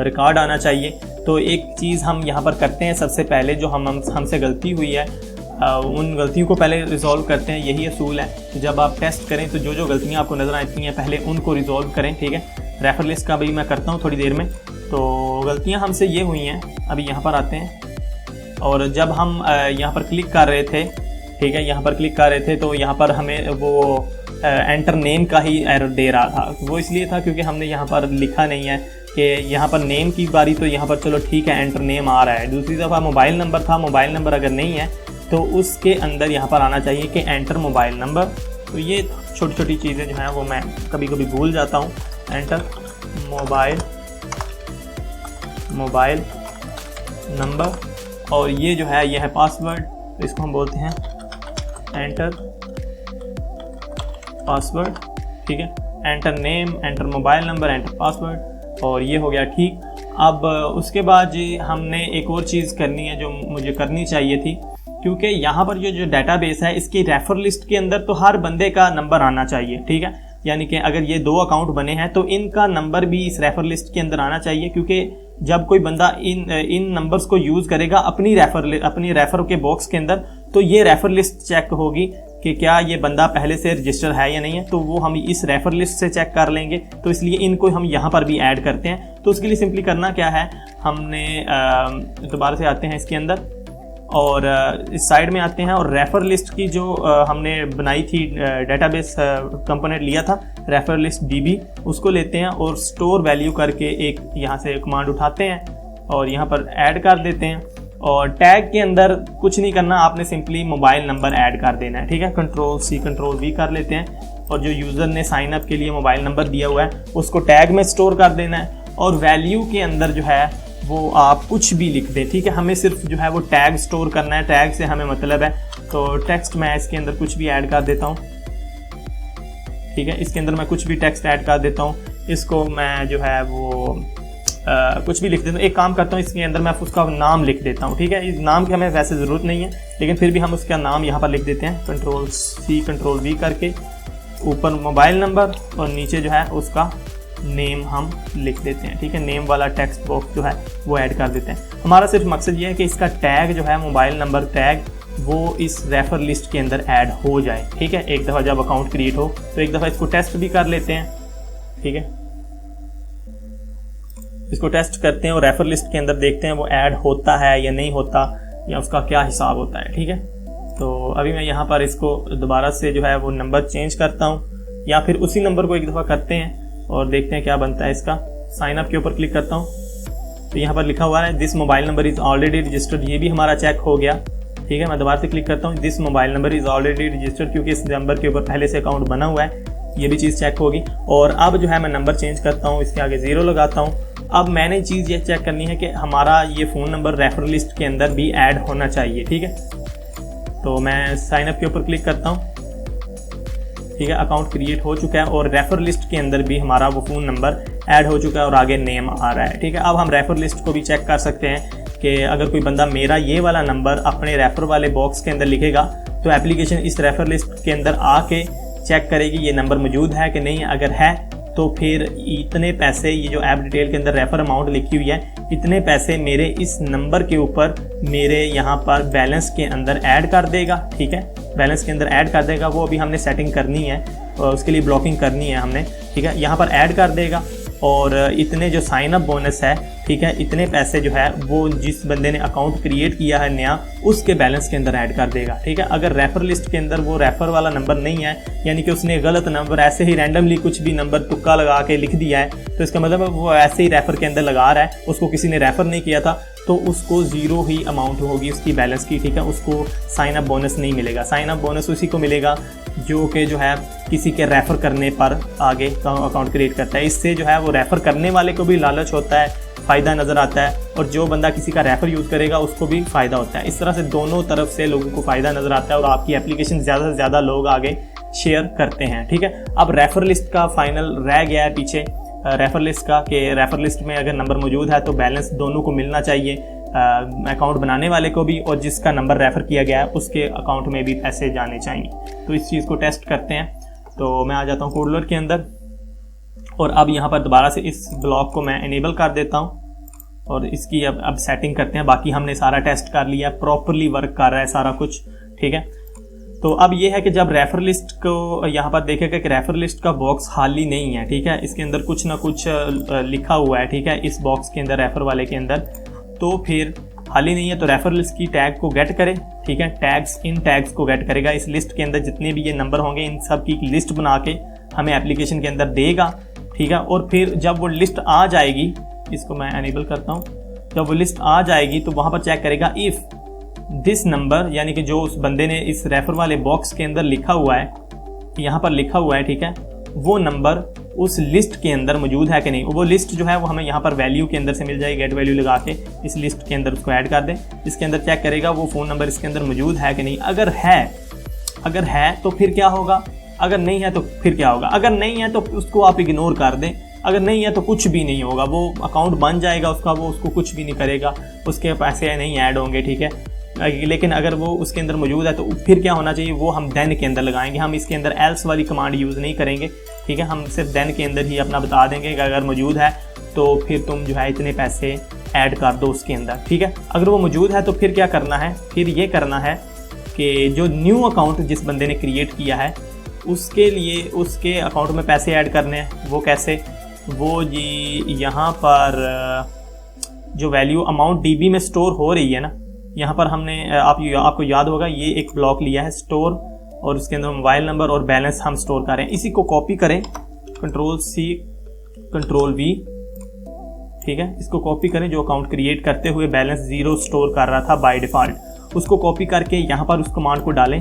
रिकॉर्ड आना चाहिए। तो एक चीज़ हम यहाँ पर करते हैं, सबसे पहले जो हमसे गलती हुई है उन गलतियों को पहले रिजॉल्व करते हैं। यही असूल है, तो जब आप टेस्ट करें तो जो गलतियाँ आपको नज़र आती हैं पहले उनको रिजॉल्व करें। ठीक है, रेफर लिस्ट का भी मैं करता हूँ थोड़ी देर में। तो गलतियाँ हमसे ये हुई हैं, अभी यहाँ पर आते हैं, और जब हम यहाँ पर क्लिक कर रहे थे, ठीक है, यहाँ पर क्लिक कर रहे थे तो यहाँ पर हमें वो एंटर नेम का ही एरर दे रहा था। वो इसलिए था क्योंकि हमने यहाँ पर लिखा नहीं है कि यहाँ पर नेम की बारी, तो यहाँ पर चलो ठीक है एंटर नेम आ रहा है। दूसरी दफ़ा मोबाइल नंबर था, मोबाइल नंबर अगर नहीं है तो उसके अंदर यहाँ पर आना चाहिए कि एंटर मोबाइल नंबर। तो ये छोटी छोटी चीज़ें जो हैं वो मैं कभी कभी भूल जाता हूँ। एंटर मोबाइल नंबर, और ये जो है ये है पासवर्ड, तो इसको हम बोलते हैं एंटर पासवर्ड। ठीक है, enter name, enter mobile number, enter password, और ये हो गया ठीक। अब उसके बाद जी हमने एक और चीज़ करनी है जो मुझे करनी चाहिए थी, क्योंकि यहाँ पर जो डेटाबेस है इसकी रेफर लिस्ट के अंदर तो हर बंदे का नंबर आना चाहिए। ठीक है, यानी कि अगर ये 2 अकाउंट बने हैं तो इनका नंबर भी इस रेफर लिस्ट के अंदर आना चाहिए, क्योंकि जब कोई बंदा इन नंबर्स को यूज़ करेगा अपनी रेफर के बॉक्स के अंदर, तो ये रेफर लिस्ट चेक होगी कि क्या ये बंदा पहले से रजिस्टर है या नहीं है, तो वो हम इस रेफर लिस्ट से चेक कर लेंगे। तो इसलिए इनको हम यहाँ पर भी ऐड करते हैं। तो उसके लिए सिंपली करना क्या है, हमने दोबारा से आते हैं इसके अंदर और इस साइड में आते हैं, और रेफर लिस्ट की जो हमने बनाई थी डेटाबेस कंपोनेंट लिया था रेफर लिस्ट DB, उसको लेते हैं और स्टोर वैल्यू करके एक यहाँ से कमांड उठाते हैं और यहाँ पर ऐड कर देते हैं। और टैग के अंदर कुछ नहीं करना, आपने सिंपली मोबाइल नंबर ऐड कर देना है। ठीक है, Ctrl+C Ctrl+V कर लेते हैं, और जो यूज़र ने साइन अप के लिए मोबाइल नंबर दिया हुआ है उसको टैग में स्टोर कर देना है, और वैल्यू के अंदर जो है वो आप कुछ भी लिख दें। ठीक है, हमें सिर्फ जो है वो टैग स्टोर करना है, टैग से हमें मतलब है। तो टेक्स्ट मैं इसके अंदर कुछ भी ऐड कर देता हूँ। ठीक है, इसके अंदर मैं कुछ भी टेक्स्ट ऐड कर देता हूँ। इसको मैं जो है वो कुछ भी लिख देता हूँ। एक काम करता हूँ, इसके अंदर मैं उसका नाम लिख देता हूँ। ठीक है, इस नाम की हमें वैसे ज़रूरत नहीं है, लेकिन फिर भी हम उसका नाम यहाँ पर लिख देते हैं। Ctrl+C Ctrl+V करके ऊपर मोबाइल नंबर और नीचे जो है उसका नेम हम लिख देते हैं। ठीक है, नेम वाला टेक्स्ट बॉक्स जो है वो ऐड कर देते हैं। हमारा सिर्फ मकसद ये है कि इसका टैग जो है, मोबाइल नंबर टैग, वो इस रेफर लिस्ट के अंदर ऐड हो जाए। ठीक है, एक दफ़ा जब अकाउंट क्रिएट हो तो एक दफ़ा इसको टेस्ट भी कर लेते हैं। ठीक है, इसको टेस्ट करते हैं और रेफर लिस्ट के अंदर देखते हैं वो ऐड होता है या नहीं होता, या उसका क्या हिसाब होता है। ठीक है, तो अभी मैं यहाँ पर इसको दोबारा से जो है वो नंबर चेंज करता हूँ, या फिर उसी नंबर को एक दफ़ा करते हैं और देखते हैं क्या बनता है इसका। साइन अप के ऊपर क्लिक करता हूँ तो यहाँ पर लिखा हुआ है this mobile number is already registered, ये भी हमारा चेक हो गया। ठीक है, मैं दोबारा से क्लिक करता हूँ, this mobile number is already registered, क्योंकि इस नंबर के ऊपर पहले से अकाउंट बना हुआ है, ये भी चीज़ चेक होगी। और अब जो है मैं नंबर चेंज करता हूँ, इसके आगे 0 लगाता हूँ। अब मैंने चीज़ ये चेक करनी है कि हमारा ये फ़ोन नंबर रेफर लिस्ट के अंदर भी ऐड होना चाहिए। ठीक है, तो मैं साइन अप के ऊपर क्लिक करता हूँ। ठीक है, अकाउंट क्रिएट हो चुका है और रेफर लिस्ट के अंदर भी हमारा वो फ़ोन नंबर ऐड हो चुका है और आगे नेम आ रहा है। ठीक है, अब हम रेफर लिस्ट को भी चेक कर सकते हैं कि अगर कोई बंदा मेरा ये वाला नंबर अपने रेफर वाले बॉक्स के अंदर लिखेगा तो एप्लीकेशन इस रेफर लिस्ट के अंदर आके चेक करेगी ये नंबर मौजूद है कि नहीं। अगर है तो फिर इतने पैसे, ये जो ऐप डिटेल के अंदर रेफर अमाउंट लिखी हुई है, इतने पैसे मेरे इस नंबर के ऊपर मेरे यहाँ पर बैलेंस के अंदर ऐड कर देगा। ठीक है, बैलेंस के अंदर ऐड कर देगा, वो अभी हमने सेटिंग करनी है और उसके लिए ब्लॉकिंग करनी है हमने। ठीक है, यहाँ पर ऐड कर देगा और इतने जो साइन अप बोनस है, ठीक है, इतने पैसे जो है वो जिस बंदे ने अकाउंट क्रिएट किया है नया, उसके बैलेंस के अंदर ऐड कर देगा। ठीक है, अगर रेफर लिस्ट के अंदर वो रेफर वाला नंबर नहीं है, यानी कि उसने गलत नंबर ऐसे ही रैंडमली कुछ भी नंबर तुक्का लगा के लिख दिया है, तो इसका मतलब वो ऐसे ही रेफर के अंदर लगा रहा है, उसको किसी ने रेफर नहीं किया था, तो उसको 0 ही अमाउंट होगी उसकी बैलेंस की। ठीक है, उसको साइन अप बोनस नहीं मिलेगा। साइन अप बोनस उसी को मिलेगा जो कि जो है किसी के रेफ़र करने पर आगे अकाउंट क्रिएट करता है। इससे जो है वो रेफ़र करने वाले को भी लालच होता है, फ़ायदा नज़र आता है, और जो बंदा किसी का रेफ़र यूज़ करेगा उसको भी फ़ायदा होता है। इस तरह से दोनों तरफ से लोगों को फ़ायदा नज़र आता है और आपकी एप्लीकेशन ज़्यादा से ज़्यादा लोग आगे शेयर करते हैं। ठीक है, अब रेफ़र लिस्ट का फाइनल रह गया है पीछे, रेफ़र लिस्ट का, कि रेफ़र लिस्ट में अगर नंबर मौजूद है तो बैलेंस दोनों को मिलना चाहिए, अकाउंट बनाने वाले को भी और जिसका नंबर रेफ़र किया गया है उसके अकाउंट में भी पैसे जाने चाहिए। तो इस चीज़ को टेस्ट करते हैं। तो मैं आ जाता हूँ कोडलर के अंदर और अब यहाँ पर दोबारा से इस ब्लॉक को मैं इनेबल कर देता हूँ और इसकी अब सेटिंग करते हैं। बाकी हमने सारा टेस्ट कर लिया, प्रॉपरली वर्क कर रहा है सारा कुछ। ठीक है, तो अब ये है कि जब रेफर लिस्ट को यहाँ पर देखेगा कि रेफर लिस्ट का बॉक्स खाली नहीं है। ठीक है, इसके अंदर कुछ ना कुछ लिखा हुआ है। ठीक है, इस बॉक्स के अंदर रेफर वाले के अंदर, तो फिर खाली नहीं है तो रेफर लिस्ट की टैग को गेट करें। ठीक है, टैग्स, इन टैग्स को गेट करेगा। इस लिस्ट के अंदर जितने भी ये नंबर होंगे इन सब की लिस्ट बना के हमें एप्लीकेशन के अंदर देगा। ठीक है, और फिर जब वो लिस्ट आ जाएगी, इसको मैं एनेबल करता हूँ, जब वो लिस्ट आ जाएगी तो वहाँ पर चेक करेगा इफ़ दिस नंबर, यानी कि जो उस बंदे ने इस रेफर वाले बॉक्स के अंदर लिखा हुआ है, यहाँ पर लिखा हुआ है, ठीक है, वो नंबर उस लिस्ट के अंदर मौजूद है कि नहीं। वो लिस्ट जो है वो हमें यहाँ पर वैल्यू के अंदर से मिल जाएगी, गेट वैल्यू लगा के इस लिस्ट के अंदर उसको ऐड कर दें। इसके अंदर चेक करेगा वो फ़ोन नंबर इसके अंदर मौजूद है कि नहीं। अगर है तो फिर क्या होगा, अगर नहीं है तो फिर क्या होगा। अगर नहीं है तो उसको आप इग्नोर कर दें, अगर नहीं है तो कुछ भी नहीं होगा, वो अकाउंट बन जाएगा उसका, वो उसको कुछ भी नहीं करेगा, उसके पैसे नहीं ऐड होंगे। ठीक है, लेकिन अगर वो उसके अंदर मौजूद है तो फिर क्या होना चाहिए, वो हम देन के अंदर लगाएंगे। हम इसके अंदर एल्स वाली कमांड यूज़ नहीं करेंगे। ठीक है, हम सिर्फ देन के अंदर ही अपना बता देंगे कि अगर मौजूद है तो फिर तुम जो है इतने पैसे ऐड कर दो उसके अंदर। ठीक है, अगर वो मौजूद है तो फिर क्या करना है, फिर ये करना है कि जो न्यू अकाउंट जिस बंदे ने क्रिएट किया है उसके लिए उसके अकाउंट में पैसे ऐड करने हैं। वो कैसे, वो जी यहाँ पर जो वैल्यू अमाउंट डीबी में स्टोर हो रही है ना, यहाँ पर हमने आपको याद होगा ये एक ब्लॉक लिया है स्टोर, और उसके अंदर मोबाइल नंबर और बैलेंस हम स्टोर करें। इसी को कॉपी करें, Ctrl+C Ctrl+V। ठीक है, इसको कॉपी करें, जो अकाउंट क्रिएट करते हुए बैलेंस 0 स्टोर कर रहा था बाय डिफ़ॉल्ट, उसको कॉपी करके यहाँ पर उस कमांड को डालें।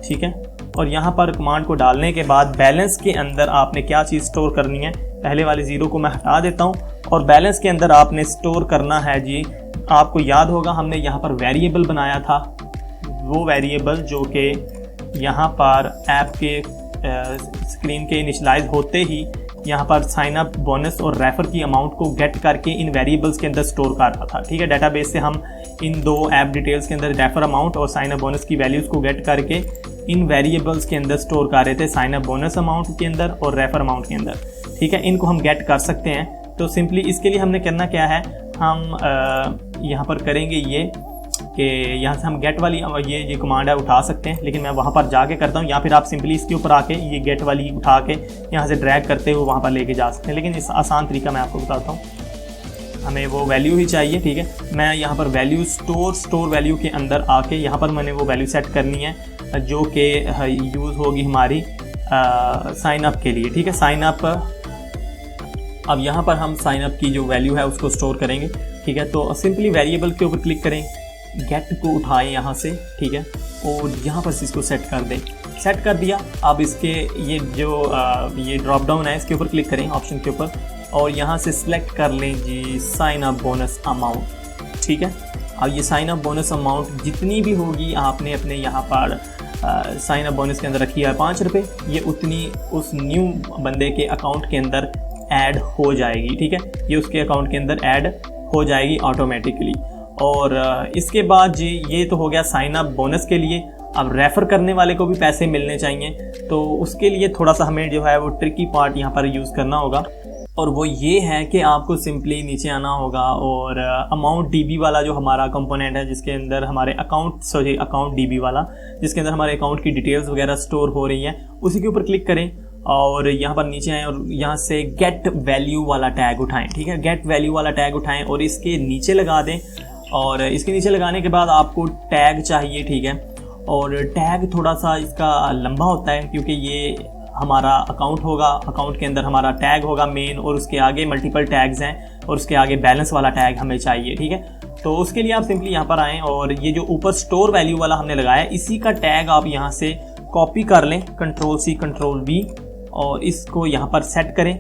ठीक है, और यहाँ पर कमांड को डालने के बाद बैलेंस के अंदर आपने क्या चीज़ स्टोर करनी है, पहले वाले 0 को मैं हटा देता हूँ और बैलेंस के अंदर आपने स्टोर करना है जी, आपको याद होगा हमने यहाँ पर वेरिएबल बनाया था, वो वेरिएबल जो कि यहाँ पर ऐप के स्क्रीन के इनिशियलाइज होते ही यहाँ पर साइन अप बोनस और रेफर की अमाउंट को गेट करके इन वेरिएबल्स के अंदर स्टोर कर रहा था। ठीक है, डेटाबेस से हम इन दो ऐप डिटेल्स के अंदर रेफर अमाउंट और साइन अप बोनस की वैल्यूज़ को गेट करके इन वेरिएबल्स के अंदर स्टोर कर रहे थे, साइन अप बोनस अमाउंट के अंदर और रेफर अमाउंट के अंदर, ठीक है। इनको हम गेट कर सकते हैं। तो सिंपली इसके लिए हमने करना क्या है, हम यहाँ पर करेंगे ये कि यहाँ से हम गेट वाली ये कमांड है उठा सकते हैं, लेकिन मैं वहाँ पर जाके करता हूँ, या फिर आप सिंपली इसके ऊपर आके ये गेट वाली उठा के यहाँ से ड्रैग करते हुए वहाँ पर लेके जा सकते हैं। लेकिन इस आसान तरीका मैं आपको बताता हूँ। हमें वो वैल्यू ही चाहिए, ठीक है। मैं यहाँ पर वैल्यू स्टोर वैल्यू के अंदर आके यहाँ पर मैंने वो वैल्यू सेट करनी है जो कि यूज़ होगी हमारी साइन अप के लिए, ठीक है। साइन अप, अब यहाँ पर हम साइन अप की जो वैल्यू है उसको स्टोर करेंगे, ठीक है। तो सिंपली वेरिएबल के ऊपर क्लिक करें, गेट को उठाएं यहाँ से, ठीक है, और यहाँ पर इसको सेट कर दें। सेट कर दिया। अब इसके ये जो ये ड्रॉप डाउन है इसके ऊपर क्लिक करें, ऑप्शन के ऊपर, और यहाँ से सिलेक्ट कर लें जी साइन अप बोनस अमाउंट, ठीक है। अब ये साइन अप बोनस अमाउंट जितनी भी होगी आपने अपने यहाँ पर साइन अप बोनस के अंदर रखी है 5 रुपये, ये उतनी उस न्यू बंदे के अकाउंट के अंदर ऐड हो जाएगी, ठीक है। ये उसके अकाउंट के अंदर ऐड हो जाएगी ऑटोमेटिकली। और इसके बाद जी ये तो हो गया साइन अप बोनस के लिए। अब रेफ़र करने वाले को भी पैसे मिलने चाहिए, तो उसके लिए थोड़ा सा हमें जो है वो ट्रिकी पार्ट यहाँ पर यूज़ करना होगा, और वो ये है कि आपको सिंपली नीचे आना होगा और अमाउंट डीबी वाला जो हमारा कंपोनेंट है जिसके अंदर हमारे अकाउंट डीबी वाला जिसके अंदर हमारे अकाउंट की डिटेल्स वगैरह स्टोर हो रही हैं, उसी के ऊपर क्लिक करें और यहाँ पर नीचे आएँ और यहाँ से गेट वैल्यू वाला टैग उठाएं, ठीक है। गेट वैल्यू वाला टैग उठाएं और इसके नीचे लगा दें, और इसके नीचे लगाने के बाद आपको टैग चाहिए, ठीक है। और टैग थोड़ा सा इसका लंबा होता है क्योंकि ये हमारा अकाउंट होगा, अकाउंट के अंदर हमारा टैग होगा मेन, और उसके आगे मल्टीपल टैग्स हैं और उसके आगे बैलेंस वाला टैग हमें चाहिए, ठीक है। तो उसके लिए आप सिंपली यहाँ पर आएँ और ये जो ऊपर स्टोर वैल्यू वाला हमने लगाया है इसी का टैग आप यहाँ से कॉपी कर लें, Ctrl+C Ctrl+V, और इसको यहाँ पर सेट करें।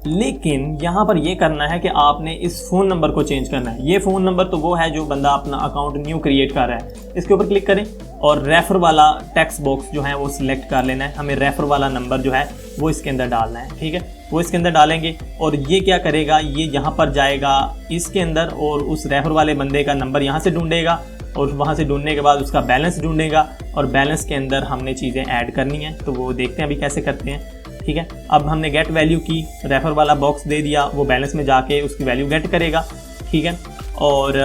लेकिन यहाँ पर ये करना है कि आपने इस फ़ोन नंबर को चेंज करना है। ये फ़ोन नंबर तो वो है जो बंदा अपना अकाउंट न्यू क्रिएट कर रहा है। इसके ऊपर क्लिक करें और रेफ़र वाला टेक्स्ट बॉक्स जो है वो सिलेक्ट कर लेना है। हमें रेफ़र वाला नंबर जो है वो इसके अंदर डालना है, ठीक है। वो इसके अंदर डालेंगे और ये क्या करेगा, ये यहाँ पर जाएगा इसके अंदर और उस रेफ़र वाले बंदे का नंबर यहाँ से ढूंढेगा, और वहाँ से ढूंढने के बाद उसका बैलेंस ढूंढेगा, और बैलेंस के अंदर हमने चीज़ें ऐड करनी है। तो वो देखते हैं अभी कैसे करते हैं, ठीक है। अब हमने गेट वैल्यू की, रेफ़र वाला बॉक्स दे दिया, वो बैलेंस में जाके उसकी वैल्यू गेट करेगा, ठीक है। और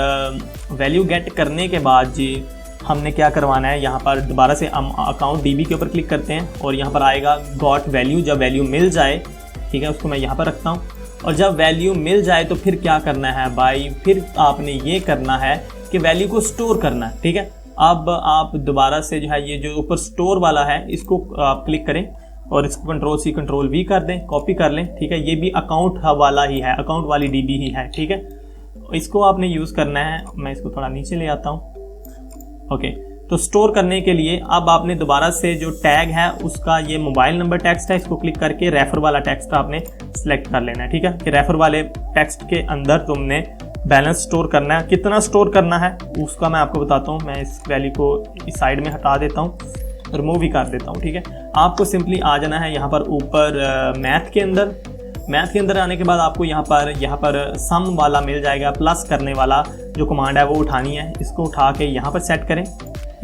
वैल्यू गेट करने के बाद जी हमने क्या करवाना है, यहाँ पर दोबारा से अकाउंट डीबी के ऊपर क्लिक करते हैं और यहाँ पर आएगा गॉट वैल्यू। जब वैल्यू मिल जाए, ठीक है, उसको मैं यहाँ पर रखता हूँ, और जब वैल्यू मिल जाए तो फिर क्या करना है भाई, फिर आपने ये करना है कि वैल्यू को स्टोर करना है, ठीक है। अब आप दोबारा से जो है ये जो ऊपर स्टोर वाला है इसको आप क्लिक करें और इसको Ctrl+C Ctrl+V कर दें, कॉपी कर लें, ठीक है। ये भी अकाउंट वाला ही है, अकाउंट वाली डीबी ही है, ठीक है। इसको आपने यूज़ करना है। मैं इसको थोड़ा नीचे ले आता हूँ, ओके। तो स्टोर करने के लिए अब आपने दोबारा से जो टैग है उसका ये मोबाइल नंबर टेक्स्ट है, इसको क्लिक करके रेफ़र वाला टेक्स्ट आपने सेलेक्ट कर लेना है, ठीक है। कि रेफ़र वाले टेक्स्ट के अंदर तुमने बैलेंस स्टोर करना है। कितना स्टोर करना है उसका मैं आपको बताता हूँ। मैं इस वैल्यू को इस साइड में हटा देता हूँ, रिमूव भी कर देता हूँ, ठीक है। आपको सिंपली आ जाना है यहाँ पर ऊपर मैथ के अंदर। मैथ के अंदर आने के बाद आपको यहाँ पर सम वाला मिल जाएगा, प्लस करने वाला जो कमांड है वो उठानी है। इसको उठा के यहाँ पर सेट करें,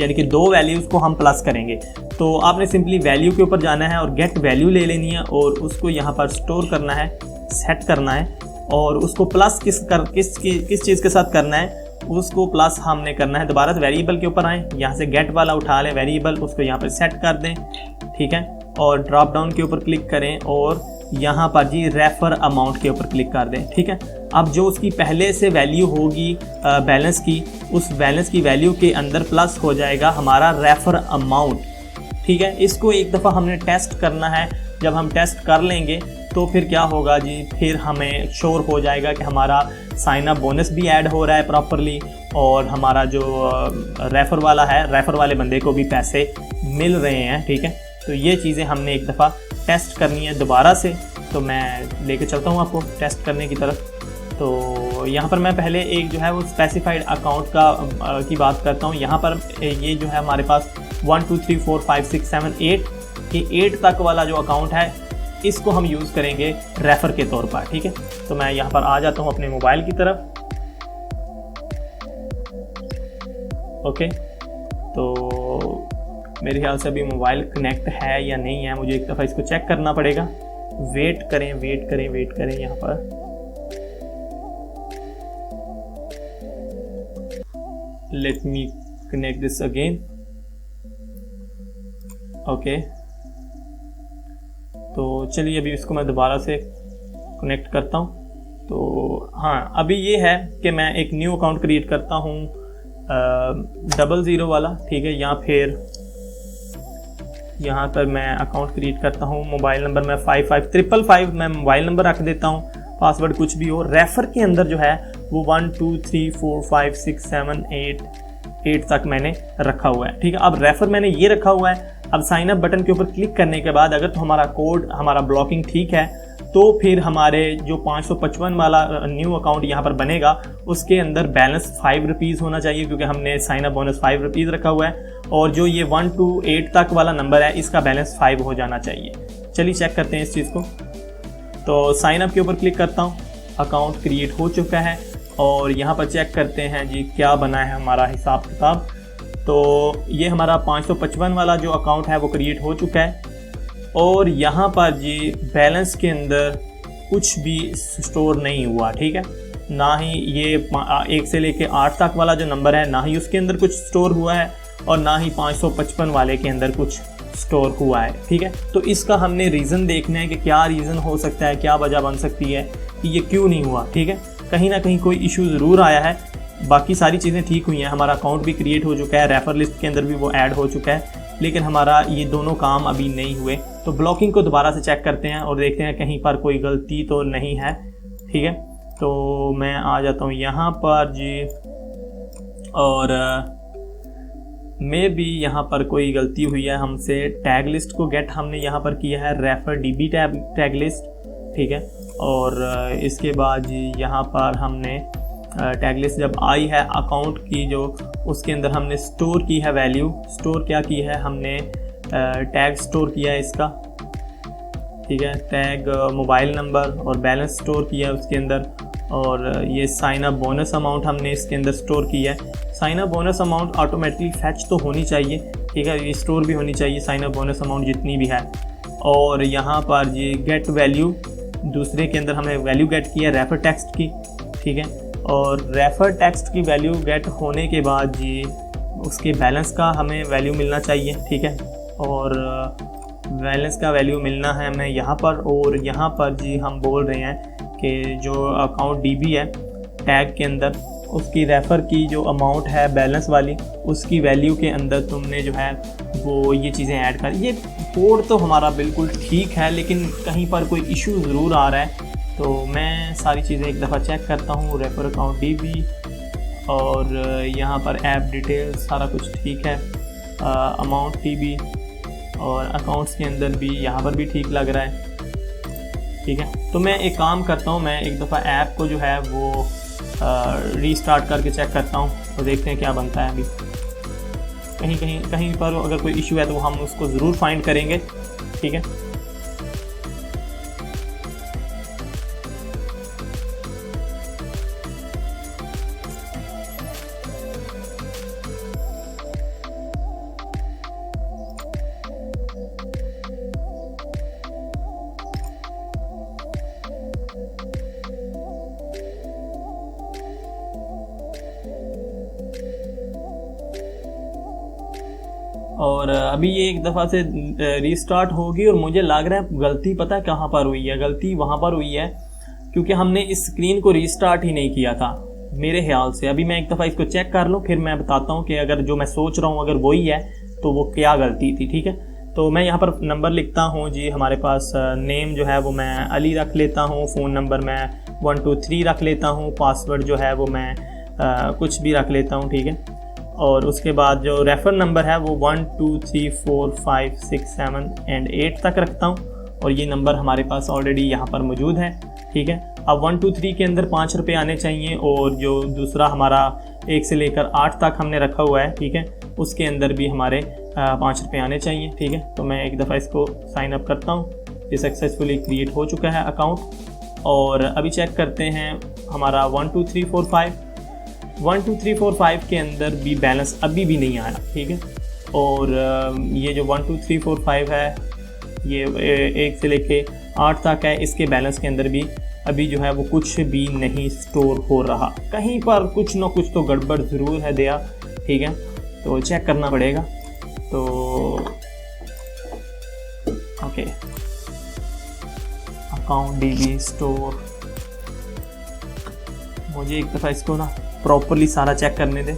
यानी कि 2 वैल्यूज़ को हम प्लस करेंगे। तो आपने सिंपली वैल्यू के ऊपर जाना है और गेट वैल्यू ले लेनी है और उसको यहाँ पर स्टोर करना है, सेट करना है, और उसको प्लस किस चीज़ के साथ करना है, उसको प्लस हमने करना है। दोबारा से वेरिएबल के ऊपर आएँ, यहाँ से गेट वाला उठा लें वेरिएबल, उसको यहाँ पर सेट कर दें, ठीक है। और ड्रॉप डाउन के ऊपर क्लिक करें और यहाँ पर जी रेफ़र अमाउंट के ऊपर क्लिक कर दें, ठीक है। अब जो उसकी पहले से वैल्यू होगी बैलेंस की, उस बैलेंस की वैल्यू के अंदर प्लस हो जाएगा हमारा रेफ़र अमाउंट, ठीक है। इसको एक दफ़ा हमने टेस्ट करना है। जब हम टेस्ट कर लेंगे तो फिर क्या होगा जी, फिर हमें श्योर हो जाएगा कि हमारा साइन अप बोनस भी ऐड हो रहा है प्रॉपरली, और हमारा जो रेफ़र वाला है, रेफ़र वाले बंदे को भी पैसे मिल रहे हैं, ठीक है। तो ये चीज़ें हमने एक दफ़ा टेस्ट करनी है दोबारा से। तो मैं लेके चलता हूँ आपको टेस्ट करने की तरफ। तो यहाँ पर मैं पहले एक जो है वो स्पेसिफाइड अकाउंट की बात करता हूँ। यहाँ पर ये जो है हमारे पास 1 2 3 4 5 6 7 8 ये 8 तक वाला जो अकाउंट है इसको हम यूज़ करेंगे रेफ़र के तौर पर, ठीक है। तो मैं यहाँ पर आ जाता हूँ अपने मोबाइल की तरफ, ओके। तो मेरे ख्याल से अभी मोबाइल कनेक्ट है या नहीं है, मुझे एक दफ़ा इसको चेक करना पड़ेगा। वेट करें यहाँ पर। Let me connect this again. Okay, तो चलिए अभी इसको मैं दोबारा से कनेक्ट करता हूँ। तो हाँ, अभी ये है कि मैं एक न्यू अकाउंट क्रिएट करता हूँ 00 वाला, ठीक है, या फिर यहाँ पर मैं अकाउंट क्रिएट करता हूँ। मोबाइल नंबर मैं 55555 मैं मोबाइल नंबर रख देता हूँ, पासवर्ड कुछ भी हो। रेफर के अंदर जो है वो 1 2 3 4 5 6 7 8 तक मैंने रखा हुआ है, ठीक है। अब रेफर मैंने ये रखा हुआ है। अब साइन अप बटन के ऊपर क्लिक करने के बाद अगर तो हमारा कोड, हमारा ब्लॉकिंग ठीक है, तो फिर हमारे जो 555 वाला न्यू अकाउंट यहाँ पर बनेगा उसके अंदर बैलेंस 5 रुपीज़ होना चाहिए, क्योंकि हमने साइन अप बोनस 5 रुपीज़ रखा हुआ है। और जो ये 1 to 8 तक वाला नंबर है इसका बैलेंस 5 हो जाना चाहिए। चलिए चेक करते हैं इस चीज़ को। तो साइन अप के ऊपर क्लिक करता हूँ, अकाउंट क्रिएट हो चुका है और यहाँ पर चेक करते हैं जी क्या बना है हमारा हिसाब किताब। तो ये हमारा 555 वाला जो अकाउंट है वो क्रिएट हो चुका है और यहाँ पर जी बैलेंस के अंदर कुछ भी स्टोर नहीं हुआ, ठीक है। ना ही ये 1 से लेके 8 तक वाला जो नंबर है, ना ही उसके अंदर कुछ स्टोर हुआ है और ना ही 555 वाले के अंदर कुछ स्टोर हुआ है, ठीक है। तो इसका हमने रीज़न देखना है कि क्या रीज़न हो सकता है, क्या वजह बन सकती है कि ये क्यों नहीं हुआ, ठीक है। कहीं ना कहीं कोई इशू ज़रूर आया है। बाकी सारी चीज़ें ठीक हुई हैं, हमारा अकाउंट भी क्रिएट हो चुका है, रेफर लिस्ट के अंदर भी वो ऐड हो चुका है, लेकिन हमारा ये दोनों काम अभी नहीं हुए। तो ब्लॉकिंग को दोबारा से चेक करते हैं और देखते हैं कहीं पर कोई गलती तो नहीं है, ठीक है। तो मैं आ जाता हूँ यहाँ पर जी, और मे भी यहाँ पर कोई गलती हुई है हमसे। टैग लिस्ट को गेट हमने यहाँ पर किया है रेफर डीबी टैग लिस्ट, ठीक है। और इसके बाद जी यहाँ पर हमने टैग लिस्ट जब आई है अकाउंट की जो, उसके अंदर हमने स्टोर की है वैल्यू। स्टोर क्या की है हमने, टैग स्टोर किया है इसका, ठीक है। टैग मोबाइल नंबर और बैलेंस स्टोर किया है उसके अंदर। और ये साइन अप बोनस अमाउंट हमने इसके अंदर स्टोर किया है। Sign up bonus amount automatically fetch तो होनी चाहिए, ठीक है, ये स्टोर भी होनी चाहिए साइन अप बोनस अमाउंट जितनी भी है। और यहाँ पर ये गेट वैल्यू, दूसरे के अंदर हमने वैल्यू गेट किया रेफर टेक्स्ट की, ठीक है। और रेफर टेक्स्ट की वैल्यू गेट होने के बाद जी उसके बैलेंस का हमें वैल्यू मिलना चाहिए, ठीक है। और बैलेंस का वैल्यू मिलना है हमें यहाँ पर। और यहाँ पर जी हम बोल रहे हैं कि जो अकाउंट डीबी है टैग के अंदर, उसकी रेफ़र की जो अमाउंट है बैलेंस वाली, उसकी वैल्यू के अंदर तुमने जो है वो ये चीज़ें ऐड कर। ये कोड तो हमारा बिल्कुल ठीक है, लेकिन कहीं पर कोई इशू ज़रूर आ रहा है। तो मैं सारी चीज़ें एक दफ़ा चेक करता हूँ। रेफर अकाउंट डीबी और यहाँ पर ऐप डिटेल्स सारा कुछ ठीक है। अमाउंट डीबी और अकाउंट्स के अंदर भी यहाँ पर भी ठीक लग रहा है, ठीक है। तो मैं एक काम करता हूँ, मैं एक दफ़ा ऐप को जो है वो रीस्टार्ट करके चेक करता हूँ और देखते हैं क्या बनता है। अभी कहीं पर अगर कोई इशू है तो हम उसको ज़रूर फाइंड करेंगे, ठीक है। और अभी ये एक दफ़ा से रीस्टार्ट होगी और मुझे लग रहा है गलती पता है कहाँ पर हुई है। गलती वहाँ पर हुई है क्योंकि हमने इस स्क्रीन को रीस्टार्ट ही नहीं किया था मेरे ख्याल से। अभी मैं एक दफ़ा इसको चेक कर लूँ, फिर मैं बताता हूँ कि अगर जो मैं सोच रहा हूँ अगर वही है तो वो क्या गलती थी, ठीक है। तो मैं यहाँ पर नंबर लिखता हूँ जी, हमारे पास नेम जो है वो मैं अली रख लेता हूँ, फ़ोन नंबर मैं 123 रख लेता हूँ, पासवर्ड जो है वो मैं कुछ भी रख लेता हूँ, ठीक है। और उसके बाद जो रेफर नंबर है वो 1 2 3 4 5 6 7 एंड 8 तक रखता हूँ और ये नंबर हमारे पास ऑलरेडी यहाँ पर मौजूद है, ठीक है। अब 1 2 3 के अंदर 5 रुपये आने चाहिए और जो दूसरा हमारा 1 से लेकर 8 तक हमने रखा हुआ है, ठीक है, उसके अंदर भी हमारे 5 रुपये आने चाहिए, ठीक है। तो मैं एक दफ़ा इसको साइन अप करता हूँ। ये सक्सेसफुली क्रिएट हो चुका है अकाउंट। और अभी चेक करते हैं हमारा 1 2 3 4 5 के अंदर भी बैलेंस अभी भी नहीं आया, ठीक है। और ये जो 1 2 3 4 5 है, ये 1 से लेके 8 तक है, इसके बैलेंस के अंदर भी अभी जो है वो कुछ भी नहीं स्टोर हो रहा। कहीं पर कुछ ना कुछ तो गड़बड़ ज़रूर है दया, ठीक है, तो चेक करना पड़ेगा। तो ओके, अकाउंट DB स्टोर, मुझे एक दफ़ा इसको ना प्रॉपरली सारा चेक करने दे।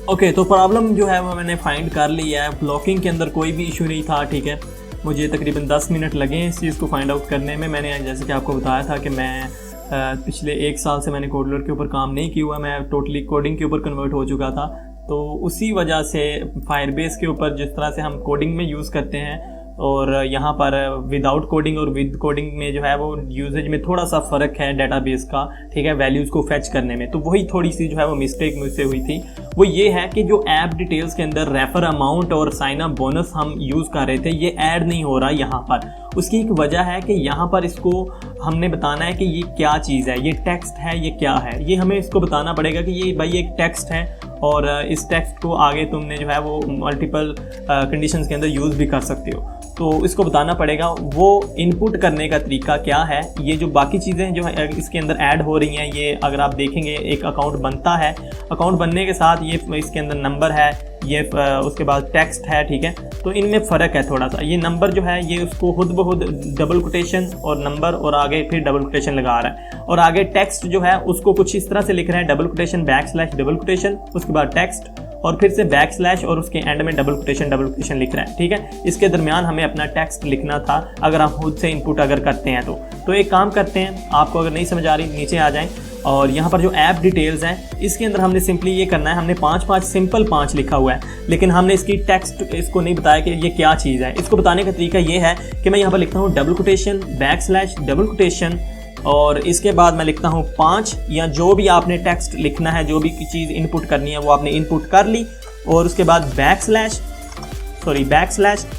ओके, तो प्रॉब्लम जो है वो मैंने फाइंड कर लिया है। ब्लॉकिंग के अंदर कोई भी इशू नहीं था, ठीक है। मुझे तकरीबन 10 मिनट लगे इस चीज़ को फाइंड आउट करने में। मैंने जैसे कि आपको बताया था कि मैं पिछले 1 साल से मैंने कोडलर के ऊपर काम नहीं किया हुआ, मैं टोटली कोडिंग के ऊपर कन्वर्ट हो चुका था। तो उसी वजह से फायरबेस के ऊपर जिस तरह से हम कोडिंग में यूज़ करते हैं और यहाँ पर विदाउट कोडिंग और विद कोडिंग में जो है वो यूजेज में थोड़ा सा फ़र्क है डेटाबेस का, ठीक है, वैल्यूज़ को फैच करने में। तो वही थोड़ी सी जो है वो मिस्टेक मुझसे हुई थी। वो ये है कि जो ऐप डिटेल्स के अंदर रेफर अमाउंट और साइन अप बोनस हम यूज़ कर रहे थे, ये ऐड नहीं हो रहा यहाँ पर। उसकी एक वजह है कि यहाँ पर इसको हमने बताना है कि ये क्या चीज़ है, ये टेक्स्ट है, ये क्या है, ये हमें इसको बताना पड़ेगा कि ये भाई एक टेक्स्ट है और इस टेक्स्ट को आगे तुमने जो है वो मल्टीपल कंडीशंस के अंदर यूज़ भी कर सकते हो। तो इसको बताना पड़ेगा वो इनपुट करने का तरीका क्या है। ये जो बाकी चीज़ें जो है इसके अंदर ऐड हो रही हैं, ये अगर आप देखेंगे एक अकाउंट बनता है, अकाउंट बनने के साथ ये इसके अंदर नंबर है, ये उसके बाद टेक्स्ट है, ठीक है। तो इनमें फ़र्क है थोड़ा सा। ये नंबर जो है ये उसको खुद ब खुद डबल कोटेशन और नंबर और आगे फिर डबल कोटेशन लगा रहा है, और आगे टेक्स्ट जो है उसको कुछ इस तरह से लिख रहे हैं, double quotation backslash double quotation, उसके बाद टेक्स्ट और फिर से बैकस्लैश और उसके एंड में डबल कोटेशन लिख रहा है, ठीक है। इसके दरमियान हमें अपना टेक्स्ट लिखना था अगर हम खुद से इनपुट अगर करते हैं तो एक काम करते हैं, आपको अगर नहीं समझ आ रही नीचे आ जाएं और यहाँ पर जो ऐप डिटेल्स हैं इसके अंदर हमने सिंपली ये करना है। हमने 5 सिंपल 5 लिखा हुआ है, लेकिन हमने इसकी टेक्स्ट इसको नहीं बताया कि ये क्या चीज़ है। इसको बताने का तरीका ये है कि मैं यहाँ पर लिखता हूँ double quotation backslash double quotation और इसके बाद मैं लिखता हूँ 5, या जो भी आपने टेक्स्ट लिखना है, जो भी चीज़ इनपुट करनी है वो आपने इनपुट कर ली, और उसके बाद बैकस्लैश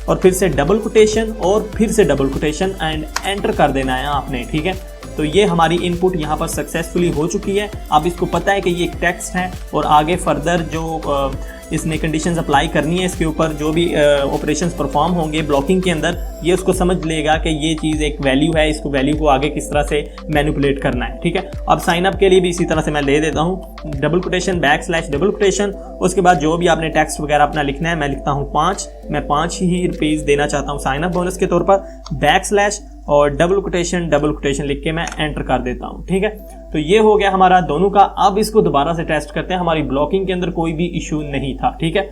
और फिर से डबल कोटेशन और फिर से डबल कोटेशन एंड एंटर कर देना है आपने, ठीक है। तो ये हमारी इनपुट यहाँ पर सक्सेसफुली हो चुकी है। अब इसको पता है कि ये एक टेक्स्ट है और आगे फर्दर जो इसने कंडीशंस अप्लाई करनी है इसके ऊपर, जो भी ऑपरेशंस परफॉर्म होंगे ब्लॉकिंग के अंदर, ये उसको समझ लेगा कि ये चीज़ एक वैल्यू है, इसको वैल्यू को आगे किस तरह से मैनिपुलेट करना है, ठीक है। अब साइन अप के लिए भी इसी तरह से मैं ले देता हूँ double quotation backslash double quotation, उसके बाद जो भी आपने टेक्स्ट वगैरह अपना लिखना है मैं लिखता हूँ 5, मैं 5 ही रुपीज़ देना चाहता हूँ साइन अप बोनस के तौर पर, बैकस्लैश और डबल कोटेशन लिख के मैं एंटर कर देता हूँ, ठीक है। तो ये हो गया हमारा दोनों का। अब इसको दोबारा से टेस्ट करते हैं। हमारी ब्लॉकिंग के अंदर कोई भी इशू नहीं था, ठीक है।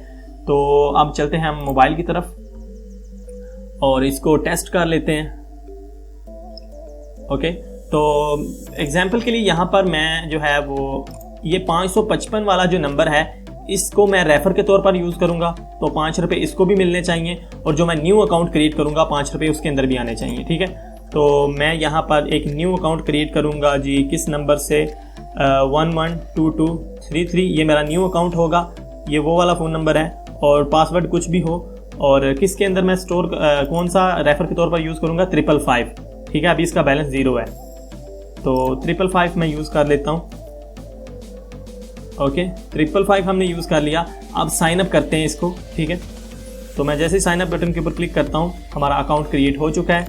तो अब चलते हैं हम मोबाइल की तरफ और इसको टेस्ट कर लेते हैं। ओके, तो एग्जाम्पल के लिए यहाँ पर मैं जो है वो ये 555 वाला जो नंबर है इसको मैं रेफर के तौर पर यूज़ करूँगा, तो 5 रुपये इसको भी मिलने चाहिए, और जो मैं न्यू अकाउंट क्रिएट करूँगा 5 रुपये उसके अंदर भी आने चाहिए, ठीक है। तो मैं यहाँ पर एक न्यू अकाउंट क्रिएट करूँगा जी, किस नंबर से 112233, ये मेरा न्यू अकाउंट होगा, ये वो वाला फ़ोन नंबर है, और पासवर्ड कुछ भी हो, और किसके अंदर मैं स्टोर कौन सा रेफर के तौर पर यूज़ करूँगा 555, ठीक है। अभी इसका बैलेंस 0 है, तो 555 मैं यूज़ कर लेता हूँ। ओके, 555 हमने यूज़ कर लिया। अब साइन अप करते हैं इसको, ठीक है। तो मैं जैसे ही साइन अप बटन के ऊपर क्लिक करता हूँ हमारा अकाउंट क्रिएट हो चुका है,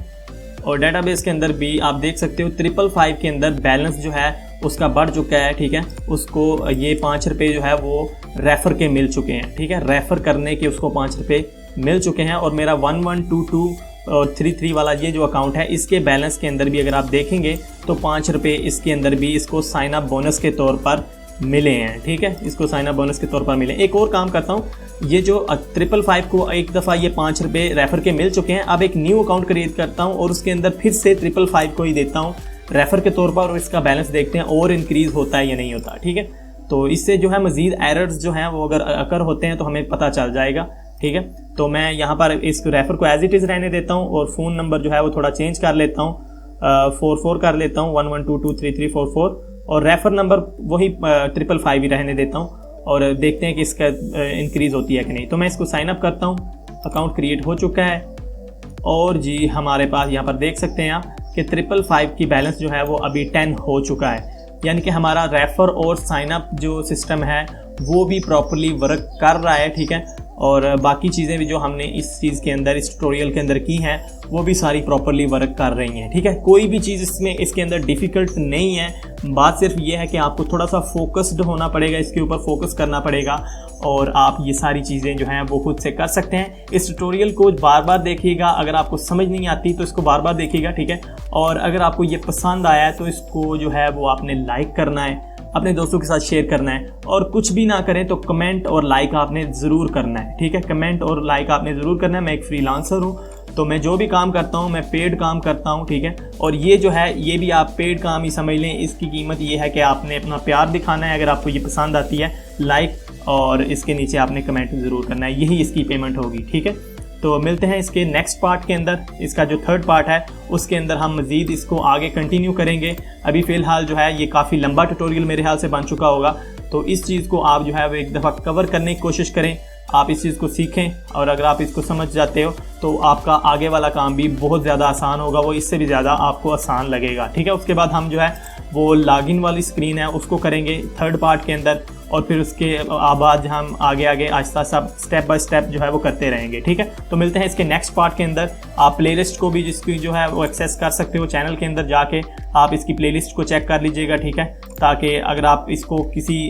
और डेटाबेस के अंदर भी आप देख सकते हो 555 के अंदर बैलेंस जो है उसका बढ़ चुका है, ठीक है। उसको ये 5 रुपये जो है वो रेफ़र के मिल चुके हैं, ठीक है। रेफ़र करने के उसको 5 रुपये मिल चुके हैं, और मेरा 1122 और 33 वाला ये जो अकाउंट है इसके बैलेंस के अंदर भी अगर आप देखेंगे तो 5 रुपये इसके अंदर भी इसको साइन अप बोनस के तौर पर मिले हैं, ठीक है। इसको साइन अप बोनस के तौर पर मिले। एक और काम करता हूँ, ये जो 555 को एक दफ़ा ये 5 रुपये रेफ़र के मिल चुके हैं, अब एक न्यू अकाउंट क्रिएट करता हूँ और उसके अंदर फिर से 555 को ही देता हूँ रेफ़र के तौर पर, और इसका बैलेंस देखते हैं और इंक्रीज़ होता है या नहीं होता, ठीक है। तो इससे जो है मज़ीद एरर्स जो हैं वो अगर अकर होते हैं तो हमें पता चल जाएगा, ठीक है। तो मैं यहाँ पर इस रेफ़र को एज इट इज़ रहने देता हूँ, और फ़ोन नंबर जो है वो थोड़ा चेंज कर लेता हूँ, 44 कर लेता हूँ, 11223344, और रेफर नंबर वही 555 ही रहने देता हूँ, और देखते हैं कि इसका इंक्रीज़ होती है कि नहीं। तो मैं इसको साइन अप करता हूँ, अकाउंट क्रिएट हो चुका है, और जी हमारे पास यहाँ पर देख सकते हैं आप कि 555 की बैलेंस जो है वो अभी 10 हो चुका है, यानी कि हमारा रेफर और साइन अप जो सिस्टम है वो भी प्रॉपर्ली वर्क कर रहा है, ठीक है। और बाकी चीज़ें भी जो हमने इस चीज़ के अंदर, इस ट्यूटोरियल के अंदर की हैं, वो भी सारी प्रॉपरली वर्क कर रही हैं। ठीक है, कोई भी चीज़ इसके अंदर डिफ़िकल्ट नहीं है। बात सिर्फ ये है कि आपको थोड़ा सा फोकस्ड होना पड़ेगा, इसके ऊपर फोकस करना पड़ेगा और आप ये सारी चीज़ें जो हैं वो खुद से कर सकते हैं। इस ट्यूटोरियल को बार बार देखिएगा, अगर आपको समझ नहीं आती तो इसको बार बार देखिएगा। ठीक है, और अगर आपको ये पसंद आया है तो इसको जो है वो आपने लाइक करना है, अपने दोस्तों के साथ शेयर करना है, और कुछ भी ना करें तो कमेंट और लाइक आपने ज़रूर करना है। ठीक है, कमेंट और लाइक आपने ज़रूर करना है। मैं एक फ्रीलांसर हूँ, तो मैं जो भी काम करता हूँ मैं पेड काम करता हूँ। ठीक है, और ये जो है ये भी आप पेड काम ही समझ लें। इसकी कीमत ये है कि आपने अपना प्यार दिखाना है। अगर आपको ये पसंद आती है, लाइक और इसके नीचे आपने कमेंट ज़रूर करना है, यही इसकी पेमेंट होगी। ठीक है, तो मिलते हैं इसके नेक्स्ट पार्ट के अंदर। इसका जो थर्ड पार्ट है उसके अंदर हम मज़ीद इसको आगे कंटिन्यू करेंगे। अभी फ़िलहाल जो है ये काफ़ी लंबा ट्यूटोरियल मेरे ख्याल से बन चुका होगा, तो इस चीज़ को आप जो है वो एक दफ़ा कवर करने की कोशिश करें, आप इस चीज़ को सीखें, और अगर आप इसको समझ जाते हो तो आपका आगे वाला काम भी बहुत ज़्यादा आसान होगा, वो इससे भी ज़्यादा आपको आसान लगेगा। ठीक है, उसके बाद हम जो है वो लॉगिन वाली स्क्रीन है उसको करेंगे थर्ड पार्ट के अंदर, और फिर उसके बाद हम आगे आहिस्ता सब स्टेप बाय स्टेप जो है वो करते रहेंगे। ठीक है, तो मिलते हैं इसके नेक्स्ट पार्ट के अंदर। आप प्लेलिस्ट को भी जिसकी जो है वो एक्सेस कर सकते हो, चैनल के अंदर जाके आप इसकी प्लेलिस्ट को चेक कर लीजिएगा। ठीक है, ताकि अगर आप इसको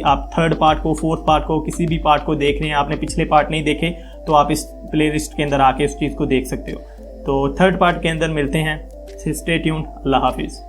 आप थर्ड पार्ट को, फोर्थ पार्ट को, किसी भी पार्ट को देख रहे हैं, आपने पिछले पार्ट नहीं देखे, तो आप इस प्लेलिस्ट के अंदर आके उस चीज़ को देख सकते हो। तो थर्ड पार्ट के अंदर मिलते हैं। Stay tuned. अल्लाह हाफिज़।